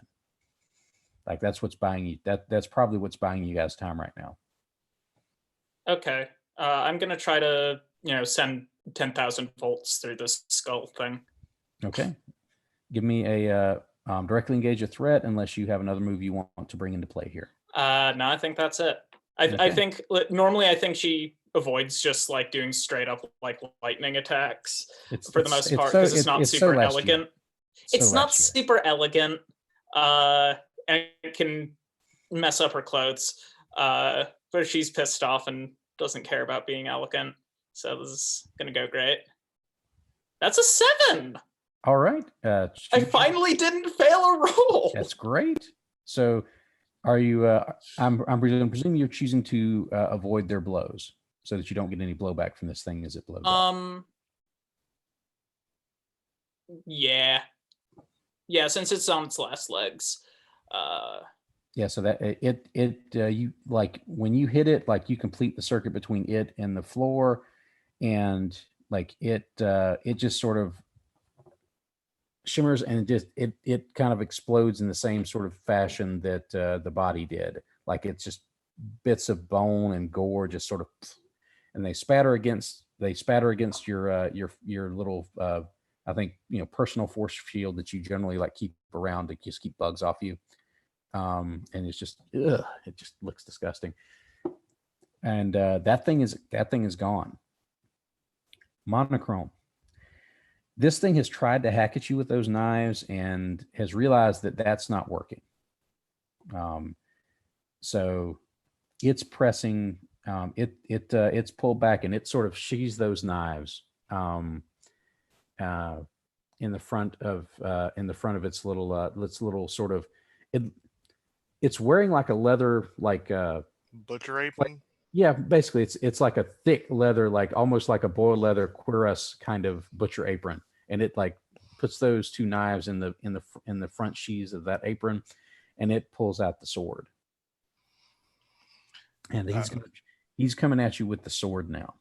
Like that's what's buying you. That's probably what's buying you guys time right now. Okay. I'm gonna try to send 10,000 volts through this skull thing. Okay. Give me a directly engage a threat, unless you have another move you want to bring into play here. No, I think that's it. I think normally I think she avoids just like doing straight up like lightning attacks for the most part, because it's not super elegant. It's not super elegant, and it can mess up her clothes. But she's pissed off and doesn't care about being elegant, so this is gonna go great. That's a 7. All right. I finally didn't fail a roll. That's great. So, are you? I'm presuming you're choosing to avoid their blows, so that you don't get any blowback from this thing as it blows up. Yeah, since it's on its last legs. Yeah, so that you like when you hit it, like you complete the circuit between it and the floor, and like it just sort of shimmers, and it kind of explodes in the same sort of fashion that the body did. Like it's just bits of bone and gore just sort of, and they spatter against your little I think personal force field that you generally like keep around to just keep bugs off you. And it's just it just looks disgusting. And that thing is gone. Monochrome. This thing has tried to hack at you with those knives and has realized that that's not working. So it's pressing. It's pulled back, and it sort of sheathes those knives in the front of its little sort of it's wearing like a leather butcher apron. Yeah, basically it's like a thick leather, like almost like a boiled leather cuirass kind of butcher apron, and it like puts those two knives in the front sheaths of that apron, and it pulls out the sword. And he's coming at you with the sword now.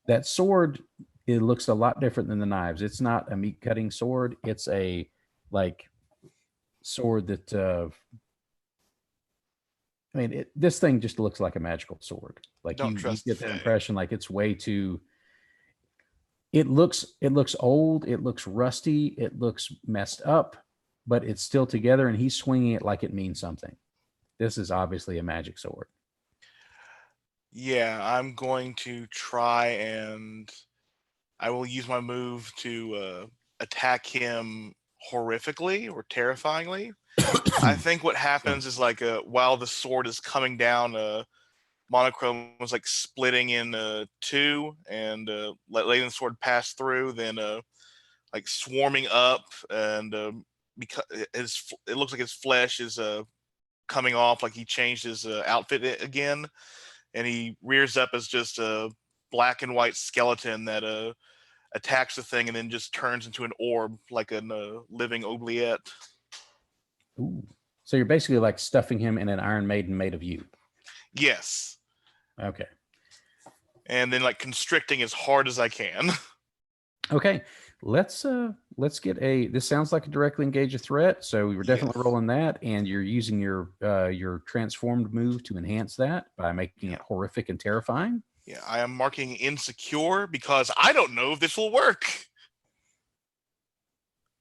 That sword, it looks a lot different than the knives. It's not a meat cutting sword. It's a like sword that this thing just looks like a magical sword. Like you get that impression, like it's way too. It looks old. It looks rusty. It looks messed up, but it's still together, and he's swinging it like it means something. This is obviously a magic sword. Yeah, I'm going to try, and I will use my move to attack him horrifically or terrifyingly. I think what happens is like while the sword is coming down, Monochrome was like splitting in two, and letting the sword pass through, then like swarming up, and because it looks like his flesh is coming off, like he changed his outfit again, and he rears up as just a black and white skeleton that attacks the thing and then just turns into an orb, like a living oubliette. Ooh. So you're basically like stuffing him in an Iron Maiden made of you. Yes. Okay. And then like constricting as hard as I can. Okay. Let's get this sounds like a directly engage a threat. So we were definitely rolling that, and you're using your transformed move to enhance that by making it horrific and terrifying. Yeah, I am marking insecure because I don't know if this will work.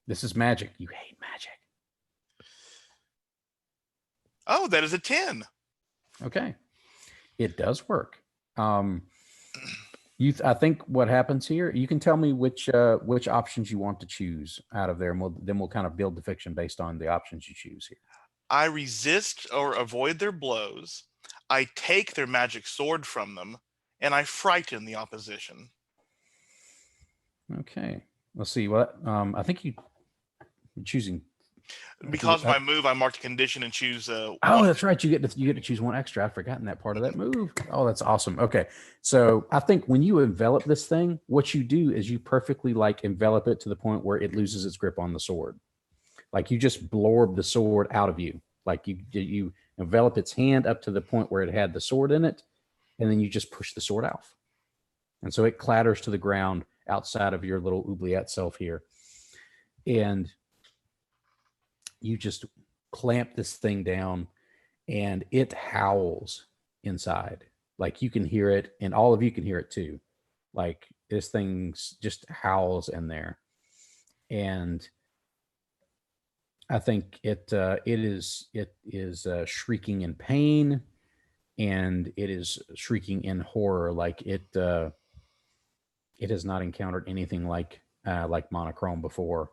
This is magic. You hate magic. Oh, that is a 10. Okay. It does work. I think what happens here, you can tell me which options you want to choose out of there, and we'll kind of build the fiction based on the options you choose here. I resist or avoid their blows. I take their magic sword from them, and I frighten the opposition. Okay. Let's see. What I think you're choosing. Because of my move, I marked a condition and choose. Oh, that's right. You get to choose one extra. I'd forgotten that part of that move. Oh, that's awesome. Okay, so I think when you envelop this thing, what you do is you perfectly like envelop it to the point where it loses its grip on the sword. Like you just blorb the sword out of you. Like you envelop its hand up to the point where it had the sword in it, and then you just push the sword out, and so it clatters to the ground outside of your little oubliette self here, and you just clamp this thing down, and it howls inside. Like you can hear it, and all of you can hear it too. Like this thing just howls in there, and I think it is shrieking in pain, and it is shrieking in horror. Like it has not encountered anything like monochrome before.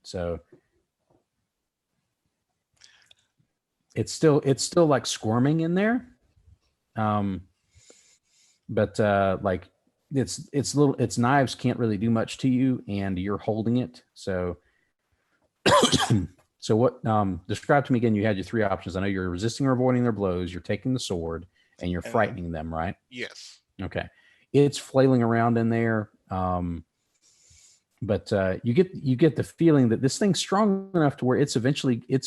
So it's still like squirming in there. But like its knives can't really do much to you, and you're holding it. So so what describe to me again, you had your three options. I know you're resisting or avoiding their blows, you're taking the sword, and you're frightening them, right? Yes. Okay. It's flailing around in there. But you get the feeling that this thing's strong enough to where it's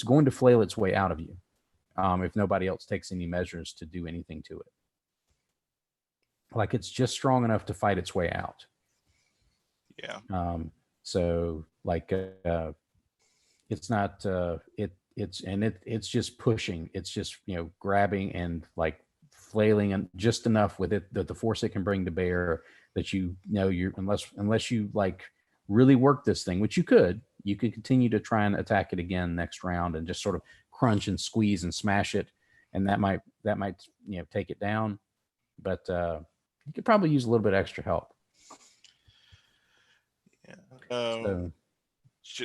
going to flail its way out of you, if nobody else takes any measures to do anything to it. Like it's just strong enough to fight its way out. Yeah. So like it's not it's just pushing. It's just grabbing and like flailing and just enough with it that the force it can bring to bear that you're unless you like really work this thing, which you could continue to try and attack it again next round and just sort of crunch and squeeze and smash it, and that might take it down, but you could probably use a little bit extra help. Yeah.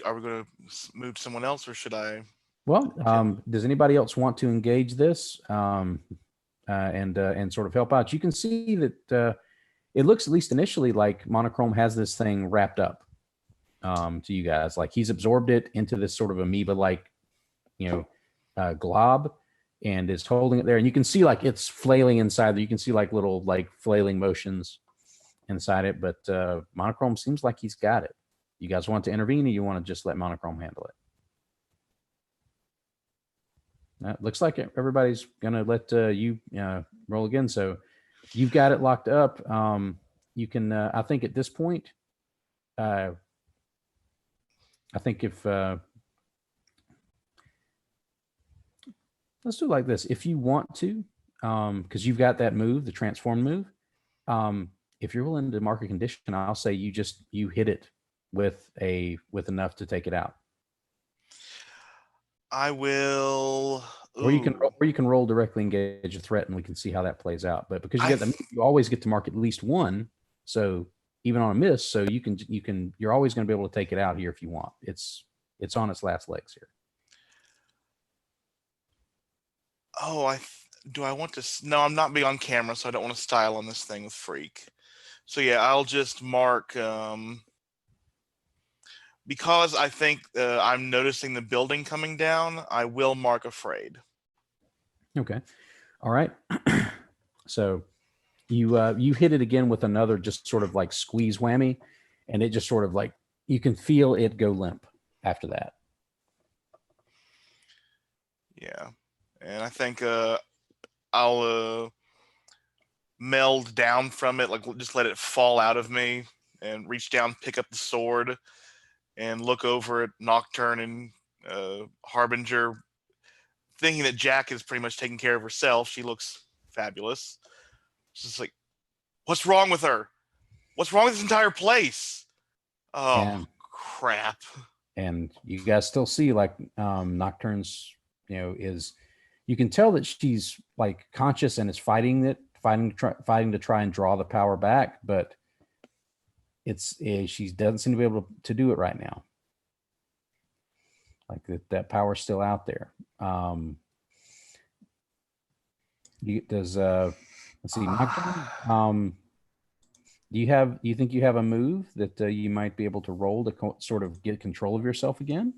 Are we going to move to someone else, or should I? Well, does anybody else want to engage this and sort of help out? You can see that it looks, at least initially, like Monochrome has this thing wrapped up to you guys. Like he's absorbed it into this sort of amoeba-like, glob, and is holding it there. And you can see like it's flailing inside there. You can see like little like flailing motions inside it. But Monochrome seems like he's got it. You guys want to intervene, or you want to just let Monochrome handle it? Looks like everybody's gonna let you roll again. So you've got it locked up. You can. I think at this point, I think if let's do it like this. If you want to, because you've got that move, the transform move. If you're willing to mark a condition, I'll say you hit it with enough to take it out. I will. Or you can roll directly engage a threat, and we can see how that plays out. But because you always get to mark at least one, so even on a miss, so you're always going to be able to take it out here if you want. It's on its last legs here. Oh, do I want to? No, I'm not big on camera, so I don't want to style on this thing with freak. So yeah, I'll just mark. Because I think I'm noticing the building coming down, I will mark afraid. Okay. All right. So you hit it again with another just sort of like squeeze whammy, and it just sort of like you can feel it go limp after that. Yeah. And I think I'll meld down from it, like just let it fall out of me and reach down, pick up the sword, and look over at Nocturne and Harbinger, thinking that Jack is pretty much taking care of herself. She looks fabulous. She's like, what's wrong with her? What's wrong with this entire place? Oh, crap. and you guys still see like Nocturne's, is, you can tell that she's like conscious and is fighting to try and draw the power back, but she doesn't seem to be able to do it right now. Like that power's still out there. Let's see, Nocturne. Do you think you have a move that you might be able to roll to sort of get control of yourself again?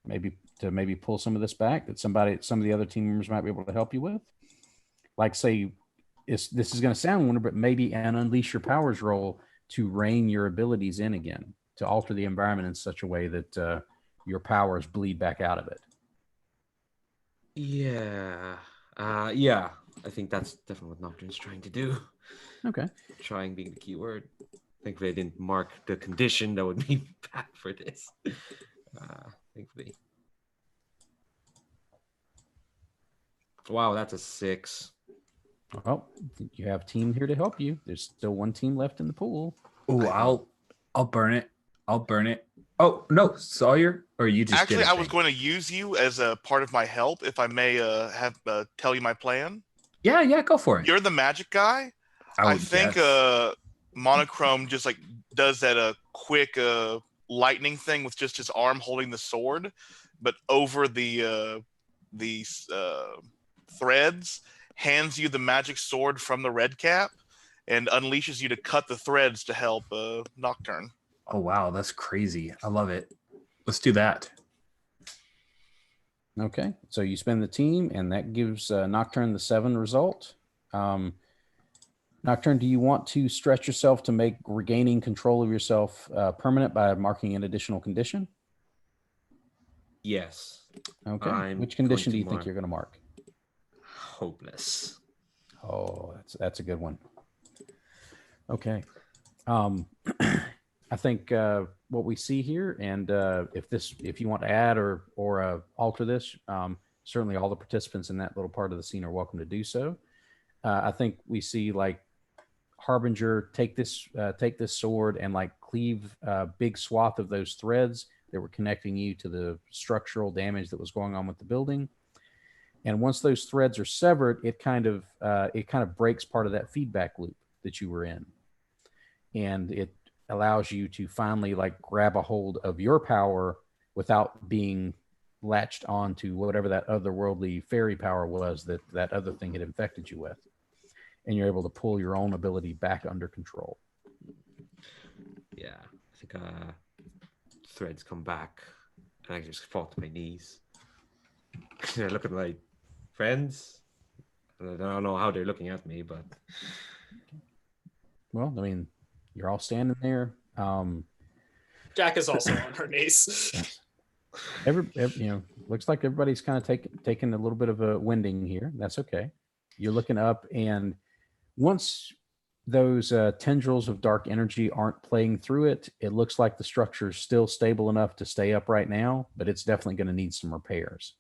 Maybe pull some of this back that some of the other team members might be able to help you with. Like, say, this is going to sound wonderful, but maybe an unleash your powers roll to rein your abilities in again, to alter the environment in such a way that your powers bleed back out of it. Yeah. Yeah. I think that's definitely what Nocturne's trying to do. Okay. Trying being the key word. Thankfully, I didn't mark the condition that would be bad for this. Thankfully. Wow, that's a 6. Well, you have team here to help you. There's still one team left in the pool. Oh, I'll burn it. I'll burn it. Oh no, Sawyer, or you just Actually, did I was going to use you as a part of my help, if I may tell you my plan. Yeah, go for it. You're the magic guy. I think Monochrome just like does that quick lightning thing with just his arm holding the sword, but over the threads, hands you the magic sword from the red cap, and unleashes you to cut the threads to help Nocturne. Oh wow, that's crazy. I love it. Let's do that. Okay, so you spend the team, and that gives Nocturne the 7 result. Nocturne, do you want to stretch yourself to make regaining control of yourself permanent by marking an additional condition? Yes. Okay. Which condition do you think you're going to mark? Hopeless. Oh, that's a good one. Okay. I think what we see here, and if you want to add or alter this, certainly all the participants in that little part of the scene are welcome to do so. I think we see like Harbinger take this sword and like cleave a big swath of those threads that were connecting you to the structural damage that was going on with the building. And once those threads are severed, it kind of breaks part of that feedback loop that you were in, and it allows you to finally like grab a hold of your power without being latched on to whatever that otherworldly fairy power was that other thing had infected you with. And you're able to pull your own ability back under control. Yeah, I think threads come back, and I just fall to my knees. I look at my friends, and I don't know how they're looking at me, but well, I mean, you're all standing there. Jack is also on her knees. Every looks like everybody's kind of taking a little bit of a winding here. That's okay. You're looking up, and once those tendrils of dark energy aren't playing through it, it looks like the structure is still stable enough to stay up right now, but it's definitely going to need some repairs.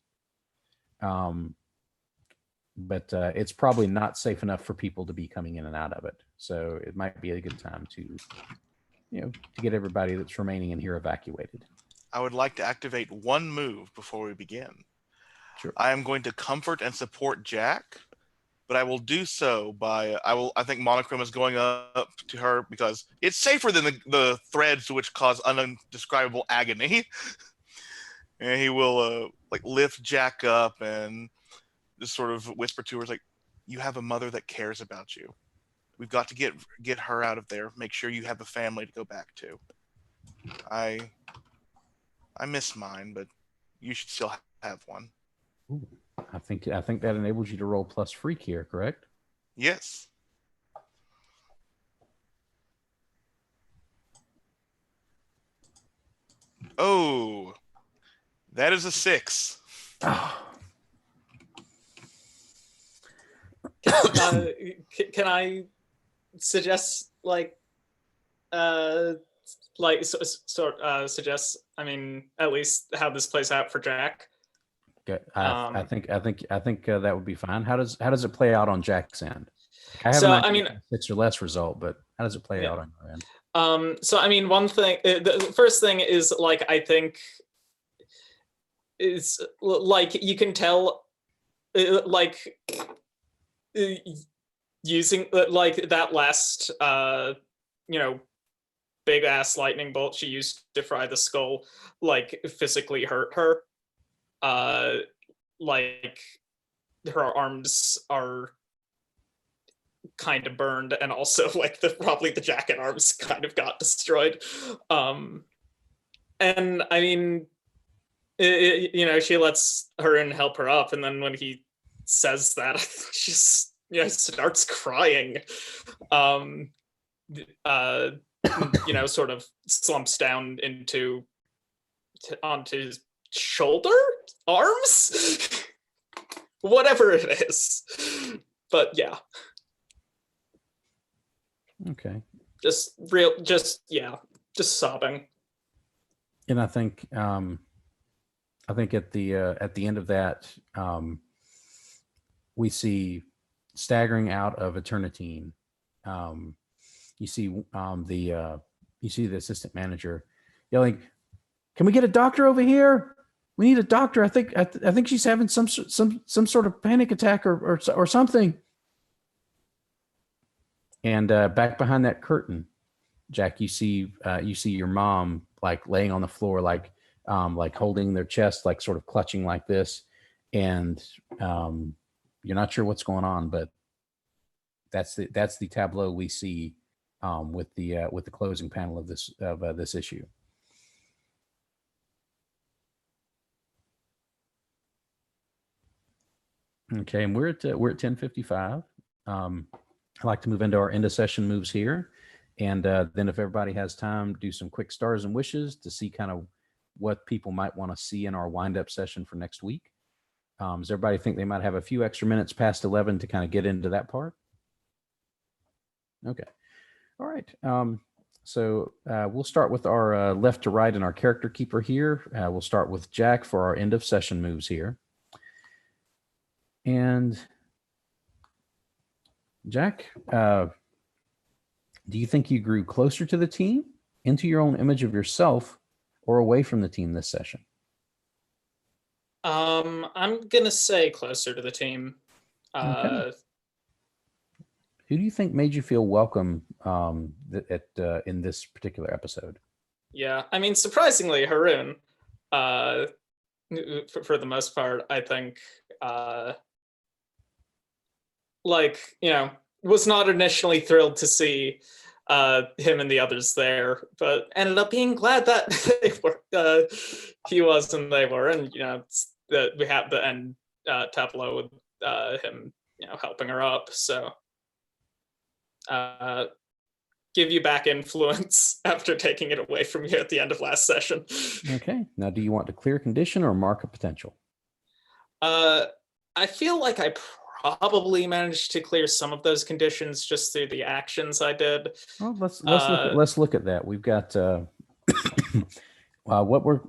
But it's probably not safe enough for people to be coming in and out of it. So it might be a good time to get everybody that's remaining in here evacuated. I would like to activate one move before we begin. Sure. I am going to comfort and support Jack, but I will do so by I think Monochrome is going up to her because it's safer than the threads which cause undescribable agony. And he will like lift Jack up and just sort of whisper to her, like, "You have a mother that cares about you. We've got to get her out of there. Make sure you have a family to go back to. I miss mine, but you should still have one." Ooh, I think that enables you to roll plus freak here, correct? Yes. Oh, that is a 6. Can I suggest suggest, I mean, at least how this plays out for Jack? Okay. I think that would be fine. How does it play out on Jack's end? I have 6 or less result, but how does it play out on your end? So I mean, one thing, the first thing is like, I think is like, you can tell like using like that last big ass lightning bolt she used to fry the skull like physically hurt her. Like her arms are kind of burned, and also like probably the jacket arms kind of got destroyed. And I mean, she lets Harun help her up, and then when he says that, she just starts crying. Sort of slumps down onto his shoulder, arms, whatever it is. But yeah. Okay. Just sobbing. And I think at the end of that, we see staggering out of Eternitine. You see the assistant manager yelling, "Can we get a doctor over here? We need a doctor. I think she's having some sort of panic attack or something." And back behind that curtain, Jack, you see your mom like laying on the floor, like holding their chest, like sort of clutching like this, and you're not sure what's going on, but that's the tableau we see with the closing panel of this issue. Okay, and we're at 10:55. I'd like to move into our end of session moves here, and then if everybody has time, do some quick stars and wishes to see kind of what people might want to see in our wind up session for next week. Does everybody think they might have a few extra minutes past 11 to kind of get into that part? Okay. All right. So we'll start with our left to right and our character keeper here. We'll start with Jack for our end of session moves here. And Jack, do you think you grew closer to the team, into your own image of yourself, or away from the team this session? I'm gonna say closer to the team. Okay. Who do you think made you feel welcome in this particular episode? Yeah, I mean, surprisingly, Harun, for the most part, I think, was not initially thrilled to see him and the others there, but ended up being glad that they were, he was and they were, and that we have the end tableau with him, helping her up. So give you back influence after taking it away from you at the end of last session. Okay. Now, do you want to clear condition or mark a potential? I feel like I probably managed to clear some of those conditions just through the actions I did. Well, let's look at that. We've got what were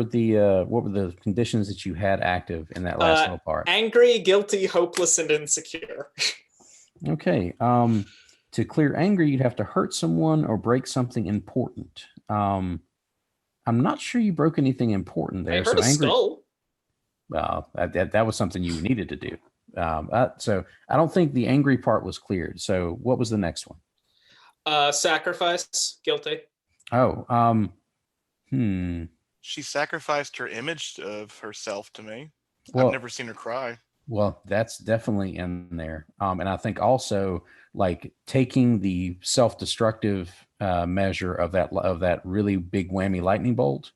the conditions that you had active in that last little part? Angry, guilty, hopeless, and insecure. Okay. To clear anger, you'd have to hurt someone or break something important. I'm not sure you broke anything important there. I hurt a skull. That was something you needed to do. So I don't think the angry part was cleared. So what was the next one? Sacrifice, guilty. Oh, She sacrificed her image of herself to me. Well, I've never seen her cry. Well, that's definitely in there. And I think also like taking the self-destructive measure of that really big whammy lightning bolt.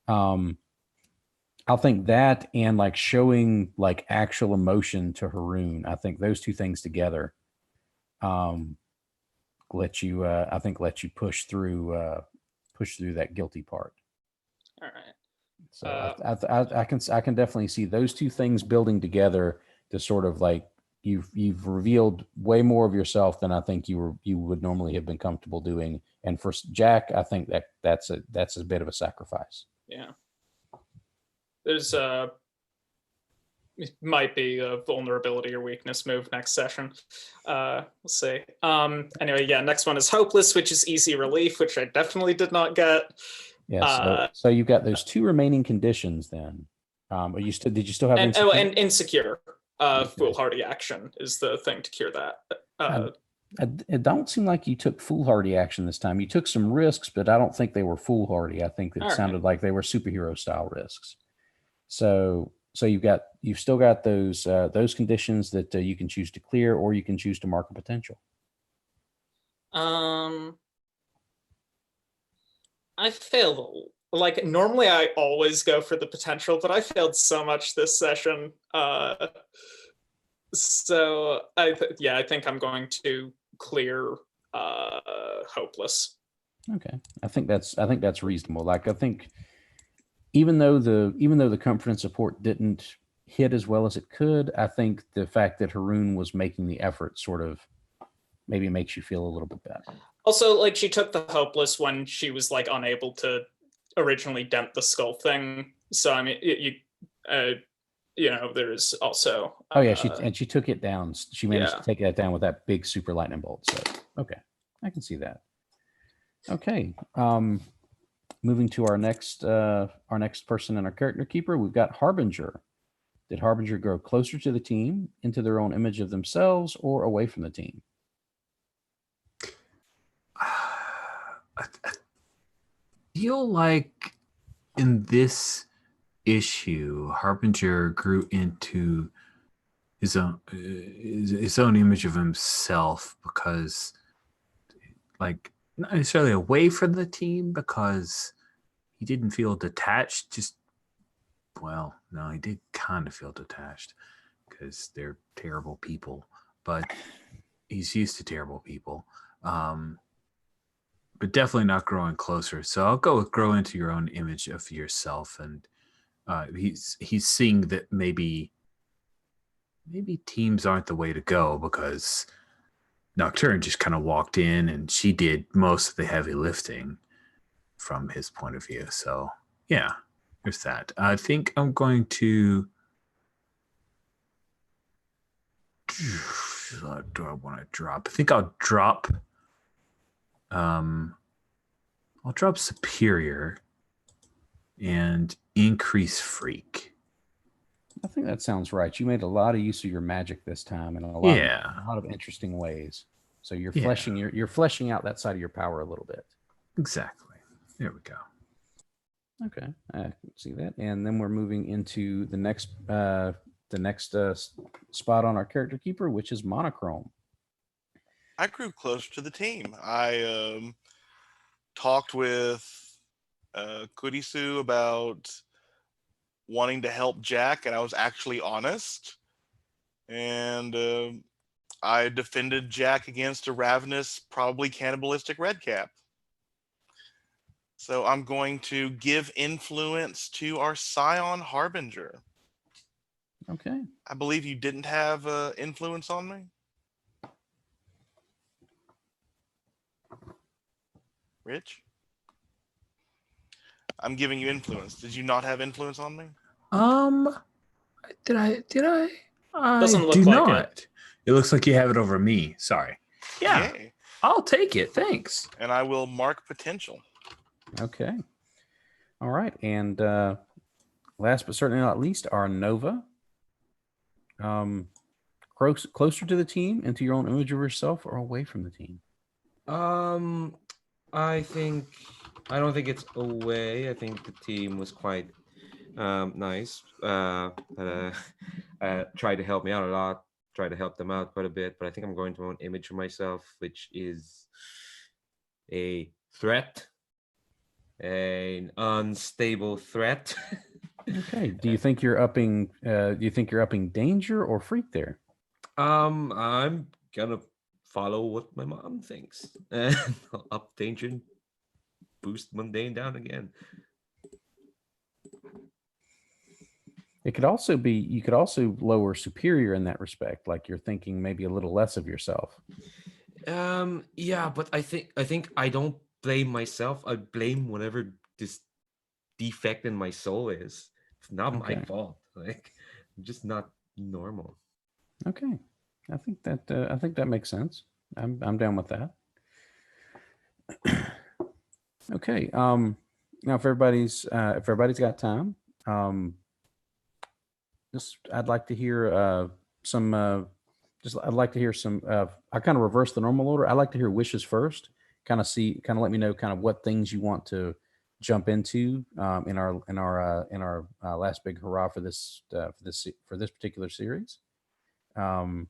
I think that and like showing like actual emotion to Harun, I think those two things together let you push through that guilty part. All right. So I can definitely see those two things building together to sort of like you've revealed way more of yourself than I think you would normally have been comfortable doing. And for Jack, I think that's a bit of a sacrifice. Yeah. There's might be a vulnerability or weakness move next session. We'll see. Anyway, yeah, next one is Hopeless, which is easy relief, which I definitely did not get. Yeah, so you've got those 2 remaining conditions then. Are you still did you still have insecure? And insecure. Foolhardy action is the thing to cure that. It don't seem like you took foolhardy action this time. You took some risks, but I don't think they were foolhardy. I think it sounded like they were superhero style risks. So you've still got those conditions that you can choose to clear, or you can choose to mark a potential. I failed. Like normally I always go for the potential, but I failed so much this session. So I think I'm going to clear Hopeless. Okay. I think that's reasonable. Like I think even though the comfort and support didn't hit as well as it could, I think the fact that Haroon was making the effort sort of maybe makes you feel a little bit better. Also, like she took the Hopeless when she was like unable to originally dent the skull thing. So I mean, there's also. Oh yeah, she took it down. She managed to take that down with that big super lightning bolt. So okay, I can see that. Okay, moving to our next person in our character keeper, we've got Harbinger. Did Harbinger grow closer to the team, into their own image of themselves, or away from the team? I feel like in this issue, Harbinger grew into his own image of himself because, like, not necessarily away from the team because he didn't feel detached. No, he did kind of feel detached because they're terrible people, but he's used to terrible people. But definitely not growing closer. So I'll go with grow into your own image of yourself. And he's seeing that maybe teams aren't the way to go because Nocturne just kind of walked in and she did most of the heavy lifting from his point of view. So yeah, there's that. I think I'm going to. What do I want to drop? I think I'll drop. I'll drop Superior and increase Freak. I think that sounds right. You made a lot of use of your magic this time in a lot of interesting ways. So you're fleshing out that side of your power a little bit. Exactly. There we go. Okay, I can see that. And then we're moving into the next spot on our character keeper, which is Monochrome. I grew closer to the team. I talked with Kurisu about wanting to help Jack, and I was actually honest. And I defended Jack against a ravenous, probably cannibalistic redcap. So I'm going to give influence to our Scion Harbinger. Okay. I believe you didn't have influence on me. Rich? I'm giving you influence. Did you not have influence on me? Did I? Doesn't look do like not. it. It looks like you have it over me. Sorry. Yeah. Yay. I'll take it. Thanks. And I will mark potential. Okay. All right. And last but certainly not least, our Nova. Closer to the team, into your own image of yourself, or away from the team? I don't think it's away. I think the team was quite nice. Tried to help me out a lot. Tried to help them out quite a bit. But I think I'm going to my own image of myself, which is a threat, an unstable threat. Okay. Do you think you're upping? Do you think you're upping danger or freak there? I'm gonna follow what my mom thinks and up danger, boost mundane down again. It could also be, you could also lower superior in that respect, like you're thinking maybe a little less of yourself. Yeah, but I think I don't blame myself. I blame whatever this defect in my soul is. It's not my fault. Like just not normal. Okay, I think that makes sense. I'm down with that. Okay. Now if everybody's got time, just I'd like to hear some. Just I'd like to hear some. I kind of reverse the normal order. I like to hear wishes first. Kind of let me know kind of what things you want to jump into in our last big hurrah for this particular series. Um,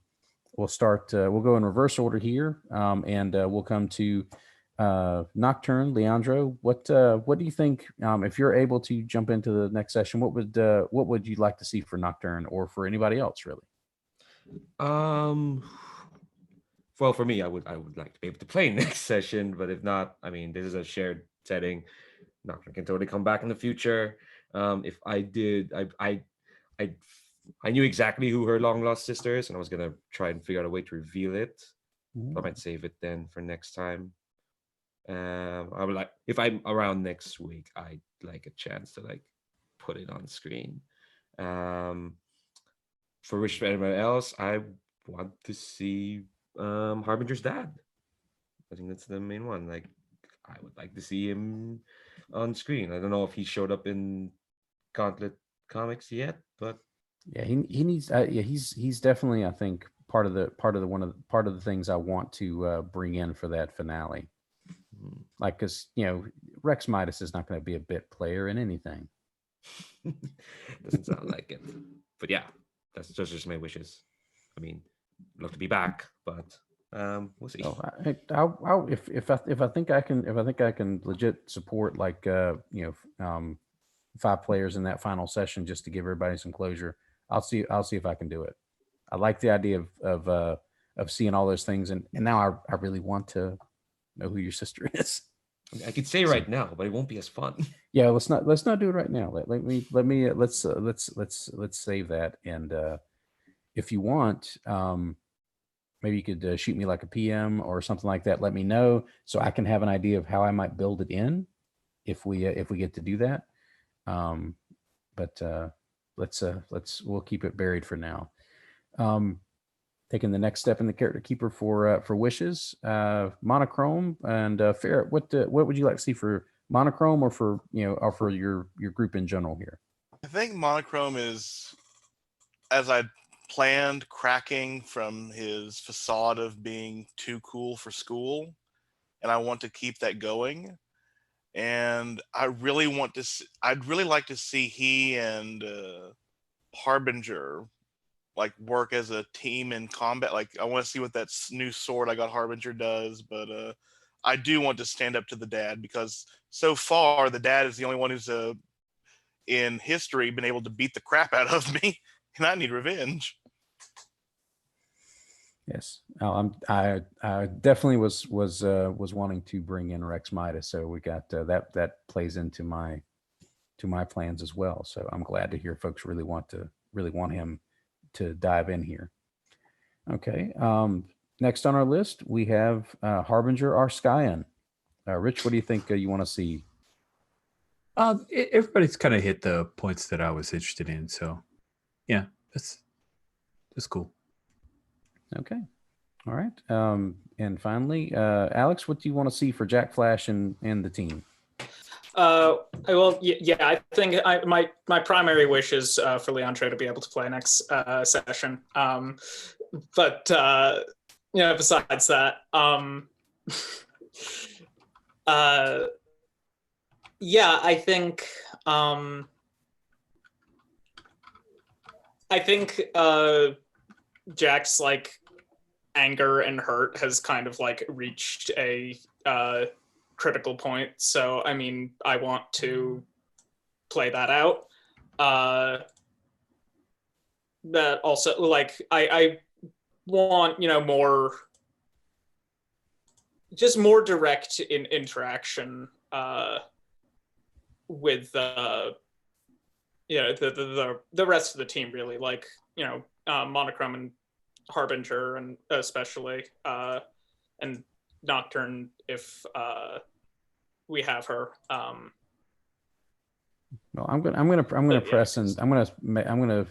we'll start. We'll go in reverse order here, and we'll come to Nocturne. Leandro, what do you think? If you're able to jump into the next session, what would you like to see for Nocturne or for anybody else, really? Well, for me, I would like to be able to play next session, but if not, I mean, this is a shared setting. Nocturne can totally come back in the future. If I did, I I knew exactly who her long lost sister is, and I was gonna try and figure out a way to reveal it. I might save it then for next time. I would like if I'm around next week, I'd like a chance to like put it on screen. Um, for Wish for anybody else, I want to see Harbinger's dad. I think that's the main one. Like, I would like to see him on screen. I don't know if he showed up in Gauntlet comics yet, but Yeah, he needs. Yeah, he's definitely. I think part of the things I want to bring in for that finale. Like, because Rex Midas is not going to be a bit player in anything. doesn't sound like it. But yeah, that's just my wishes. I mean, I'd love to be back, but we'll see. So if I think I can legit support like 5 players in that final session just to give everybody some closure, I'll see if I can do it. I like the idea of seeing all those things, and now I really want to know who your sister is. I could say right now, but it won't be as fun. Yeah, let's not do it right now. Let's save that, and if you want, maybe you could shoot me like a PM or something like that. Let me know so I can have an idea of how I might build it in if we get to do that. But we'll keep it buried for now. Taking the next step in the character keeper for wishes, monochrome and Ferret. What would you like to see for monochrome or for your group in general here? I think monochrome is, as I planned, cracking from his facade of being too cool for school, and I want to keep that going. And I'd really like to see he and Harbinger like work as a team in combat. Like, I want to see what that new sword I got Harbinger does, but I do want to stand up to the dad, because so far the dad is the only one who's in history been able to beat the crap out of me, and I need revenge. Yes, I definitely was wanting to bring in Rex Midas, so we got that plays into my plans as well. So I'm glad to hear folks really want him to dive in here. Okay, next on our list we have Harbinger Arskyan. Rich, what do you think you want to see? Everybody's kind of hit the points that I was interested in, so yeah, that's cool. Okay. All right. And finally, Alex, what do you want to see for Jack Flash and the team? Well, yeah, I think my primary wish is for Leandro to be able to play next session. But besides that, yeah, I think Jack's like anger and hurt has kind of like reached a critical point. So I mean, I want to play that out. That also, like, I want more direct in interaction with the rest of the team, really, like Monochrome and Harbinger, and especially and Nocturne if we have her. Well, I'm gonna press and I'm gonna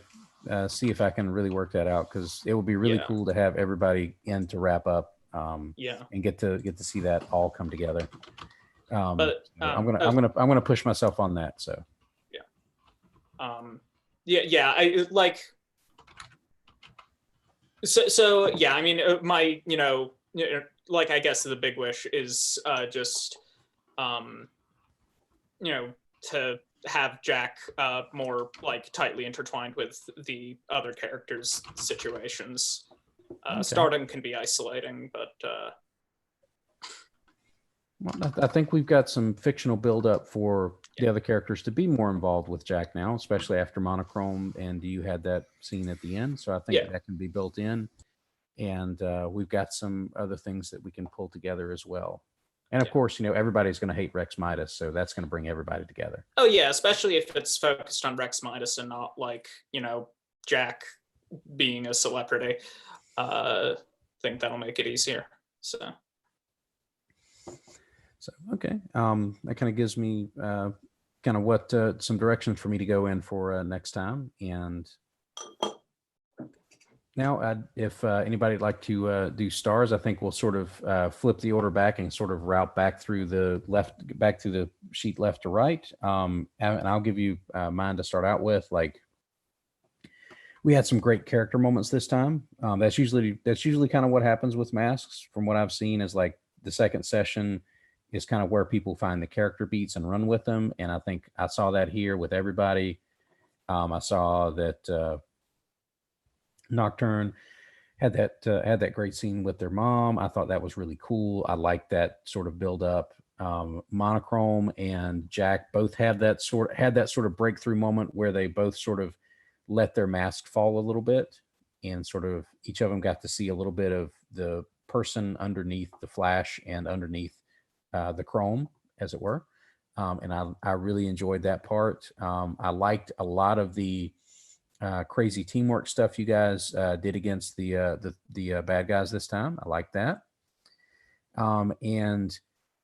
see if I can really work that out, because it would be really Yeah. cool to have everybody in to wrap up, Yeah. and get to see that all come together. But So I'm gonna push myself on that. So yeah, I like. So yeah, I mean, my like, I guess the big wish is just to have Jack more like tightly intertwined with the other characters' situations. Okay. Stardom can be isolating, but well, I think we've got some fictional buildup for the other characters to be more involved with Jack now, especially after Monochrome, and you had that scene at the end. So I think that can be built in, and we've got some other things that we can pull together as well. And of course, everybody's going to hate Rex Midas, so that's going to bring everybody together. Oh yeah, especially if it's focused on Rex Midas and not like Jack being a celebrity. I think that'll make it easier. So okay, that kind of gives me kind of what some directions for me to go in for next time. And now, if anybody'd like to do stars, I think we'll sort of flip the order back and sort of route back through the sheet left to right. And I'll give you mine to start out with. Like, we had some great character moments this time. That's usually kind of what happens with masks. From what I've seen, is like the second session is kind of where people find the character beats and run with them. And I think I saw that here with everybody. I saw that Nocturne had that great scene with their mom. I thought that was really cool. I liked that sort of build up. Monochrome and Jack both had that sort of breakthrough moment where they both sort of let their mask fall a little bit, and sort of each of them got to see a little bit of the person underneath the Flash and underneath the Chrome, as it were. And I really enjoyed that part. I liked a lot of the crazy teamwork stuff you guys did against the bad guys this time. I like that. And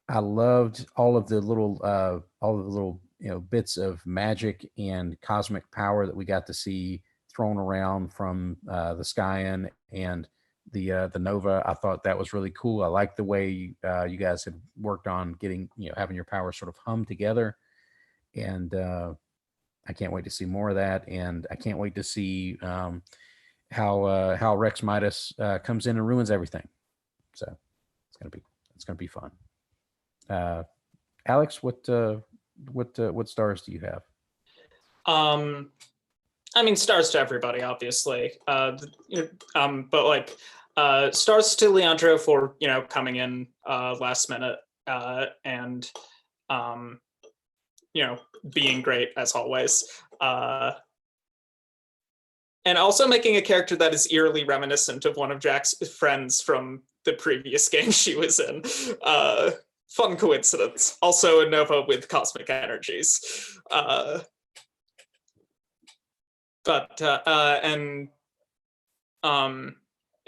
I loved all of the little bits of magic and cosmic power that we got to see thrown around from the Skyen and the Nova. I thought that was really cool. I like the way you guys had worked on getting having your power sort of hum together, and I can't wait to see more of that. And I can't wait to see how Rex Midas comes in and ruins everything. So it's gonna be fun. Alex, what stars do you have? I mean, stars to everybody, obviously. But like, stars to Leandro for coming in last minute and being great as always. And also making a character that is eerily reminiscent of one of Jack's friends from the previous game she was in. Fun coincidence. Also a Nova with cosmic energies.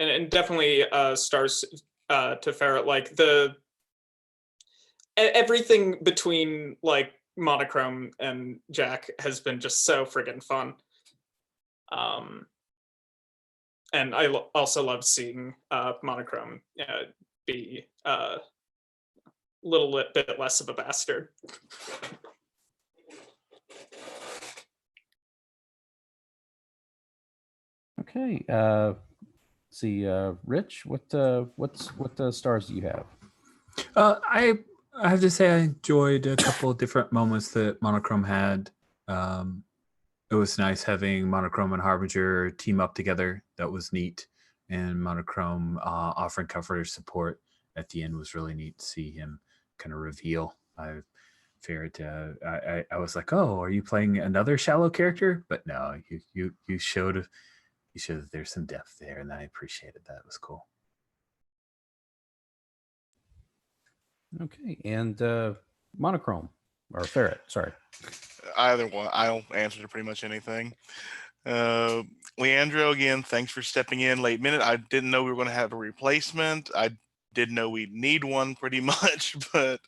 And definitely stars to Ferret. Like everything between like Monochrome and Jack has been just so friggin' fun. And I also love seeing Monochrome be a little bit less of a bastard. Okay. See, Rich, what stars do you have? I have to say I enjoyed a couple of different moments that Monochrome had. It was nice having Monochrome and Harbinger team up together. That was neat. And Monochrome offering comforter support at the end was really neat to see him kind of reveal. I figured I was like, oh, are you playing another shallow character? But no, you showed that there's some depth there, and I appreciated that. It was cool. Okay, and Monochrome or Ferret, sorry. Either one. I'll answer to pretty much anything. Leandro, again, thanks for stepping in late minute. I didn't know we were going to have a replacement. I did know we'd need one pretty much, but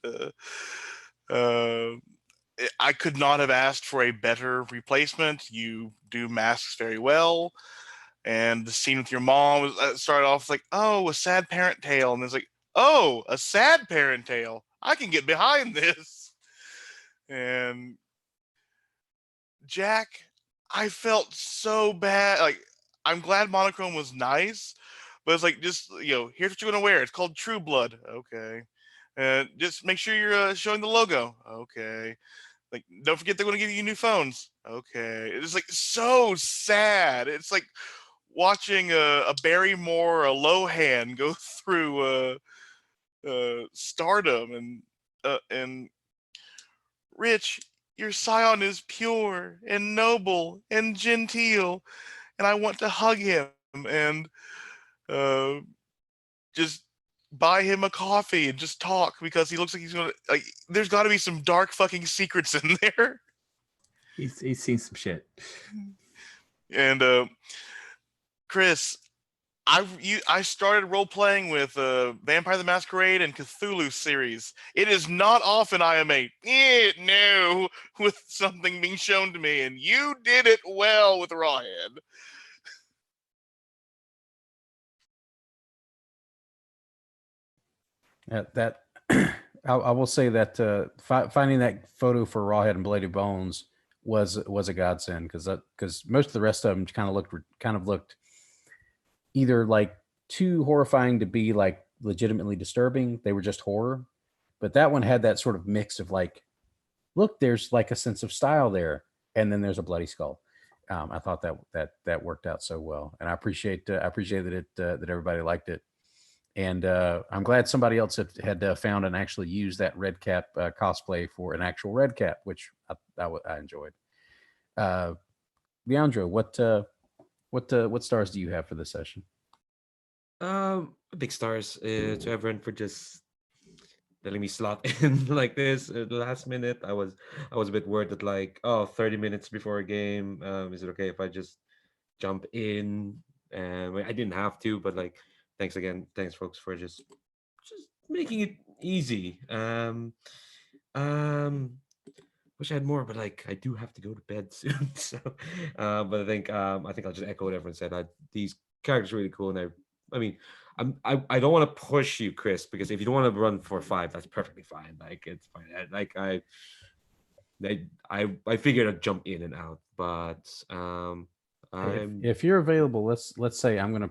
I could not have asked for a better replacement. You do masks very well. And the scene with your mom was started off like, oh, a sad parent tale. And it's like, oh, a sad parent tale. I can get behind this. And Jack, I felt so bad. Like, I'm glad Monochrome was nice, but it's like, just, here's what you're going to wear. It's called True Blood. Okay. Just make sure you're showing the logo. Okay. Like, don't forget they're going to give you new phones. Okay. It's like so sad. It's like watching a Barrymore, a Lohan go through stardom, and Rich, your scion is pure and noble and genteel, and I want to hug him and uh, just buy him a coffee and just talk because he looks like he's gonna like. There's got to be some dark fucking secrets in there. He's seen some shit. And Chris, I started role playing with Vampire the Masquerade and Cthulhu series. It is not often I am a no with something being shown to me, and you did it well with Rawhead. That I will say that finding that photo for Rawhead and Bloody Bones was a godsend, because most of the rest of them kind of looked either like too horrifying to be like legitimately disturbing. They were just horror, but that one had that sort of mix of like, look, there's like a sense of style there, and then there's a bloody skull. I thought that worked out so well, and I appreciate that that everybody liked it. And I'm glad somebody else had found and actually used that Red Cap cosplay for an actual Red Cap, which I enjoyed. Leandro, what stars do you have for this session? Big stars to everyone for just letting me slot in like this at the last minute. I was a bit worried that, like, 30 minutes before a game, is it okay if I just jump in? I didn't have to, but like, thanks folks for just making it easy. Wish I had more, but like, I do have to go to bed soon. So but I think I'll just echo what everyone said. These characters are really cool, and I mean, I don't want to push you, Chris, because if you don't want to run for 5, that's perfectly fine. Like, it's fine. Like, I figured I'd jump in and out, but if you're available, let's say I'm gonna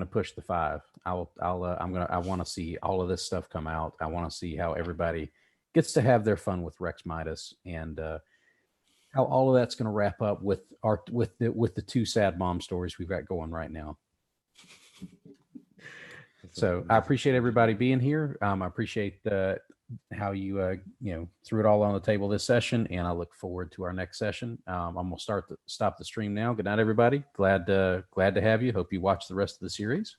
push the 5. I want to see all of this stuff come out. I want to see how everybody gets to have their fun with Rex Midas, and how all of that's going to wrap up with the 2 sad mom stories we've got going right now. So I appreciate everybody being here. I appreciate how you threw it all on the table this session, and I look forward to our next session. I'm gonna stop the stream now. Good night, everybody. Glad to have you. Hope you watch the rest of the series.